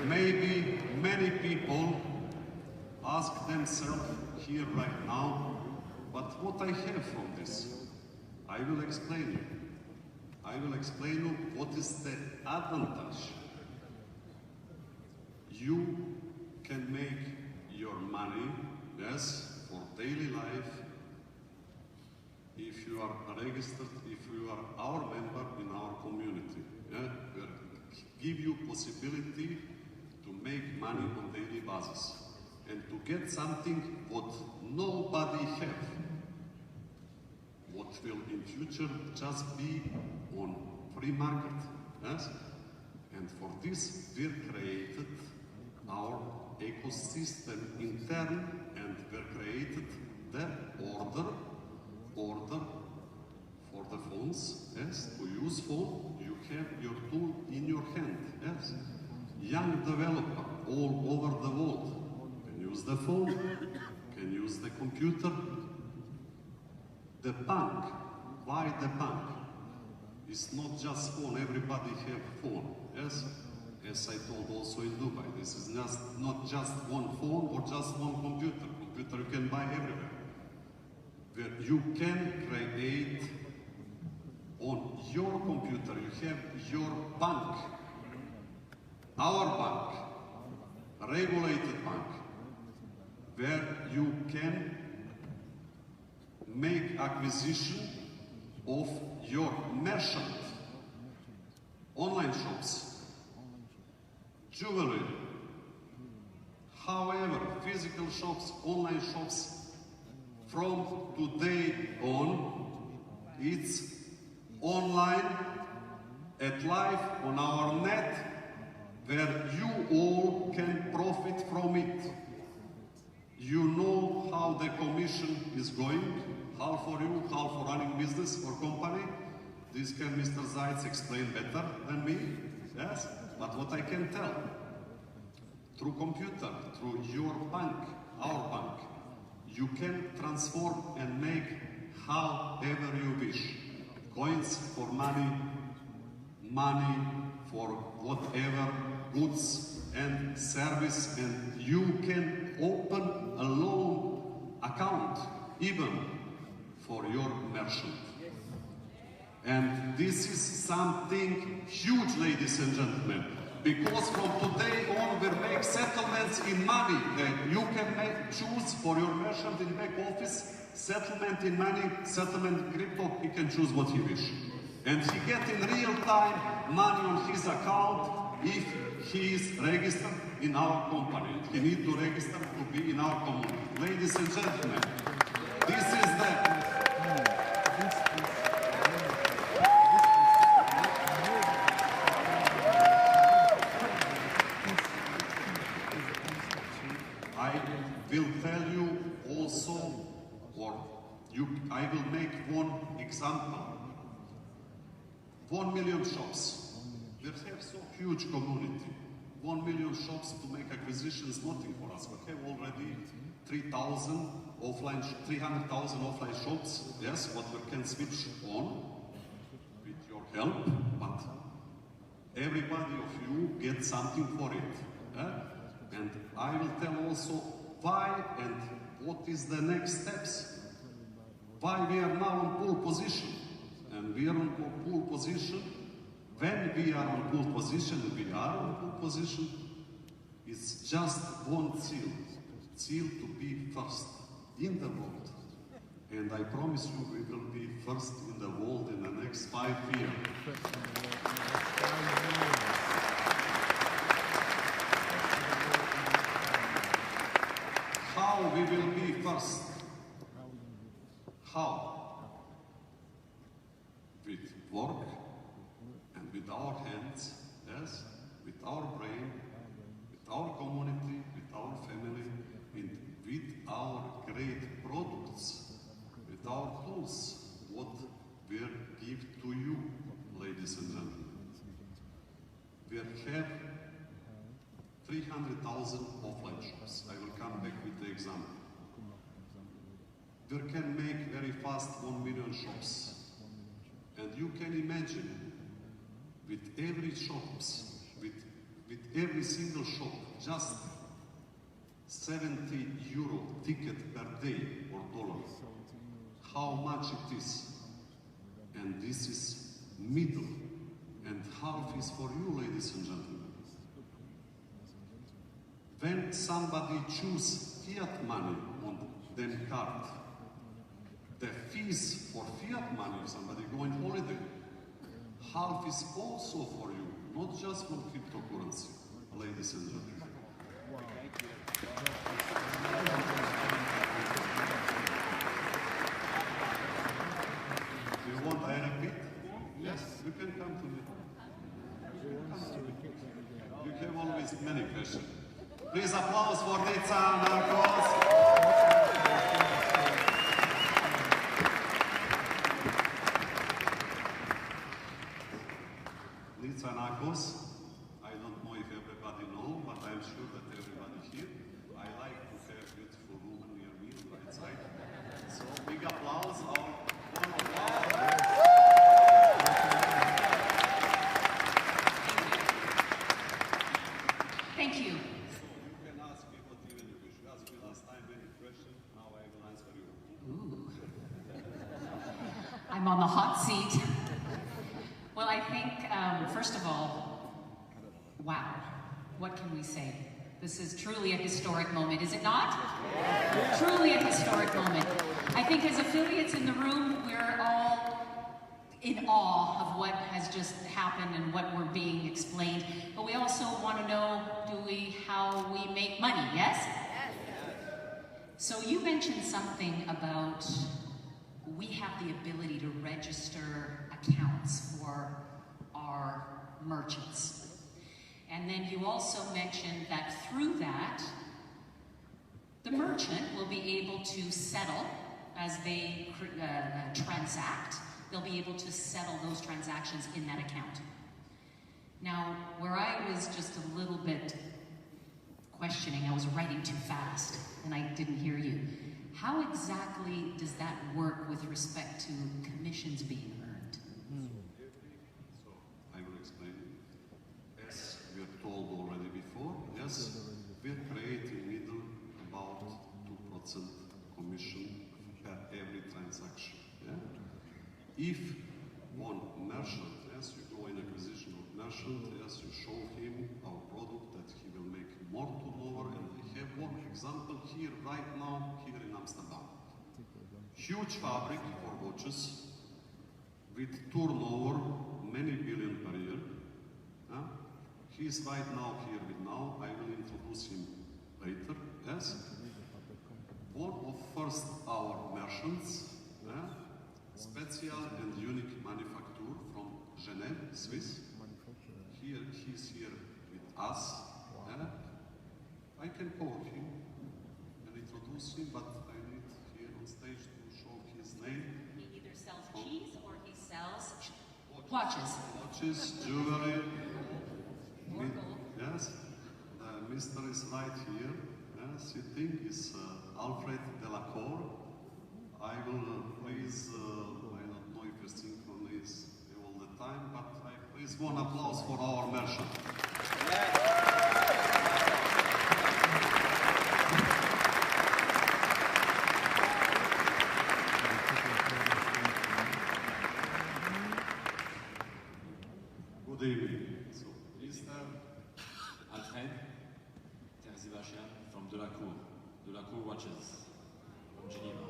Maybe many people ask themselves here right now, but what I have from this? I will explain you. I will explain you what is the advantage. You can make your money, yes, for daily life, if you are registered, if you are our member in our community. Yeah? We give you possibility to make money on daily basis and to get something what nobody have, what will in future just be on free market, yes? And for this we created our ecosystem intern, and we created the order for the phones, yes? To use phone, you have your tool in your hand, yes? Young developer all over the world can use the phone, can use the computer. The bank, why the bank? It's not just phone, everybody have phone, yes? As I told also in Dubai, this is not just one phone or just one computer. Computer you can buy everywhere. Where you can create on your computer, you have your bank, our bank, regulated bank, where you can make acquisition of your merchant, online shops, jewelry. However, physical shops, online shops, from today on, it's online, at live, on our net, where you all can profit from it. You know how the commission is going, how for you, how for running business or company. This can Mr. Zaitz explain better than me, yes? But what I can tell, through computer, through your bank, our bank, you can transform and make however you wish. Coins for money, money for whatever, goods and service, and you can open a loan account even for your merchant. And this is something huge, ladies and gentlemen, because from today on we make settlements in money. You can choose for your merchant in back office, settlement in money, settlement in crypto. He can choose what he wish. And he get in real time money on his account if he is registered in our company. He need to register to be in our community. Ladies and gentlemen, this is the... I will tell you also, or I will make one example. 1 million shops. We have so huge community. 1 million shops to make acquisitions, nothing for us. We have already 300,000 offline shops, yes, what we can switch on with your help, but everybody of you gets something for it. And I will tell also why and what is the next steps. Why we are now on pole position. And we are on pole position. When we are on pole position, it's just one seal to be first in the world. And I promise you we will be first in the world in the next 5 years. How we will be first? How? With work and with our hands, yes, with our brain, with our community, with our family, and with our great products, with our tools, what we give to you, ladies and gentlemen. We have 300,000 offline shops. I will come back with the example. We can make very fast 1 million shops. And you can imagine, with every shops, with every single shop, just 70 euro ticket per day or dollar. How much it is? And this is middle. And half is for you, ladies and gentlemen. When somebody chooses fiat money on their card, the fees for fiat money, if somebody go on holiday, half is also for you, not just for cryptocurrency, ladies and gentlemen. Do you want I repeat? Yes, you can come to me. You have always many questions. Please applause for Nica Narcos. Nica Narcos, I don't know if everybody knows, but I'm sure that everybody here. I like to have beautiful woman near me on the right side. So big applause. Thank you. I'm on the hot seat. Well, I think, first of all, wow, what can we say? This is truly a historic moment, is it not? Yes. Truly a historic moment. I think as affiliates in the room, we're all in awe of what has just happened and what we're being explained. But we also want to know, how we make money, yes? Yes. So you mentioned something about we have the ability to register accounts for our merchants. And then you also mentioned that through that, the merchant will be able to settle as they transact. They'll be able to settle those transactions in that account. Now, where I was just a little bit questioning, I was writing too fast and I didn't hear you. How exactly does that work with respect to commissions being earned? So, I will explain. As we are told already before, yes, we are creating middle about 2% commission per every transaction. Yeah? If one merchant, yes, you go in acquisition of merchant, yes, you show him our product that he will make more turnover, and I have one example here right now, here in Amsterdam. Huge fabric for watches with turnover many billion per year. He's right now here with now. I will introduce him later. Yes, one of first our merchants, special and unique manufacturer from Geneva, Swiss. Here, he's here with us. I can call him and introduce him, but I need here on stage to show his name. He either sells cheese or he sells watches. watches, jewelry. Yes, the Mr. is right here. Yes, you think it's Alfred Delacour. I will please, I don't know if you synchronize all the time, but I please one applause for our merchant. Good evening. So, Mr. Alfred Terzivashian from Delacour Watches from Geneva.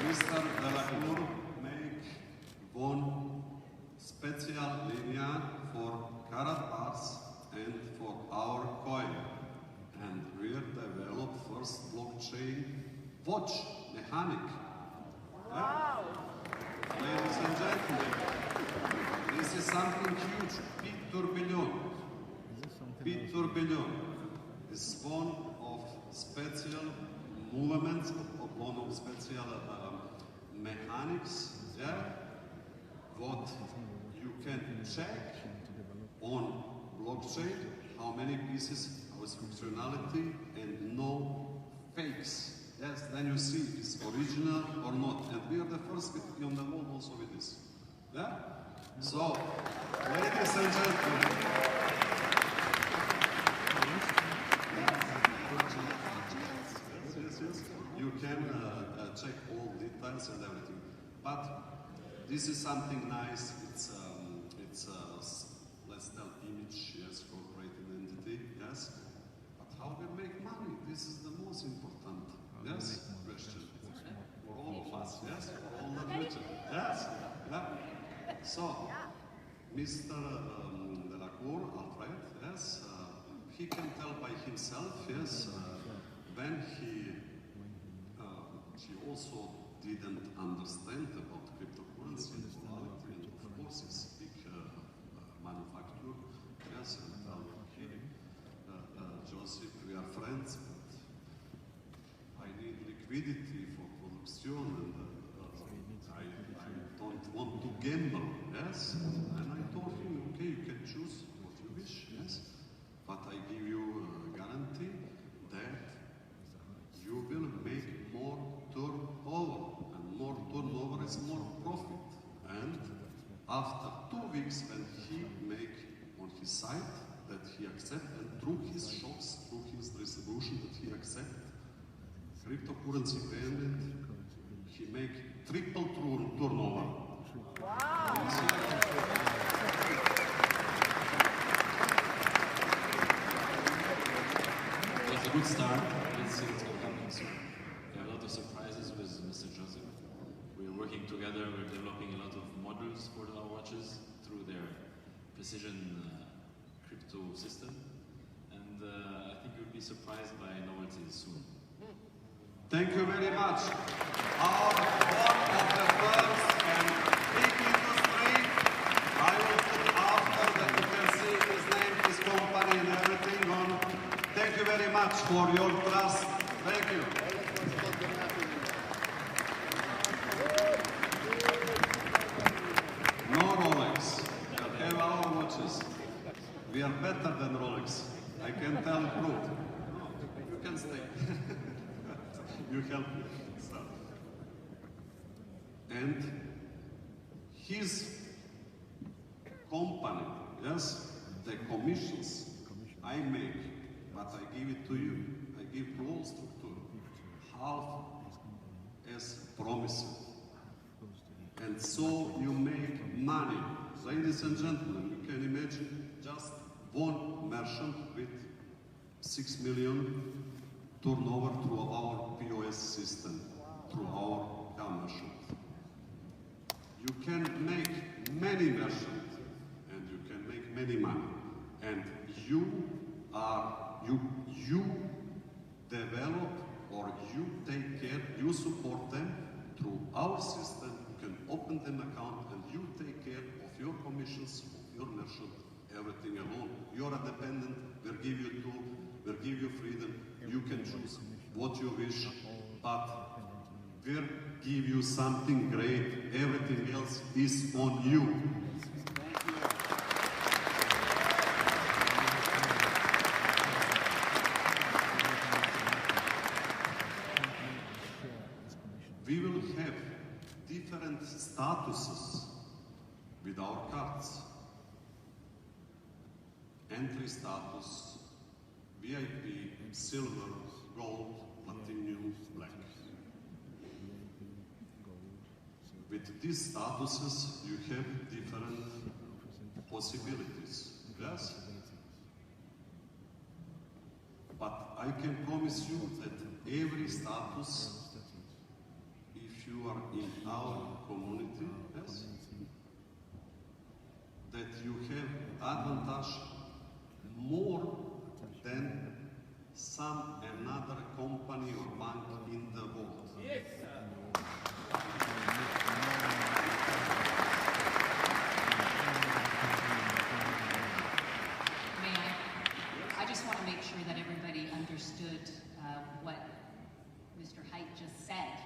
Mr. Delacour make one special linear for KaratBars and for our coin. And we develop first blockchain watch mechanic. Wow! Ladies and gentlemen, this is something huge. Bit tourbillon is one of special movements, one of special mechanics, yeah? What you can check on blockchain, how many pieces, how is functionality, and no fakes. Yes, then you see if it's original or not. And we are the first on the world also with this. Yeah? So, ladies and gentlemen, yes. You can check all details and everything. But this is something nice. It's let's tell image, yes, corporate identity, yes. But how we make money? This is the most important. Yes, question for all of us. Yes, for all the future. Yes, yeah. So, Mr. Delacour, Alfred, yes, he can tell by himself. Yes, when he also didn't understand about cryptocurrency and volatility, and of course, it's big manufacturer. Yes, and Joseph, we are friends. Liquidity for production, and I don't want to gamble, yes? And I told him, okay, you can choose what you wish, yes? But I give you a guarantee that you will make more turnover, and more turnover is more profit. And after 2 weeks, when he make on his site that he accept, and through his shops, through his distribution that he accept, cryptocurrency payment, he make triple turnover. Wow! It was a good start. Let's see what's going to happen soon. We have a lot of surprises with Mr. Joseph. We're working together. We're developing a lot of modules for our watches through their precision crypto system. And I think you'll be surprised by novelties soon. Thank you very much. Our one of the first and big industry, I will put after that you can see his name, his company and everything on. Thank you very much for your trust. Thank you. No Rolex. We have our watches. We are better than Rolex. I can tell you proof. You can stay. You help me. And his company, yes, the commissions I make, but I give it to you. I give to all structure half as promised. And so you make money. Ladies and gentlemen, you can imagine just one merchant with 6 million turnover through our POS system, through our merchant. You can make many merchants, and you can make many money. And you develop, or you take care, you support them through our system. You can open them account, and you take care of your commissions, of your merchant, everything alone. You're independent. We'll give you tool. We'll give you freedom. You can choose what you wish, but will give you something great. Everything else is on you. We will have different statuses with our cards. Entry status, VIP, silver, gold, platinum, black. With these statuses, you have different possibilities, yes? But I can promise you that every status, if you are in our community, yes, that you have advantage more than some another company or bank in the world. Yes, I just want to make sure that everybody understood what Mr. Haidt just said.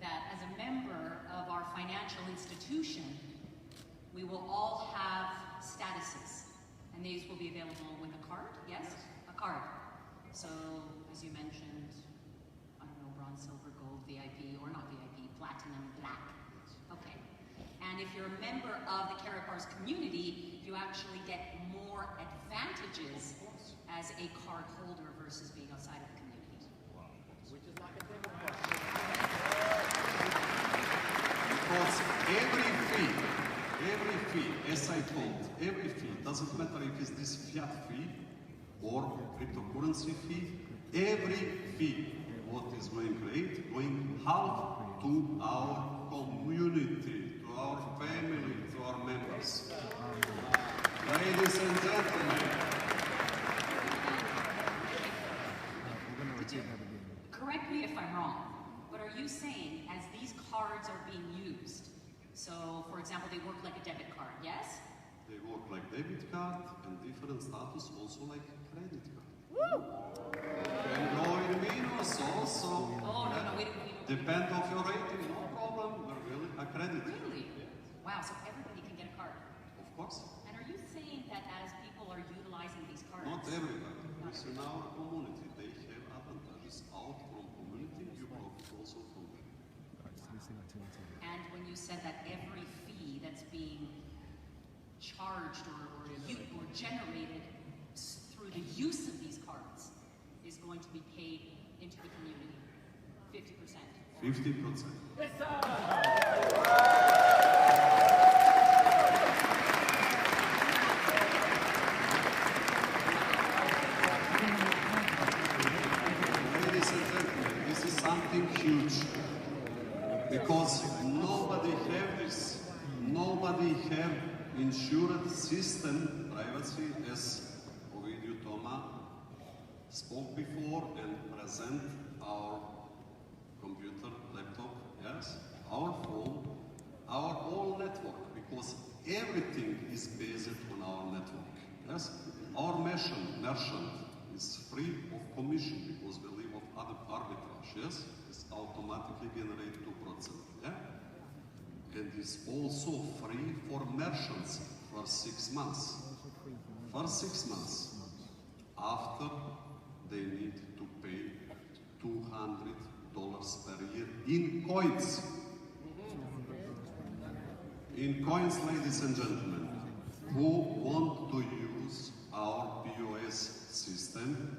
That as a member of our financial institution, we will all have statuses. And these will be available with a card, yes? A card. So, as you mentioned, I don't know, bronze, silver, gold, VIP, or not VIP, platinum, black. Okay. And if you're a member of the KaratBars community, you actually get more advantages as a card holder versus being outside of the community. which is like a demo card. Because every fee, as I told, every fee, doesn't matter if it's this fiat fee or cryptocurrency fee, every fee, what is going great, going half to our community, to our family, to our members. Ladies and gentlemen, correct me if I'm wrong, but are you saying as these cards are being used, so for example they work like a debit card, yes? they work like debit card and different status also like credit card. Woo! Can go in minus also. Oh, no, we don't. Depend of your rating, no problem. We're really accredited. Really? Wow, so everybody can get a card. Of course. And are you saying that as people are utilizing these cards? Not everybody. It's in our community. They have advantages out from community. You profit also from them. And when you said that every fee that's being charged or generated through the use of these cards is going to be paid into the community, 50%. 50%. Yes, sir! Ladies and gentlemen, this is something huge because nobody have this. Nobody have insured system privacy as Ovidiu Toma spoke before and present our computer, laptop, yes, our phone, our whole network, because everything is based on our network. Yes, our merchant is free of commission because we live of other arbitrage. Yes, it's automatically generate 2%. Yeah, and it's also free for merchants for 6 months. For 6 months, after they need to pay $200 per year in coins. In coins, ladies and gentlemen, who want to use our POS system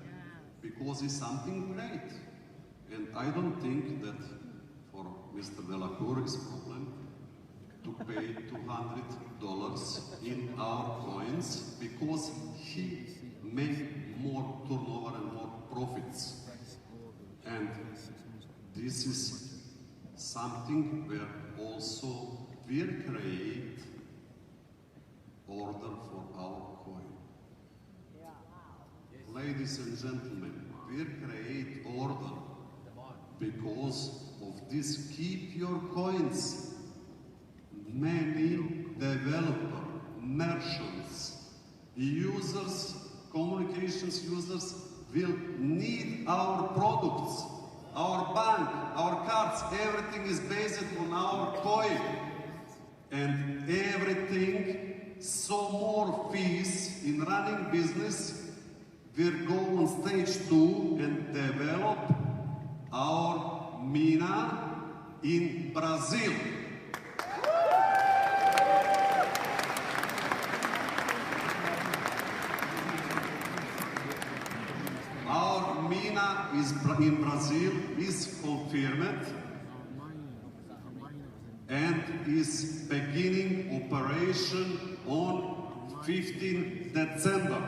because it's something great. And I don't think that for Mr. Delacour is a problem to pay $200 in our coins because he make more turnover and more profits. And this is something where also we'll create order for our coin. Ladies and gentlemen, we'll create order because of this keep your coins. Many developer, merchants, users, communications users will need our products. our bank, our cards, everything is based on our coin. And everything, so more fees in running business, we'll go on stage 2 and develop our mina in Brazil. Our mina is in Brazil is confirmed and is beginning operation on 15 December.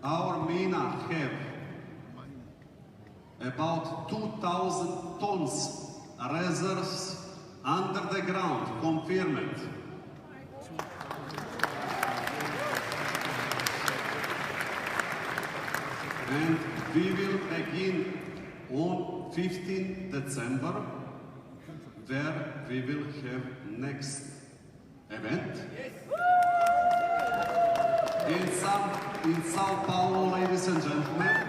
Our mina have about 2,000 tons reserves under the ground, confirmed. And we will begin on 15 December, where we will have next event. In Sao Paulo, ladies and gentlemen,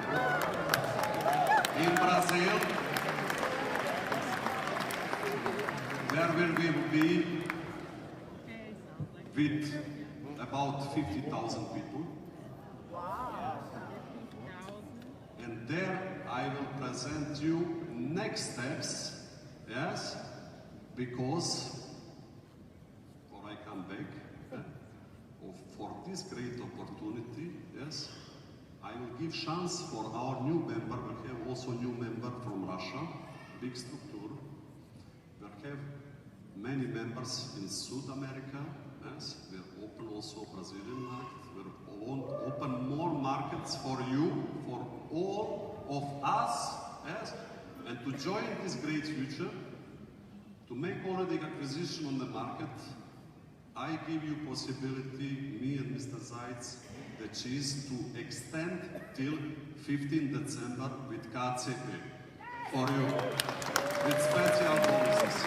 in Brazil, where we will be with about 50,000 people. And there I will present you next steps, yes, because, or I come back, for this great opportunity, yes, I will give chance for our new member. We have also new member from Russia, big structure. We have many members in South America, yes. We are open also Brazilian market. We want to open more markets for you, for all of us, yes, and to join this great future, to make already acquisition on the market. I give you possibility, me and Mr. Zaitz, the cheese, to extend till 15 December with KCP for you, with special bonuses.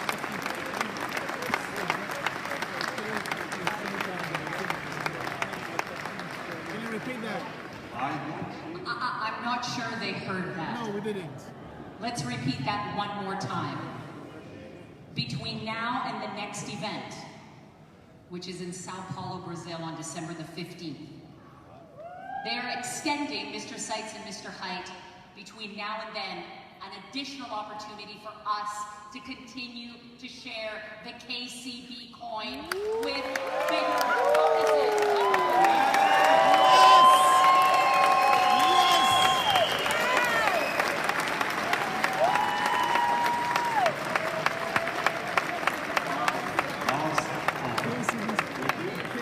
Can you repeat that? I'm not sure they heard that. No, we didn't. Let's repeat that one more time. Between now and the next event, which is in Sao Paulo, Brazil on December the 15th. They are extending, Mr. Seitz and Mr. Haidt, between now and then, an additional opportunity for us to continue to share the KCB coin with bigger bonuses.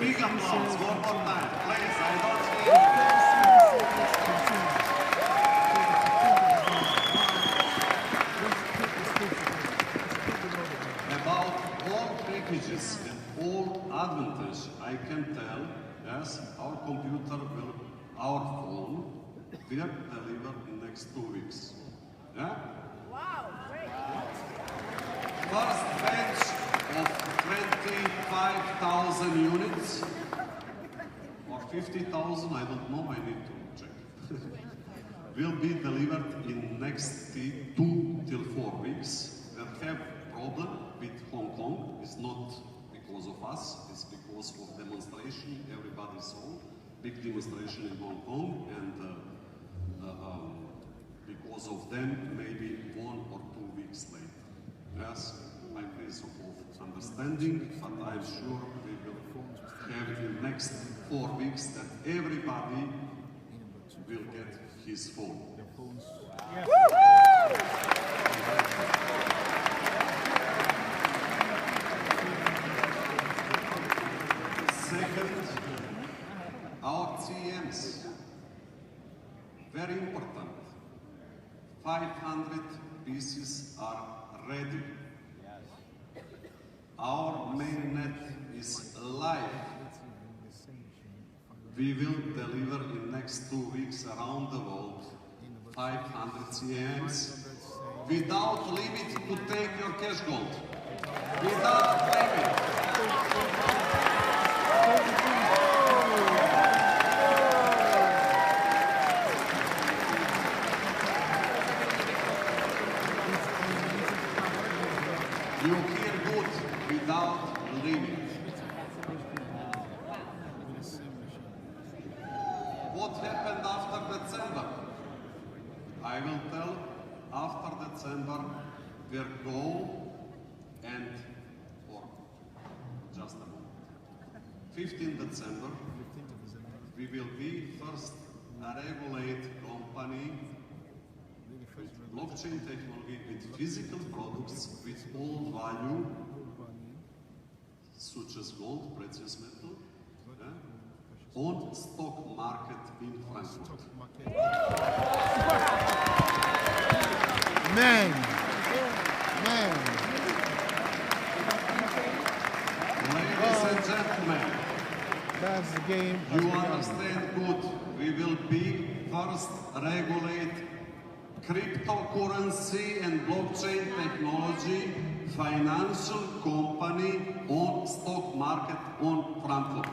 Big applause, one more time, please. I don't hear about all packages and all advantages, I can tell, yes, our computer will, our phone, will deliver in the next 2 weeks. Yeah? Wow, great. First batch of 25,000 units, or 50,000, I don't know, I need to check, will be delivered in next 2 till 4 weeks. We have problem with Hong Kong. It's not because of us, it's because of demonstration. Everybody saw big demonstration in Hong Kong, and because of them, maybe 1 or 2 weeks later. Yes, my place of understanding, but I'm sure we will have in the next 4 weeks that everybody will get his phone. Second, our CMs, very important. 500 pieces are ready. Our mainnet is live. We will deliver in next 2 weeks around the world 500 CMs without limit to take your cash gold. Without limit. without limit. What happened after December? I will tell after December their goal and or just a moment. 15 December, we will be first a regulated company with blockchain technology, with physical products, with all value, such as gold, precious metal, on stock market in Frankfurt. Man. Ladies and gentlemen, that's the game. You understand good. We will be first regulate cryptocurrency and blockchain technology financial company on stock market on Frankfurt.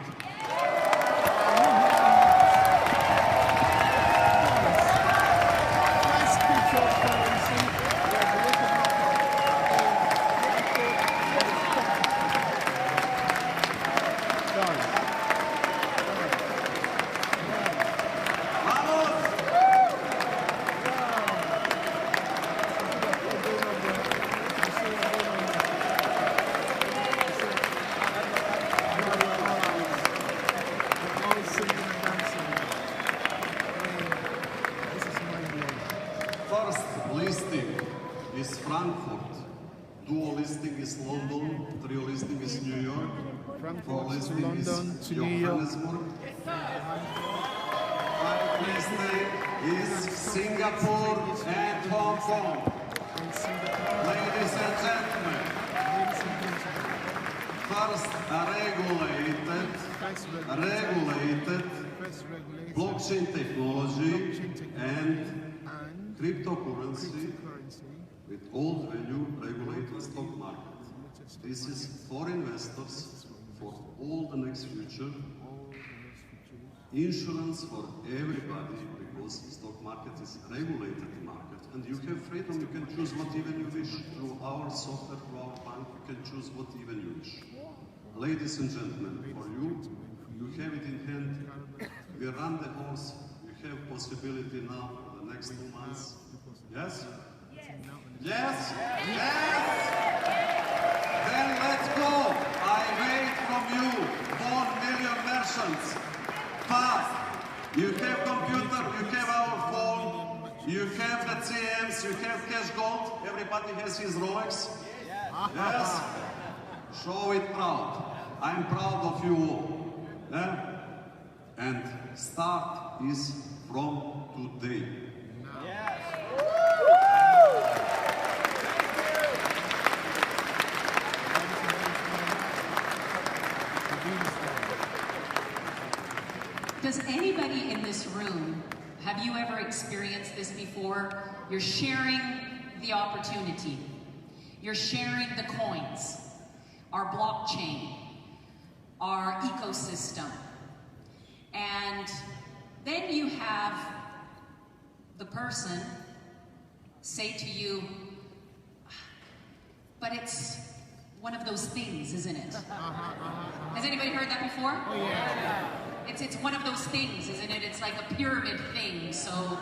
First listing is Frankfurt, dual listing is London, trio listing is New York, four listing London is to New York. Johannesburg, five listing is Singapore and Hong Kong. Ladies and gentlemen, first a regulated blockchain technology and cryptocurrency with old value regulated stock market. This is for investors for all the next future. Insurance for everybody because stock market is regulated market and you have freedom, you can choose what even you wish. Through our software, through our bank, you can choose what even you wish. Ladies and gentlemen, for you, you have it in hand. We run the horse. You have possibility now for the next 2 months. Yes? Yes? Yes? Then let's go. I wait from you. 1 million merchants. Fast. You have computer, you have our phone, you have the CMs, you have cash gold. Everybody has his Rolex. Yes? Show it proud. I'm proud of you all. Yeah? And start is from today. Does anybody in this room, have you ever experienced this before? You're sharing the opportunity. You're sharing the coins, our blockchain, our ecosystem. And then you have the person say to you, but it's one of those things, isn't it? Has anybody heard that before? Oh, yeah. It's one of those things, isn't it? It's like a pyramid thing. So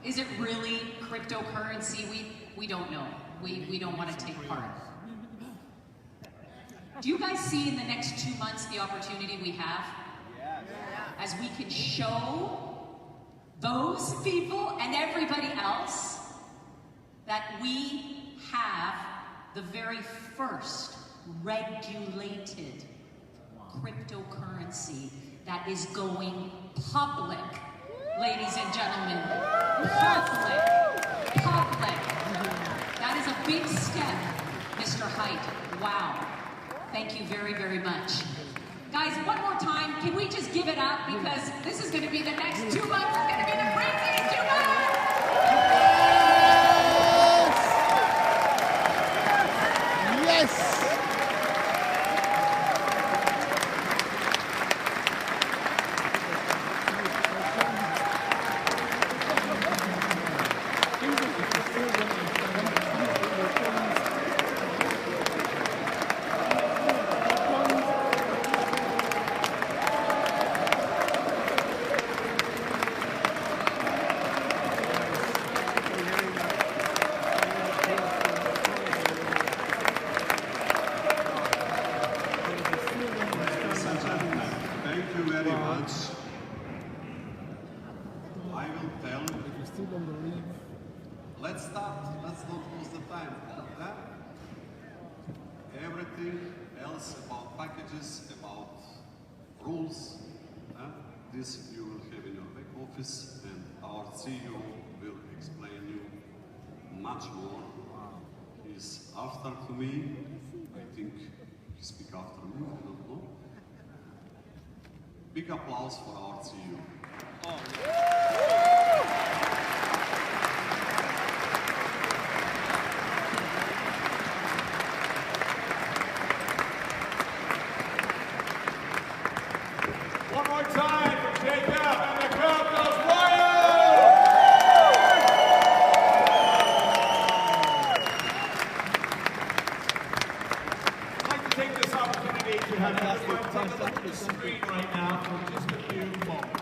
is it really cryptocurrency? We don't know. We don't want to take part. Do you guys see in the next 2 months the opportunity we have? As we can show those people and everybody else that we have the very first regulated cryptocurrency that is going public, ladies and gentlemen. Public. That is a big step, Mr. Haidt. Wow. Thank you very, very much. Guys, one more time, can we just give it up? Because this is going to be the next 2 months, are going to be the craziest 2 months! Yes! much. I will tell. If you still don't believe. Let's start. Let's not lose the time. Huh? Everything else about packages, about rules, this you will have in your back office, and our CEO will explain you much more. He's after to me. I think he speak after me. I don't know. Big applause for our CEO. Oh, One more time for Jacob, and the crowd goes wild! I'd like to take this opportunity to have everyone take a look at the screen right now for just a few moments.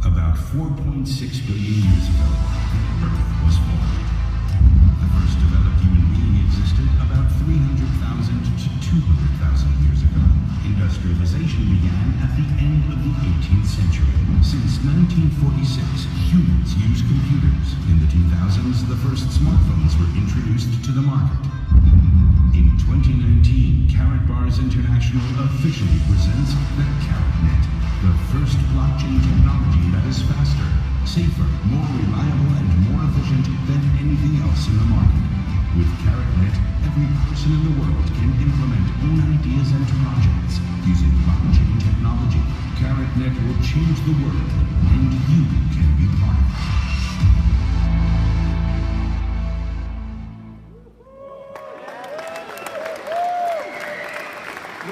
About 4.6 billion years ago, the Earth was formed. The first developed human being existed about 300,000 to 200,000 years ago. Industrialization began at the end of the 18th century. Since 1946, humans use computers. In the 2000s, the first smartphones were introduced to the market. In 2019, KaratBars International officially presents the KaratNet, the first blockchain technology that is faster, safer, more reliable, and more efficient than anything else in the market. With KaratNet, every person in the world can implement own ideas and projects using blockchain technology. KaratNet will change the world, and you can be part of it.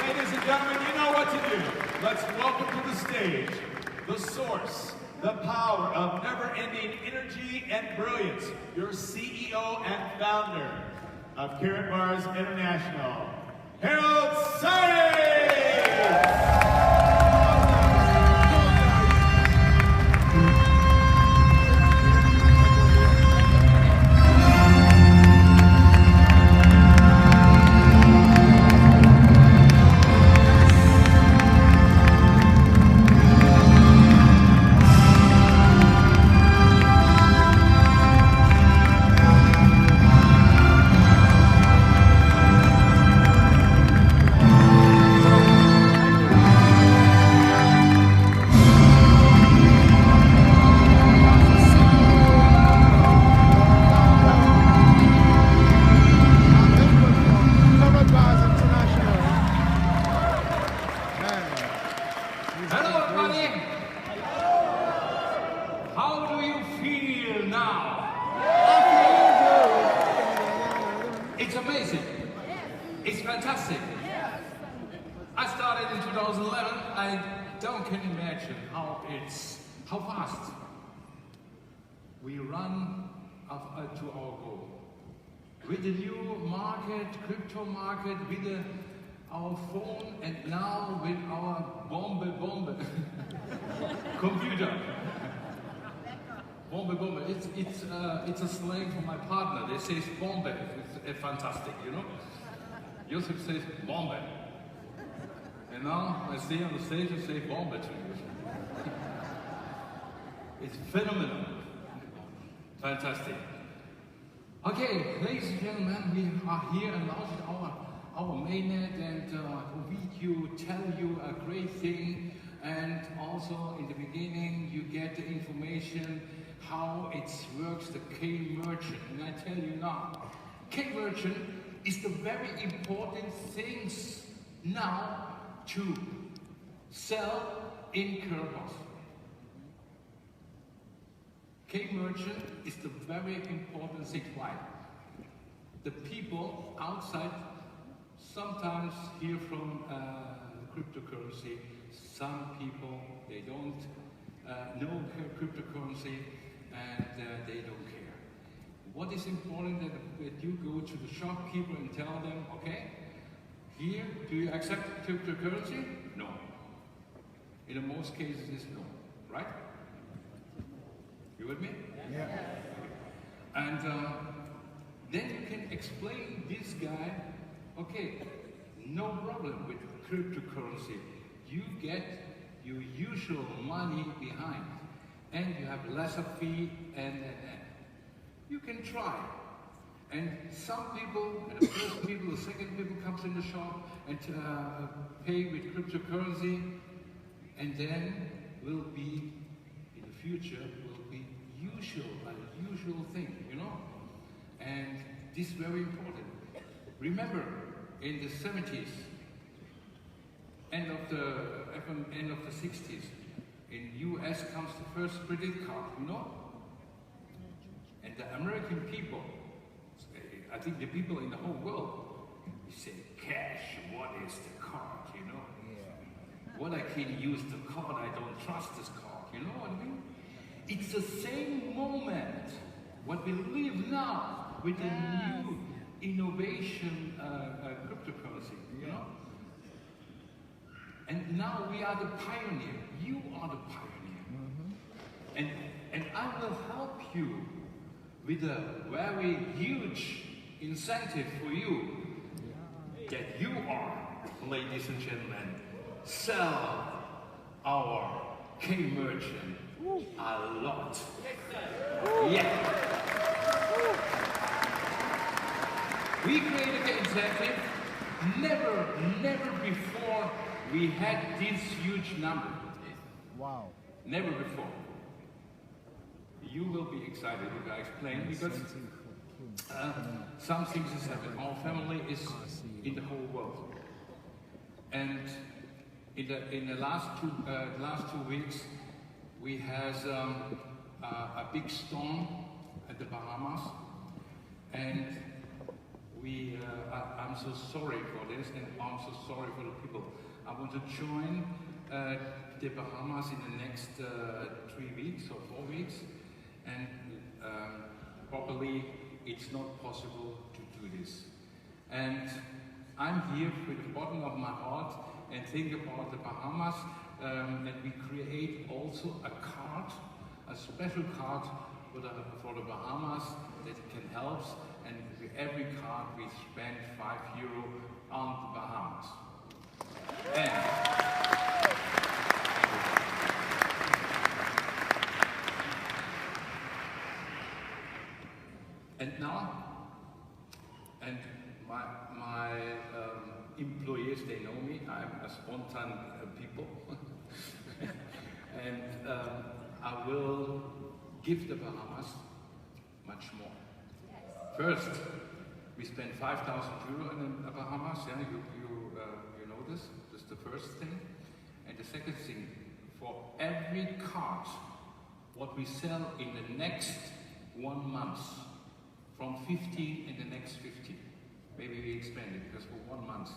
Ladies and gentlemen, you know what to do. Let's welcome to the stage the source, the power of never-ending energy and brilliance, your CEO and founder of KaratBars International, Harold Say! Hello, everybody. How do you feel now? It's amazing. It's fantastic. I started in 2011. I can imagine how fast we run to our goal. With the new market, crypto market, with our phone, and now with our bombe computer. Bombe. It's a slang for my partner. They say bombe. It's fantastic, you know. Joseph says bombe. And now I stay on the stage and say bombe to you. It's phenomenal. Fantastic. Okay, ladies and gentlemen, we are here and launched our mainnet, and we tell you a great thing, and also in the beginning you get the information how it works, the K-merchant. And I tell you now, K-merchant is the very important things now to sell in KaratBars. K-merchant is the very important thing. Why? The people outside sometimes hear from cryptocurrency. Some people, they don't know cryptocurrency, and they don't care. What is important that you go to the shopkeeper and tell them, okay, here, do you accept cryptocurrency? No. In most cases, it's no, right? You with me? Yeah. And then you can explain this guy, okay, no problem with cryptocurrency. You get your usual money behind, and you have lesser fee, and you can try. And some people, the first people, the second people comes in the shop and pay with cryptocurrency, and then will be, in the future, will be a usual thing, you know? And this is very important. Remember, in the 70s, end of the 60s, in US comes the first credit card, you know? And the American people, I think the people in the whole world, they say, cash, what is the card, you know? What I can use the card, I don't trust this card, you know what I mean? It's the same moment, what we live now, with the new innovation cryptocurrency, you know? And now we are the pioneer, you are the pioneer. And I will help you with a very huge incentive for you, that you are, ladies and gentlemen, sell our K-merchant a lot. Yeah. We created the incentive. Never before we had this huge number. Wow. Never before. You will be excited if I explain, because some things has happened. Our family is in the whole world. And in the last 2 weeks, we had a big storm at the Bahamas, and I'm so sorry for this, and I'm so sorry for the people. I want to join the Bahamas in the next 3 weeks or 4 weeks, and probably it's not possible to do this. And I'm here with the bottom of my heart and think about the Bahamas, that we create also a card, a special card for the Bahamas that can help, and with every card we spend €5 on the Bahamas. And now, and my employees, they know me, I'm a spontan people. And I will give the Bahamas much more. First, we spend €5,000 in the Bahamas, yeah, you know this is the first thing. And the second thing, for every card, what we sell in the next 1 month, from 15 in the next 15. Maybe we expand it, because for 1 month,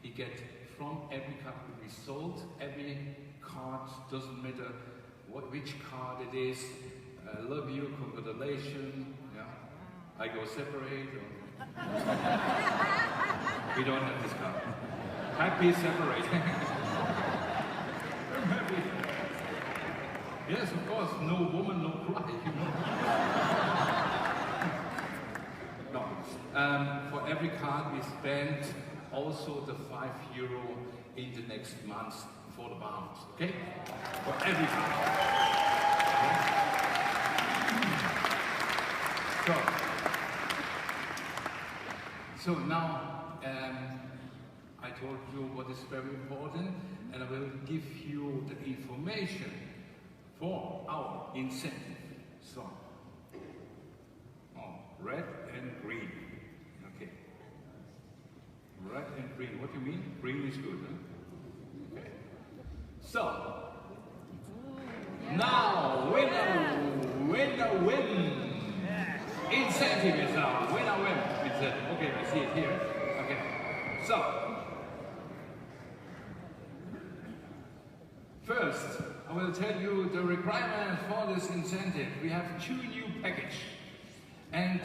we get from every card we sold, every card, doesn't matter which card it is, love you, congratulations, yeah. I go separate, or we don't have this card. Happy separate. I'm happy. Yes, of course, no woman, no cry, you know. No. For every card we spend also the €5 in the next month for the Bahamas, okay? For every card. Okay? So now I told you what is very important, and I will give you the information for our incentive. So, red and green. Okay. Red and green. What do you mean? Green is good, huh? Okay. So, now win. Incentive is now win. Incentive. Okay, I see it here. Okay. So, first, I will tell you the requirement for this incentive. We have 2 new packages. And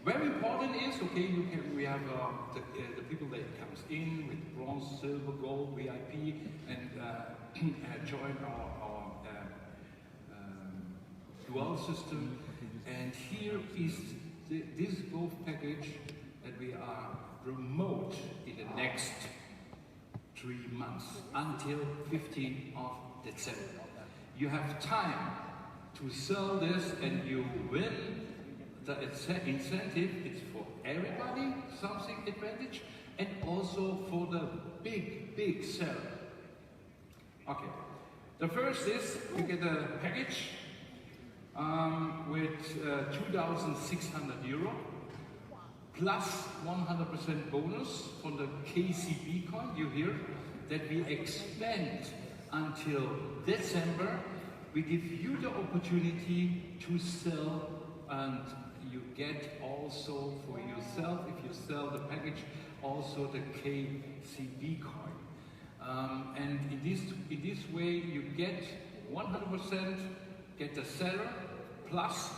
very important is, okay, we have the people that comes in with bronze, silver, gold, VIP, and join our dual system. And here is this gold package that we are promote in the next 3 months until 15th of December. You have time to sell this and you win the incentive. It's for everybody, something advantage, and also for the big seller. Okay, the first is you get a package with 2,600 euro plus 100% bonus from the KCB coin. You hear that we expand until December. We give you the opportunity to sell, and you get also for yourself, if you sell the package, also the KCB coin. And in this way you get 100%, get the seller plus,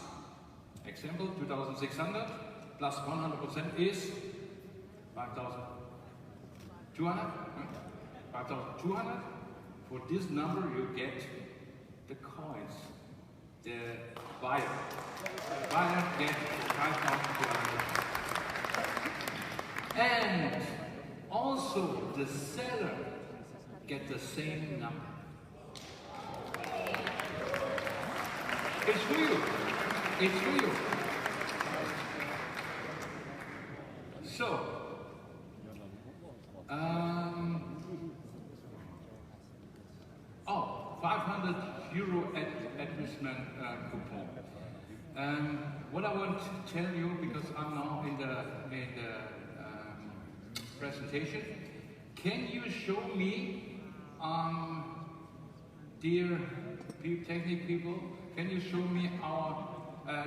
example, 2,600 plus 100% is 5,200. 5,200. For this number you get the coins. The buyer gets 5,200. And also the seller get the same number. It's for you. It's for you. So, 500 euro advertisement coupon. What I want to tell you, because I'm now in the presentation, can you show me, dear technical people, can you show me our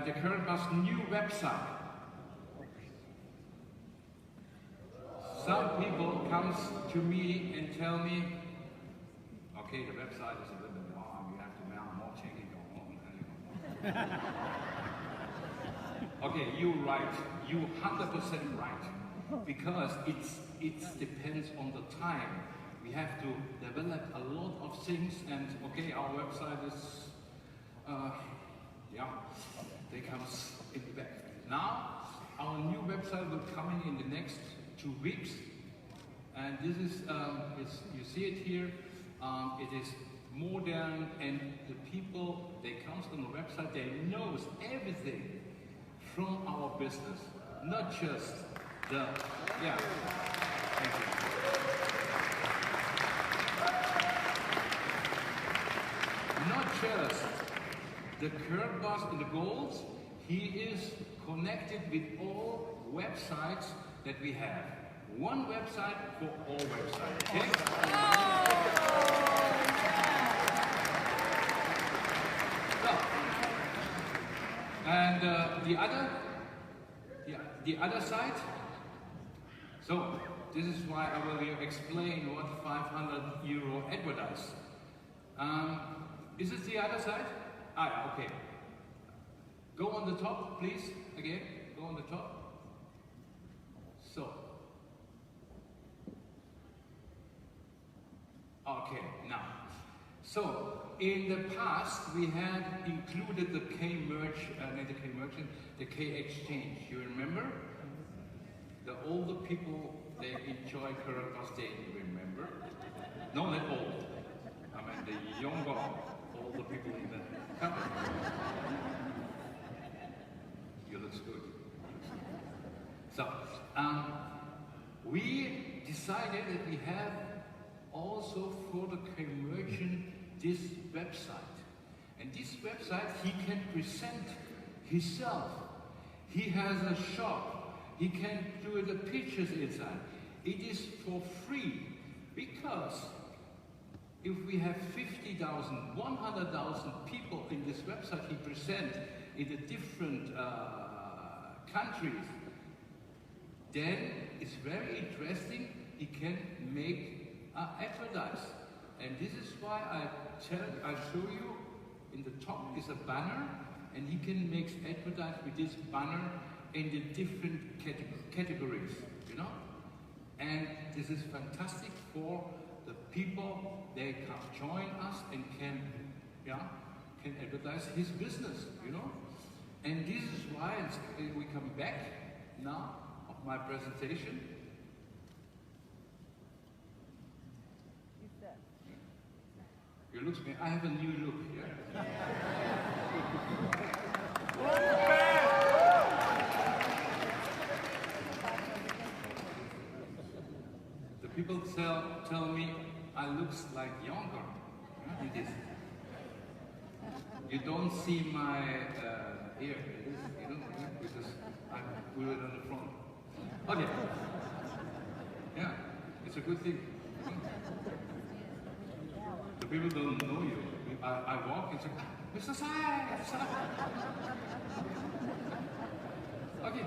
the KaratBars new website? Some people comes to me and tell me, okay, the website is a little bit long, you have to mount more technical. Okay, you're right. You're 100% right. Because it depends on the time. We have to develop a lot of things, and okay, our website is, they comes in the back. Now, our new website will come in the next 2 weeks, and this is, you see it here. It is modern, and the people that comes on the website, they knows everything from our business, not just the, thank you. Not just the KaratBars and the goals, he is connected with all websites that we have. One website for all websites, okay? So, and the other side. So this is why I will explain what 500 euro advertise. Is it the other side? Okay. Go on the top, please. Again, go on the top. So. Okay, now. So, in the past, we had included the the K-Exchange. You remember? The older people, they enjoy KaratBars, they remember. No, not old. I mean, the younger, older people in the company. You look good. So, we decided that we have also for the K-Merchant this website. And this website, he can present himself. He has a shop. He can do the pictures inside. It is for free, because if we have 50,000, 100,000 people in this website he present in the different countries, then it's very interesting. He can make advertise. And this is why I show you in the top is a banner, And he can make advertise with this banner in the different categories, you know? And this is fantastic for the people. They can join us and can advertise his business, you know? And this is why we come back now of my presentation. You look at me, I have a new look, yeah? The people tell me I look like younger, yeah, in this. You don't see my ear, you know, because I put it on the front. Okay. Yeah, it's a good thing. The people don't know you. I walk and say, Mr. Sai! Okay,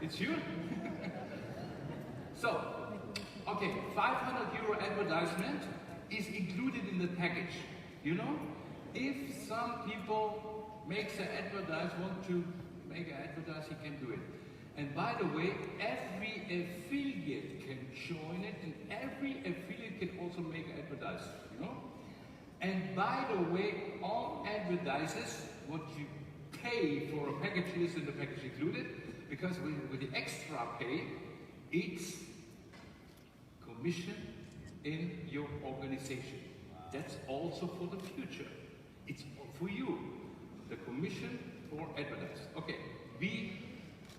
it's you? So, okay, 500 euro advertisement is included in the package, you know? If some people makes an advertise, want to make an advertise, he can do it. And by the way, every affiliate can join it, and every affiliate can also make an advertise, you know? And by the way, all advertisers, what you pay for a package is in the package included, because with the extra pay, it's commission in your organization. That's also for the future. It's for you, the commission for advertising. Okay, we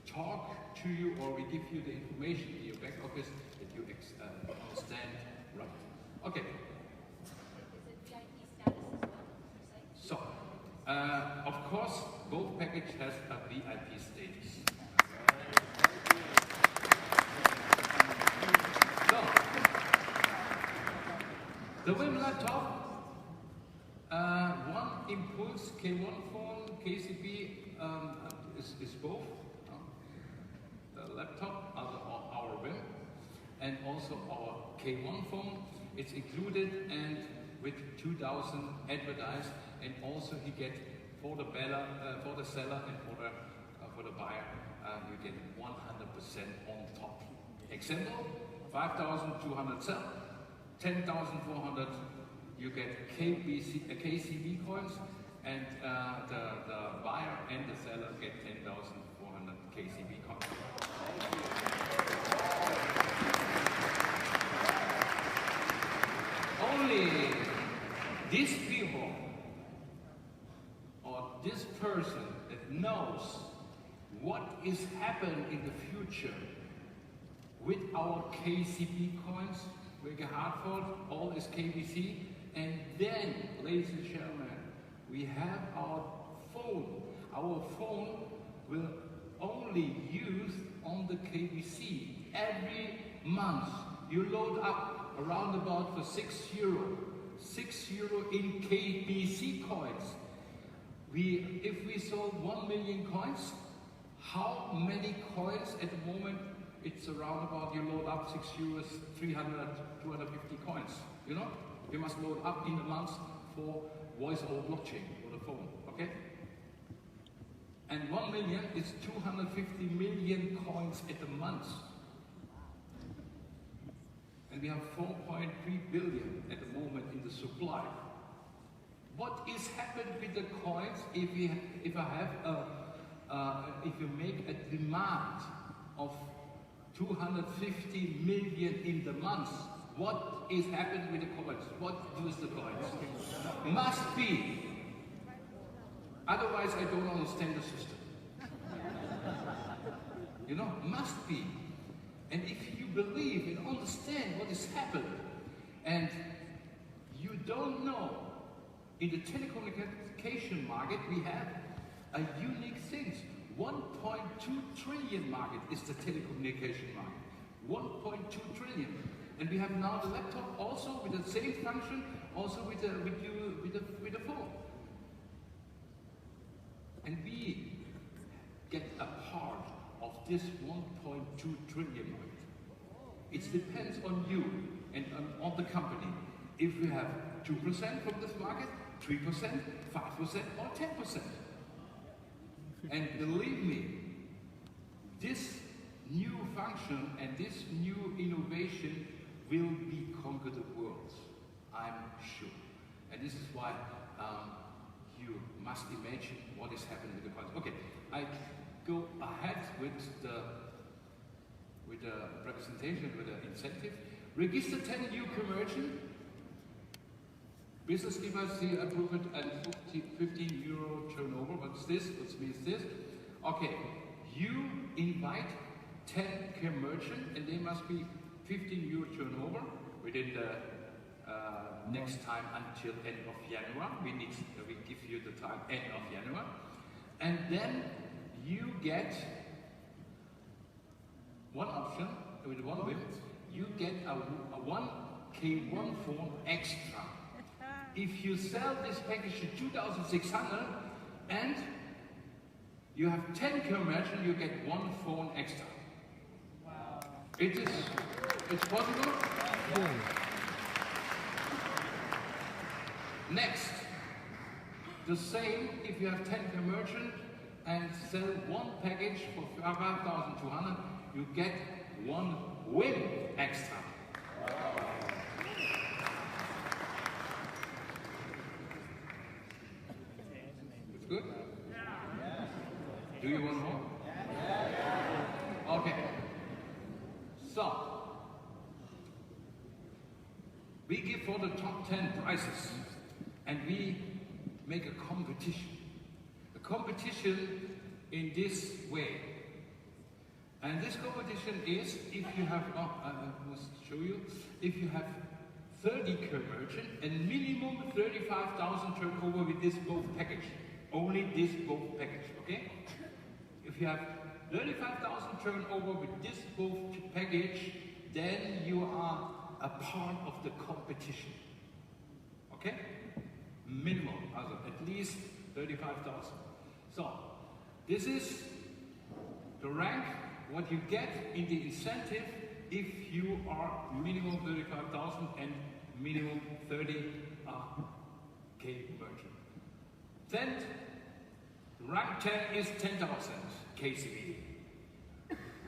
talk to you or we give you the information in your back office that you understand right. Okay. So, of course, both package has a VIP status. So, the WIM laptop, one Impulse K1 phone, KCB is both. The laptop, our WIM, and also our K1 phone. It's included and with 2,000 advertised, and also he get for the seller and for the buyer, you get 100% on top. Example: 5,200 sell, 10,400 you get KCB coins, and the buyer and the seller get 10,400 KCB coins. Only these people or this person that knows what is happening in the future with our KCB coins, with a hardfold, all is KBC, and then, ladies and gentlemen, we have our phone. Our phone will only use on the KBC. Every month you load up around about for €6. €6 in KBC coins. If we sold 1 million coins, how many coins at the moment? It's around about, you load up €6, 300, 250 coins. You know, you must load up in a month for voice over blockchain for the phone, okay? And 1 million is 250 million coins at a month. And we have 4.3 billion at the moment in the supply. What is happening with the coins if you make a demand of 250 million in the month? What is happening with the coins? What does the coins? Must be. Otherwise, I don't understand the system. You know, must be. And if you believe and understand what is happening, and you don't know, in the telecommunication market, we have a unique thing. 1.2 trillion market is the telecommunication market. 1.2 trillion. And we have now the laptop also with the same function, also with the phone. And we get a part of this 1.2 trillion market. It depends on you and on the company. If we have 2% from this market, 3%, 5%, or 10%. And believe me, this new function and this new innovation will be conquer the world, I'm sure. And this is why you must imagine what is happening with the coins. Okay, I go ahead with the representation, with the incentive. Register 10 new commercial. Business givers see approved and 15 euro turnover. What's this? What means this? Okay, you invite 10 merchants and they must be 15 euro turnover within the next time until end of January. We give you the time end of January. And then you get one option with one whip. You get a 1K1 phone extra. If you sell this package to 2,600 and you have 10 commercial, you get one phone extra. Wow. It's possible? Yeah. Next, the same if you have 10 commercial and sell one package for 5,200, you get one win extra. Wow. It's good? Do you want more? Okay. So, we give for the top 10 prizes and we make a competition. A competition in this way. And this competition is, if you have, I must show you, if you have 30 conversion and minimum 35,000 turnover with this both package. Only this both package, okay? If you have 35,000 turnover with this both package, then you are a part of the competition. Okay? Minimum, also at least 35,000. So, this is the rank, what you get in the incentive if you are minimum 35,000 and minimum 30K merchant. Then, rank 10 is 10,000 KCB.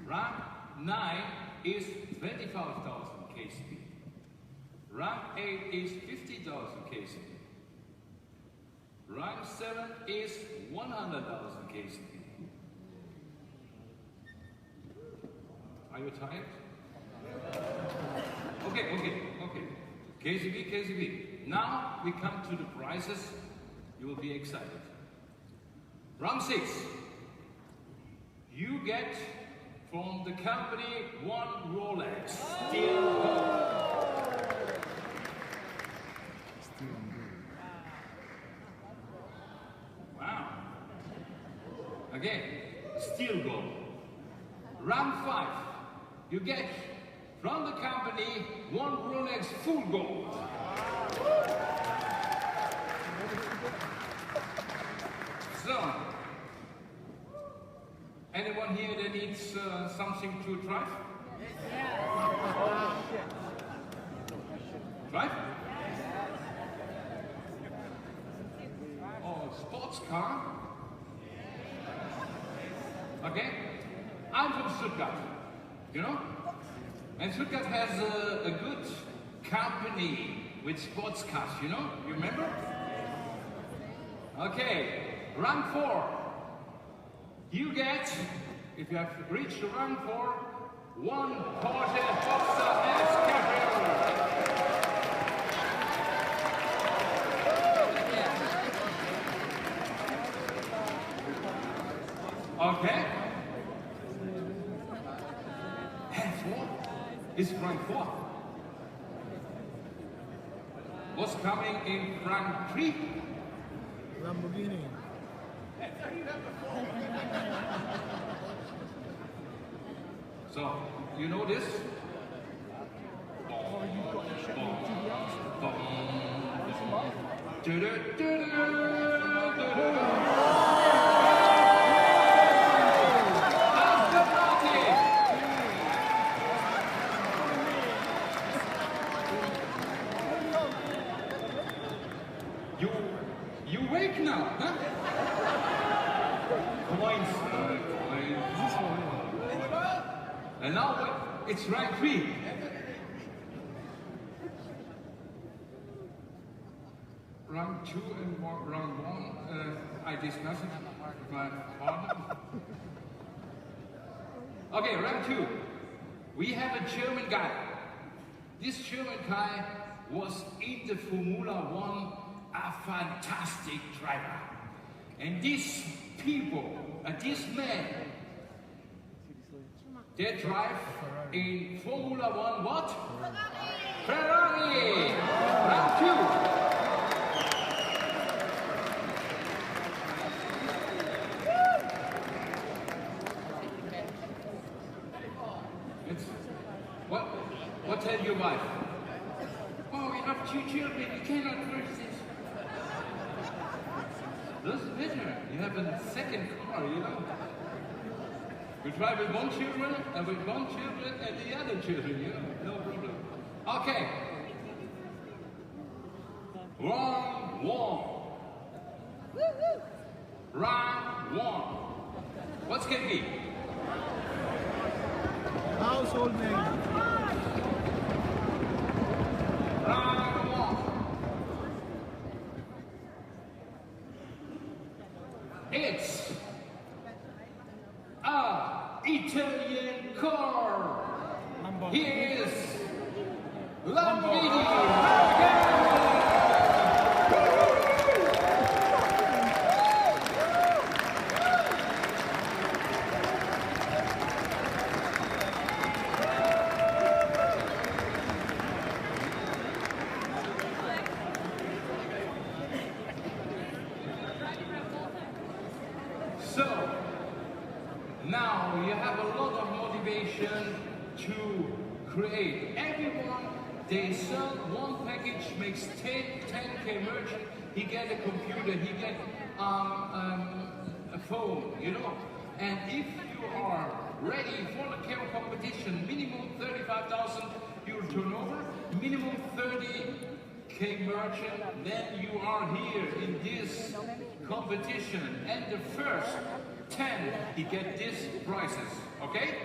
Rank 9 is 25,000 KCB. Rank 8 is 50,000 KCB. Rank 7 is 100,000 KCB. Are you tired? Okay. KCB. Now we come to the prizes. You will be excited. Round 6. You get from the company one Rolex. Steel gold. Wow. Again, steel gold. Round 5. You get from the company one Rolex full gold. So, anyone here that needs something to drive? Drive? Oh, sports car? Okay. I'm from Stuttgart, you know? And Stuttgart has a good company with sports cars, you know? You remember? Okay. Round 4. You get, if you have reached round 4, one Porsche Boxster S Cabriolet. Okay. And 4 is rank 4. What's coming in rank 3? Lamborghini. So, you know this? You wake now, huh? Come on, And now it's rank 3. Round 2 and round 1, I discussed it with my partner. Okay, round 2. We have a German guy. This German guy was in the Formula 1, a fantastic driver. And these people, these men, they drive in Formula 1 what? Ferrari! Round 2. What tell your wife? Oh, we have 2 children, you cannot resist. Doesn't matter, you have a second car, you know. We drive with one children and with one children and the other children, you know, no problem. Okay. Round 1. Round 1. What's can be? Household name. Round 1. It's a Italian car. Here is Lamborghini. So, now you have a lot of motivation to create. Everyone, they sell one package, makes 10K merchant, he get a computer, he get a phone, you know. And if you are ready for the competition, minimum 35,000 euro turnover, minimum 30K merchant, then you are here in this competition. And the first 10, you get these prizes, okay?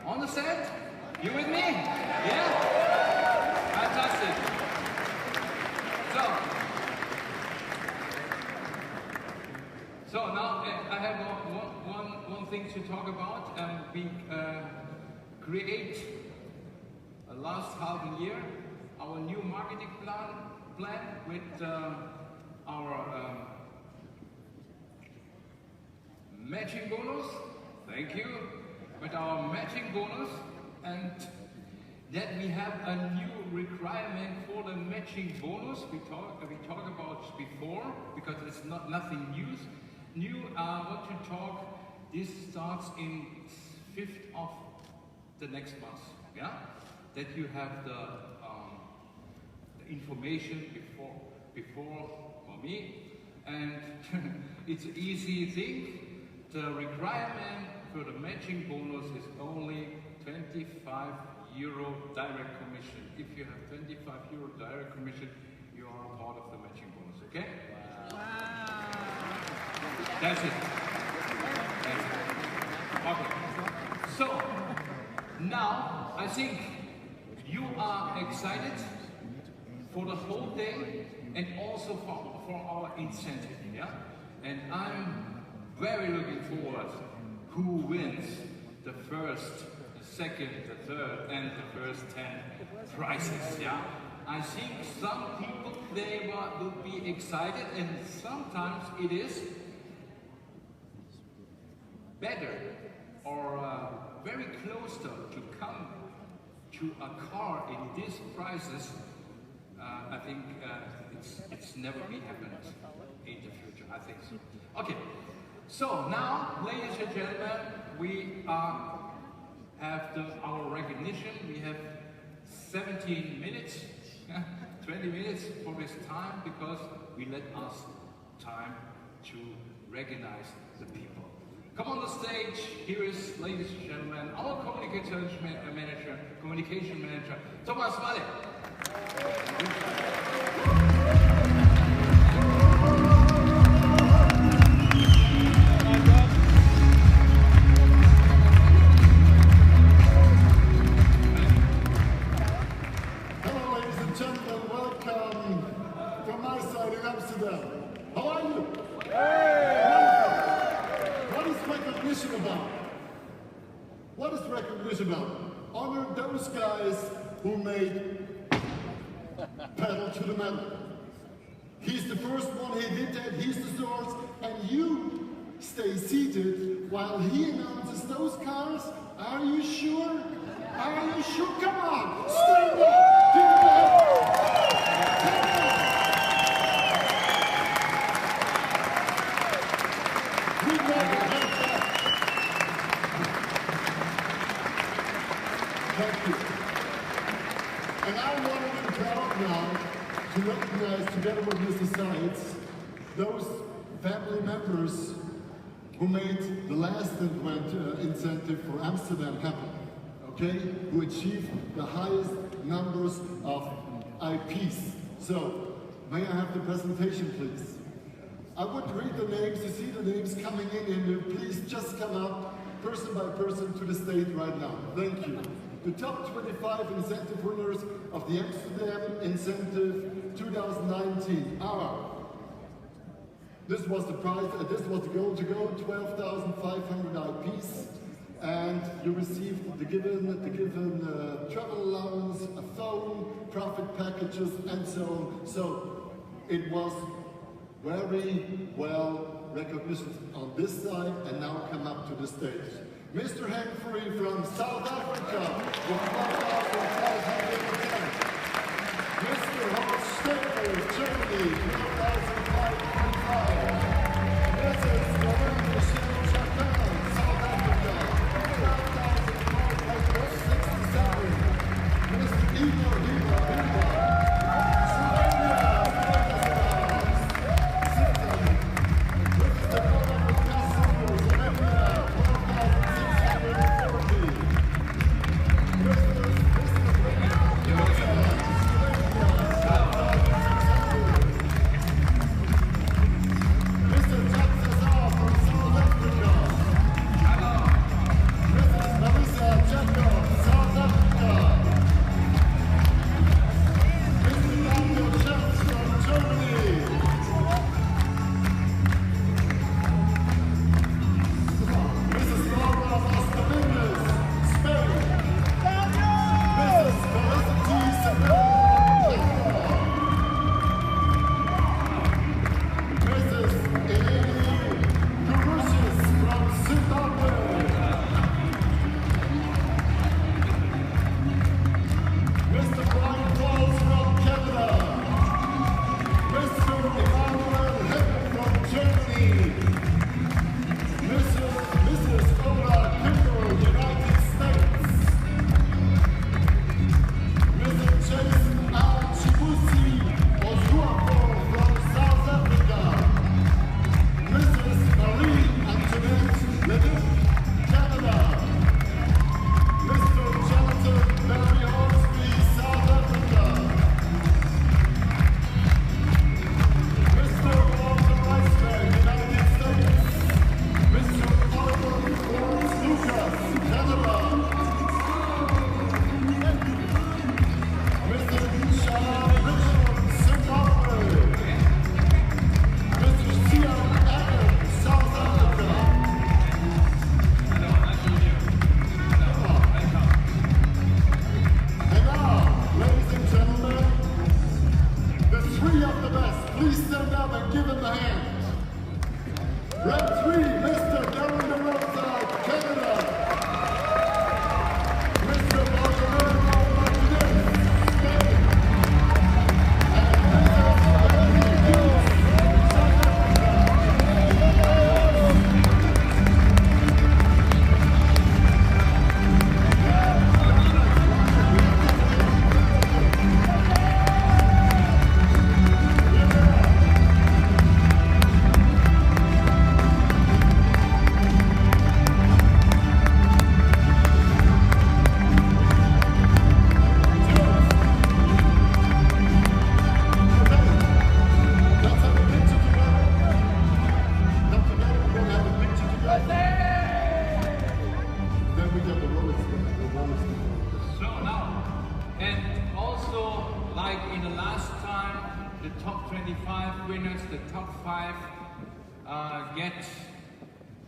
Understand? You with me? Yeah? Fantastic. So now I have one thing to talk about. We create last half a year our new marketing plan with our matching bonus. Thank you. With our matching bonus, and then we have a new requirement for the matching bonus. We talked about before because it's nothing new. What to talk. This starts in 5th of the next month. Yeah, that you have the information before for me, and it's an easy thing. The requirement for the matching bonus is only 25 euro direct commission. If you have 25 euro direct commission, you are part of the matching bonus, okay? Wow. That's it. That's it. Okay. So, now I think you are excited for the whole day and also for our incentive, yeah? And I'm very looking forward who wins the first, the second, the third, and the first 10 prizes, yeah? I think some people, they will be excited, and sometimes it is better or very close to come to a car in these prizes. I think it's never been happened in the future, I think so. Okay. So now, ladies and gentlemen, we have our recognition. We have 17 minutes, 20 minutes for this time because we let us time to recognize the people. Come on the stage. Here is, ladies and gentlemen, our communication manager, Thomas Walle. What is recognition of? Honor those guys who made pedal to the metal. He's the first one, he did that, he's the source, and you stay seated while he announces those cars. Are you sure? Are you sure? Come on, stand up, do Thank you. And I want to be proud now to recognize, together with Mr. Seitz, those family members who made the last incentive for Amsterdam happen, okay? Who achieved the highest numbers of IPs. So, may I have the presentation, please? I would read the names, you see the names coming in, and please just come up, person by person, to the stage right now. Thank you. The top 25 incentive winners of the Amsterdam Incentive 2019 are, this was the prize, this was the goal to go, 12,500 IPs, and you received the given travel allowance, a phone, profit packages, and so on. So it was very well recognition on this side, and now come up to the stage. Mr. Humphrey from South Africa with 4,510. Mr. Horst Steffel, Germany, 4,525. Mrs. Lorraine Michelle Chapin, South Africa, 5,467. Mr. Igor Hiva,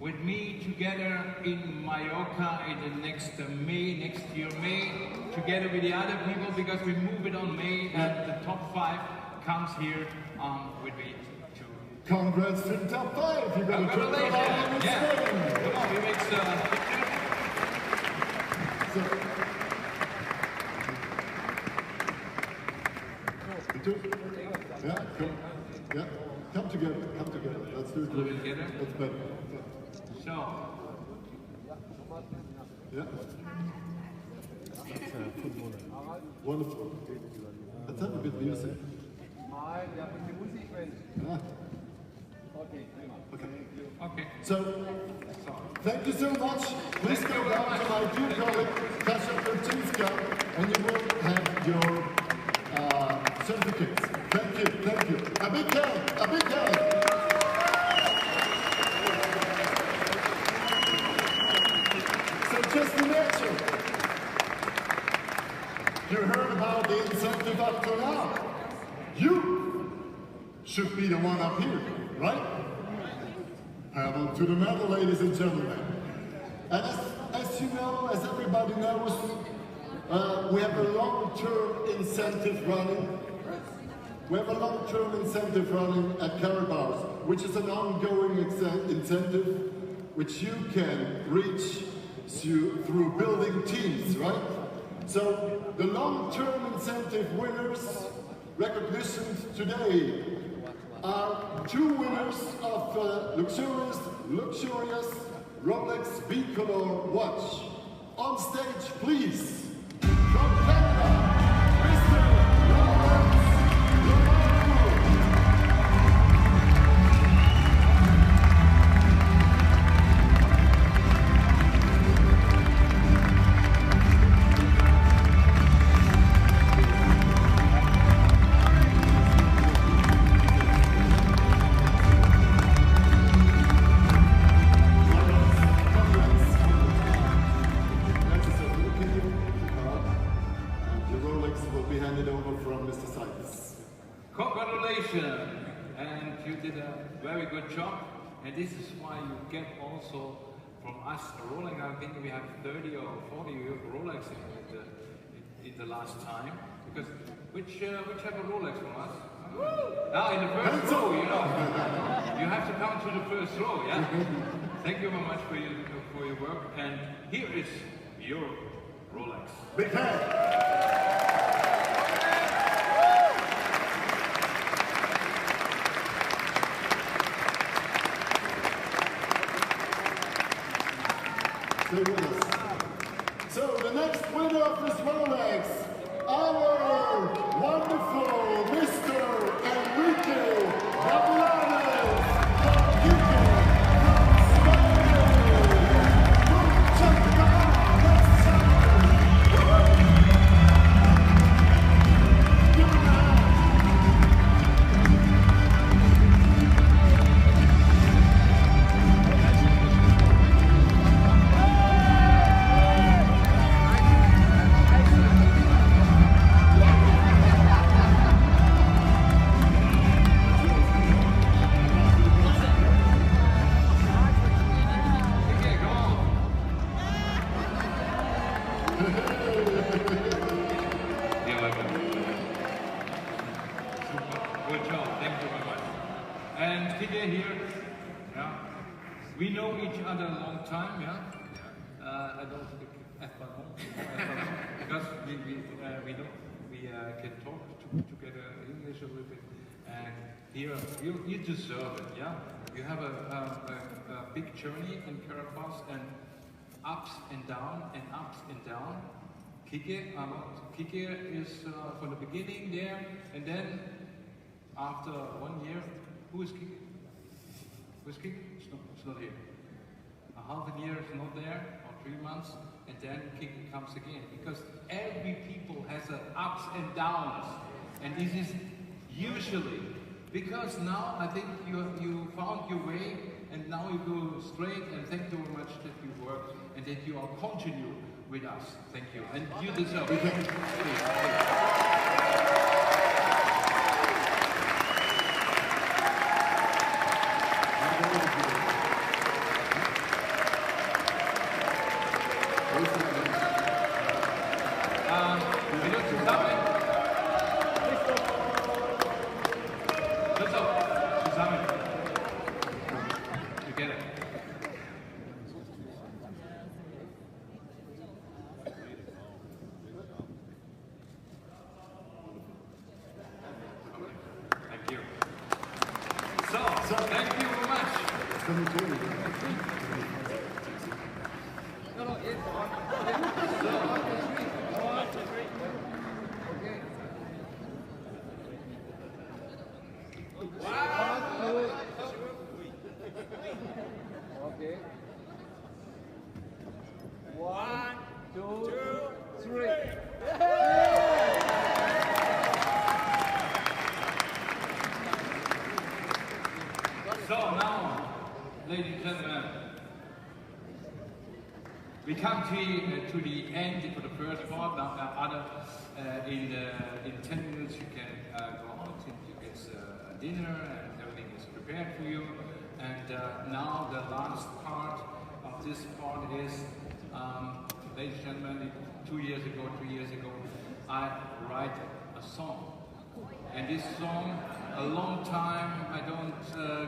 with me together in Mallorca in the next year May, together with the other people, because we move it on May, and the top 5 comes here with me too. Congrats to the top 5! You got a trip around in Spain! Come on, we make Yeah, come together, Let's do it. Together? That's better. So. Yeah. Wonderful. Let's have a bit of music. Yeah. Okay. So, thank you so much. Please go down to my dear colleague, Kasia Perczynska, and you will have your certificates. Thank you. A big hand. So just imagine, you heard about the incentive up to now. You should be the one up here, right? Pedal to the metal, ladies and gentlemen. And as you know, as everybody knows, we have a long-term incentive running. We have a long-term incentive running at KaratBars, which is an ongoing incentive which you can reach through building teams, right? So the long-term incentive winners recognitioned today are 2 winners of luxurious Rolex B-Color watch. On stage, please, from Canada, Congratulations, and you did a very good job, and this is why you get also from us a Rolex. I think we have 30 or 40 Rolex in the last time, because which have a Rolex from us? Now in the first row, you know. You have to come to the first row, yeah? Thank you very much for your work, and here is your Rolex. Big hand. Stay with us. So the next winner of this Rolex, our wonderful Mr. Enrique Gavilanes from Quito, Good job, thank you very much. And Kike here, yeah. We know each other a long time, yeah. I don't speak because we can talk together English a little bit. And here you deserve it, yeah. You have a big journey in KaratBars, and ups and down and ups and down. Kike is from the beginning there, and then after 1 year, who is Kike? Who is Kike? It's not here. A half a year is not there, or 3 months, and then Kike comes again. Because every people has ups and downs, and this is usually because now I think you found your way, and now you go straight. And thank you very much that you work and that you are continue with us. Thank you, and you deserve it. Thank you very much. Okay. 1, 2, 3. So now, ladies and gentlemen, we come to the end for the first part. Now, in 10 minutes you can go out and you get dinner and everything is prepared for you. And now the last part of this part is, ladies and gentlemen, 3 years ago, I write a song. And this song, a long time, I don't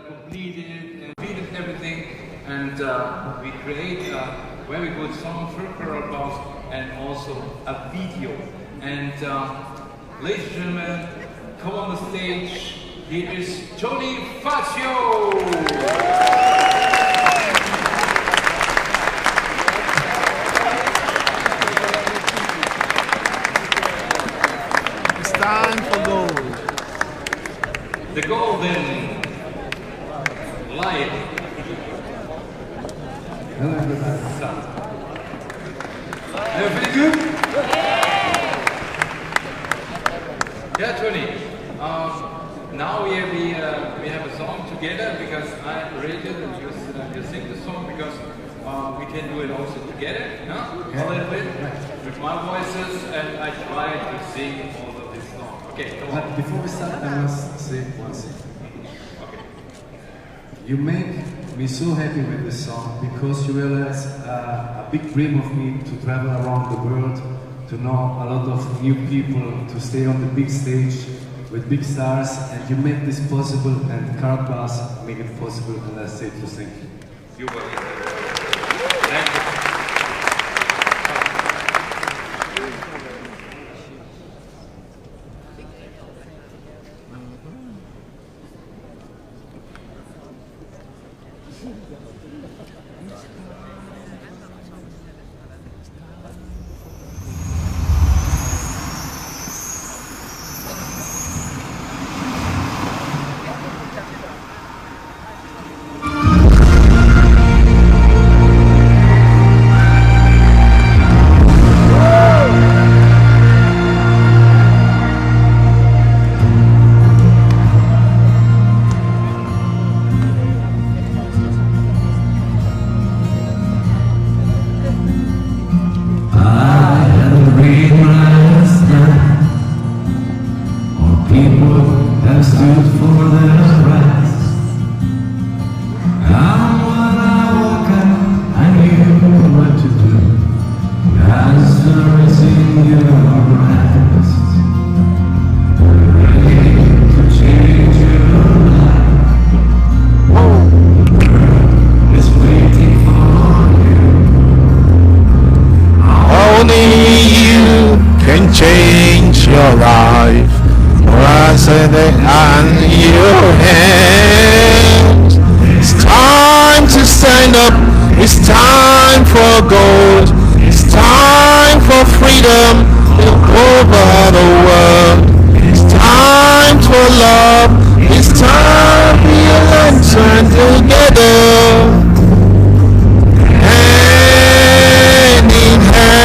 complete it, and completed everything, and we create a very good song for KaratBars and also a video. And ladies and gentlemen, come on the stage. Here is Tony Fazio. Time for gold. The golden light. Hello everybody. Everything good? Yeah, Tony. Now we have a song together because I arranged it and you sing the song because we can do it also together, no? A little bit with my voices, and I try to sing all of this song. Okay, come on. But before we start, I must say one thing. Okay. You make me so happy with this song because you realize a big dream of me to travel around the world, to know a lot of new people, to stay on the big stage with big stars, and you make this possible, and KaratBars make it possible, and I say to thank you. You're welcome. Thank you. Change your life, and your hands. It's time to stand up. It's time for gold. It's time for freedom over the world. It's time for love. It's time to be a lantern together, hand in hand.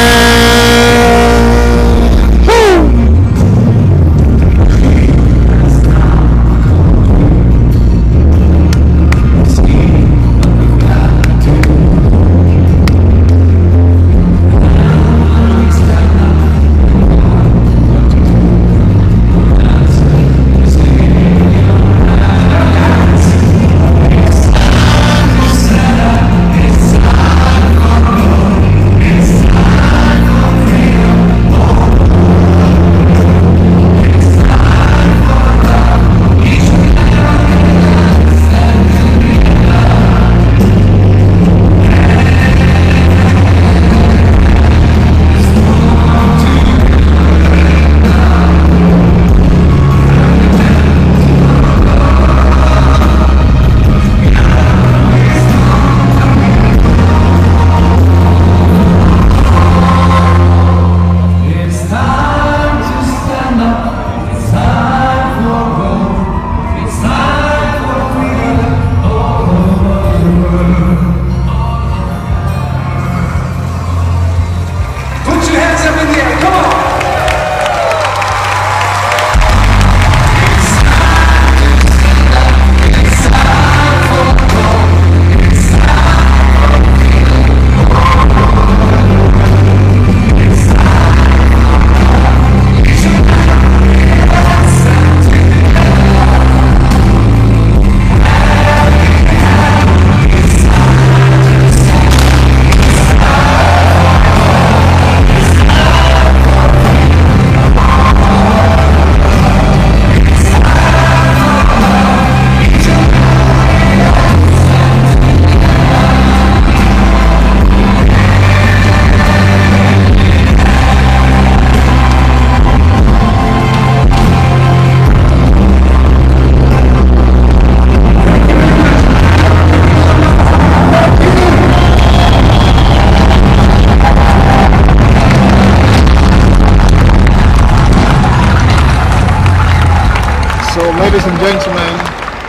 ladies and gentlemen.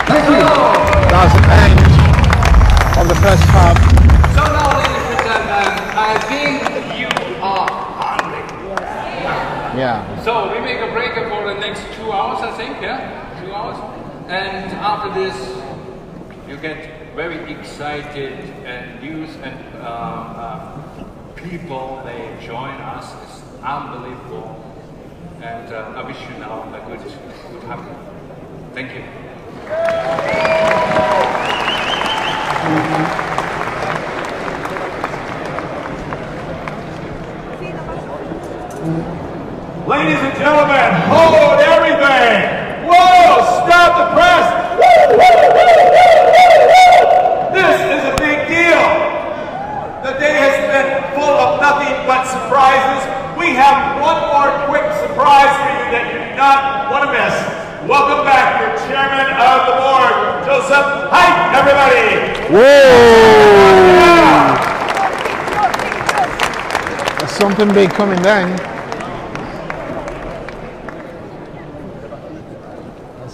Thank you. That's the end of the first half. So now, ladies and gentlemen, I think you are hungry. Yeah. So we make a break for the next 2 hours, I think, yeah? 2 hours. And after this, you get very excited and news and people, they join us. It's unbelievable. And I wish you now a good happy. Thank you. Ladies and gentlemen, hold everything! Whoa! Stop the press! Woo, woo, woo, woo, woo, woo. This is a big deal! The day has been full of nothing but surprises. We have one more quick surprise for you that you do not want to miss. Welcome back, your chairman of the board, Joseph. Hi, everybody! Whoa! There's something big coming then.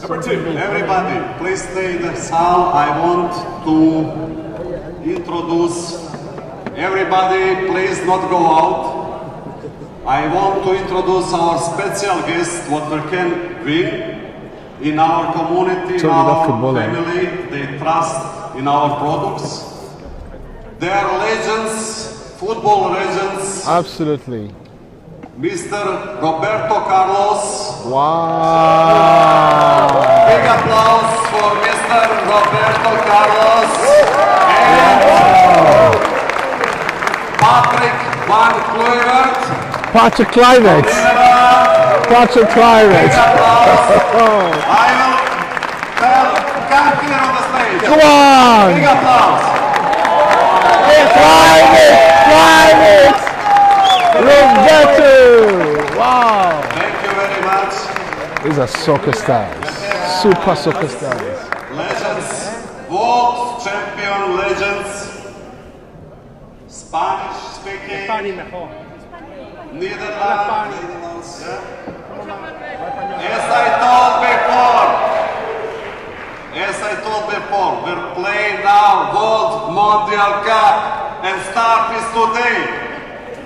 Number 2. Everybody, please stay in the saal. I want to introduce everybody. Please not go out. I want to introduce our special guest, what we can bring in our community, in our family. They trust in our products. They are legends, football legends. Absolutely. Mr. Roberto Carlos. Wow. Big applause for Mr. Roberto Carlos. And Patrick Van Kluivert. Patrick Kluivert. Patrick Kluivert. I will tell, come here on the stage. Come on. Big applause. Kluivert. Roberto! Wow! Thank you very much. These are soccer stars. Super soccer stars. Legends, world champion legends, Spanish speaking, Netherlands. As I told before, we're playing now World Mondial Cup and start is today.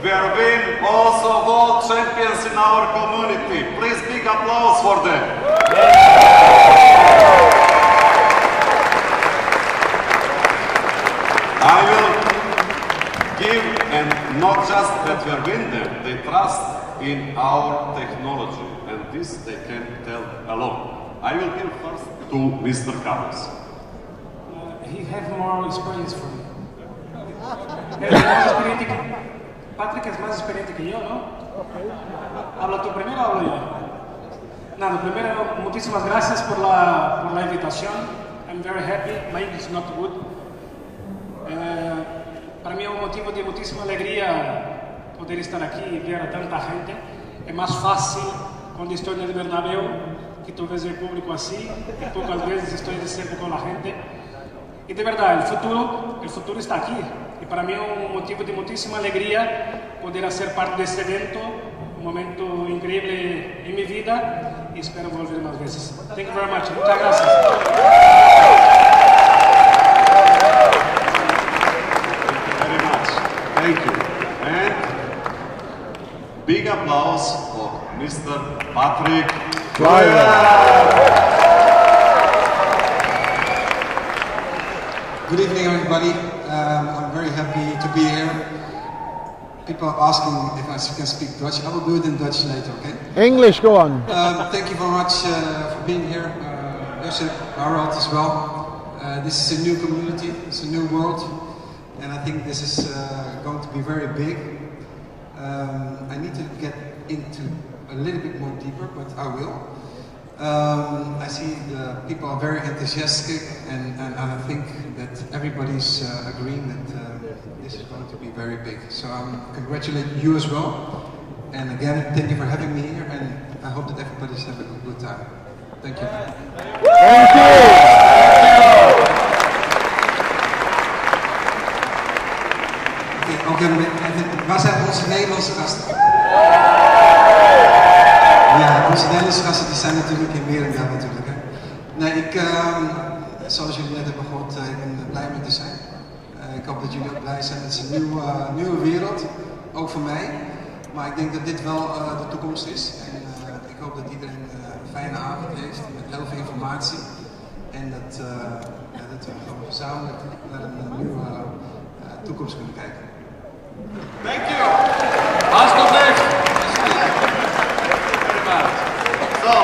We're being also world champions in our community. Please big applause for them. I will give, and not just that we're winning them, they trust in our technology, and this they can tell alone. I will give first to Mr. Carlos. He has more experience for me. Patrick es más experiente que yo, ¿no? ¿Habla tú primero o hablo yo? Nada, primero, muchísimas gracias por la invitación. I'm very happy. My English is not good. Para mí es un motivo de muchísima alegría poder estar aquí y ver a tanta gente. Es más fácil cuando estoy en el Bernabéu, que tú ves el público así, y pocas veces estoy de cerca con la gente. Y de verdad, el futuro está aquí. Y para mí es un motivo de muchísima alegría poder hacer parte de este evento, un momento increíble en mi vida, y espero volver más veces. Thank you very much. Muchas gracias. Very much. Thank you. And big applause for Mr. Patrick Kluivert. Good evening, everybody. I'm very happy to be here. People are asking if I can speak Dutch. I will do it in Dutch later, okay? English, go on. Thank you very much for being here. Joseph, Harold as well. This is a new community, it's a new world, and I think this is going to be very big. I need to get into a little bit more deeper, but I will. I see the people are very enthusiastic, and I think that everybody's agreeing that this is going to be very big. So I congratulate you as well. And again, thank you for having me here, and I hope that everybody's having a good time. Thank you. Thank you. Waar zijn onze Nederlandse gasten? Ja, onze Nederlandse gasten die zijn natuurlijk in Merendeel natuurlijk. Hè. dat jullie ook blij zijn. Het is een nieuwe wereld, ook voor mij. Maar ik denk dat dit wel de toekomst is. En ik hoop dat iedereen een fijne avond heeft met heel veel informatie. En dat we gewoon gezamenlijk naar een nieuwe toekomst kunnen kijken. Thank you. Alsjeblieft. So,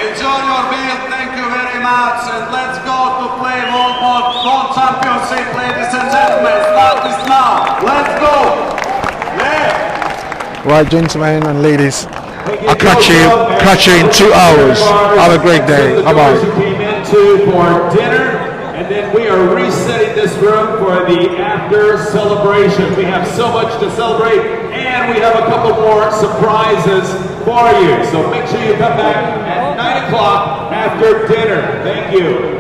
enjoy your meal, thank you very much, and let's go to play World Championship, ladies and gentlemen. Start this now. Let's go. Yeah. Right, gentlemen and ladies, I'll catch you in 2 hours. Have a great day. Bye-bye. Came into for dinner, and then we are resetting this room for the after celebration. We have so much to celebrate, and we have a couple more surprises for you. So make sure you come back at 9 o'clock after dinner. Thank you.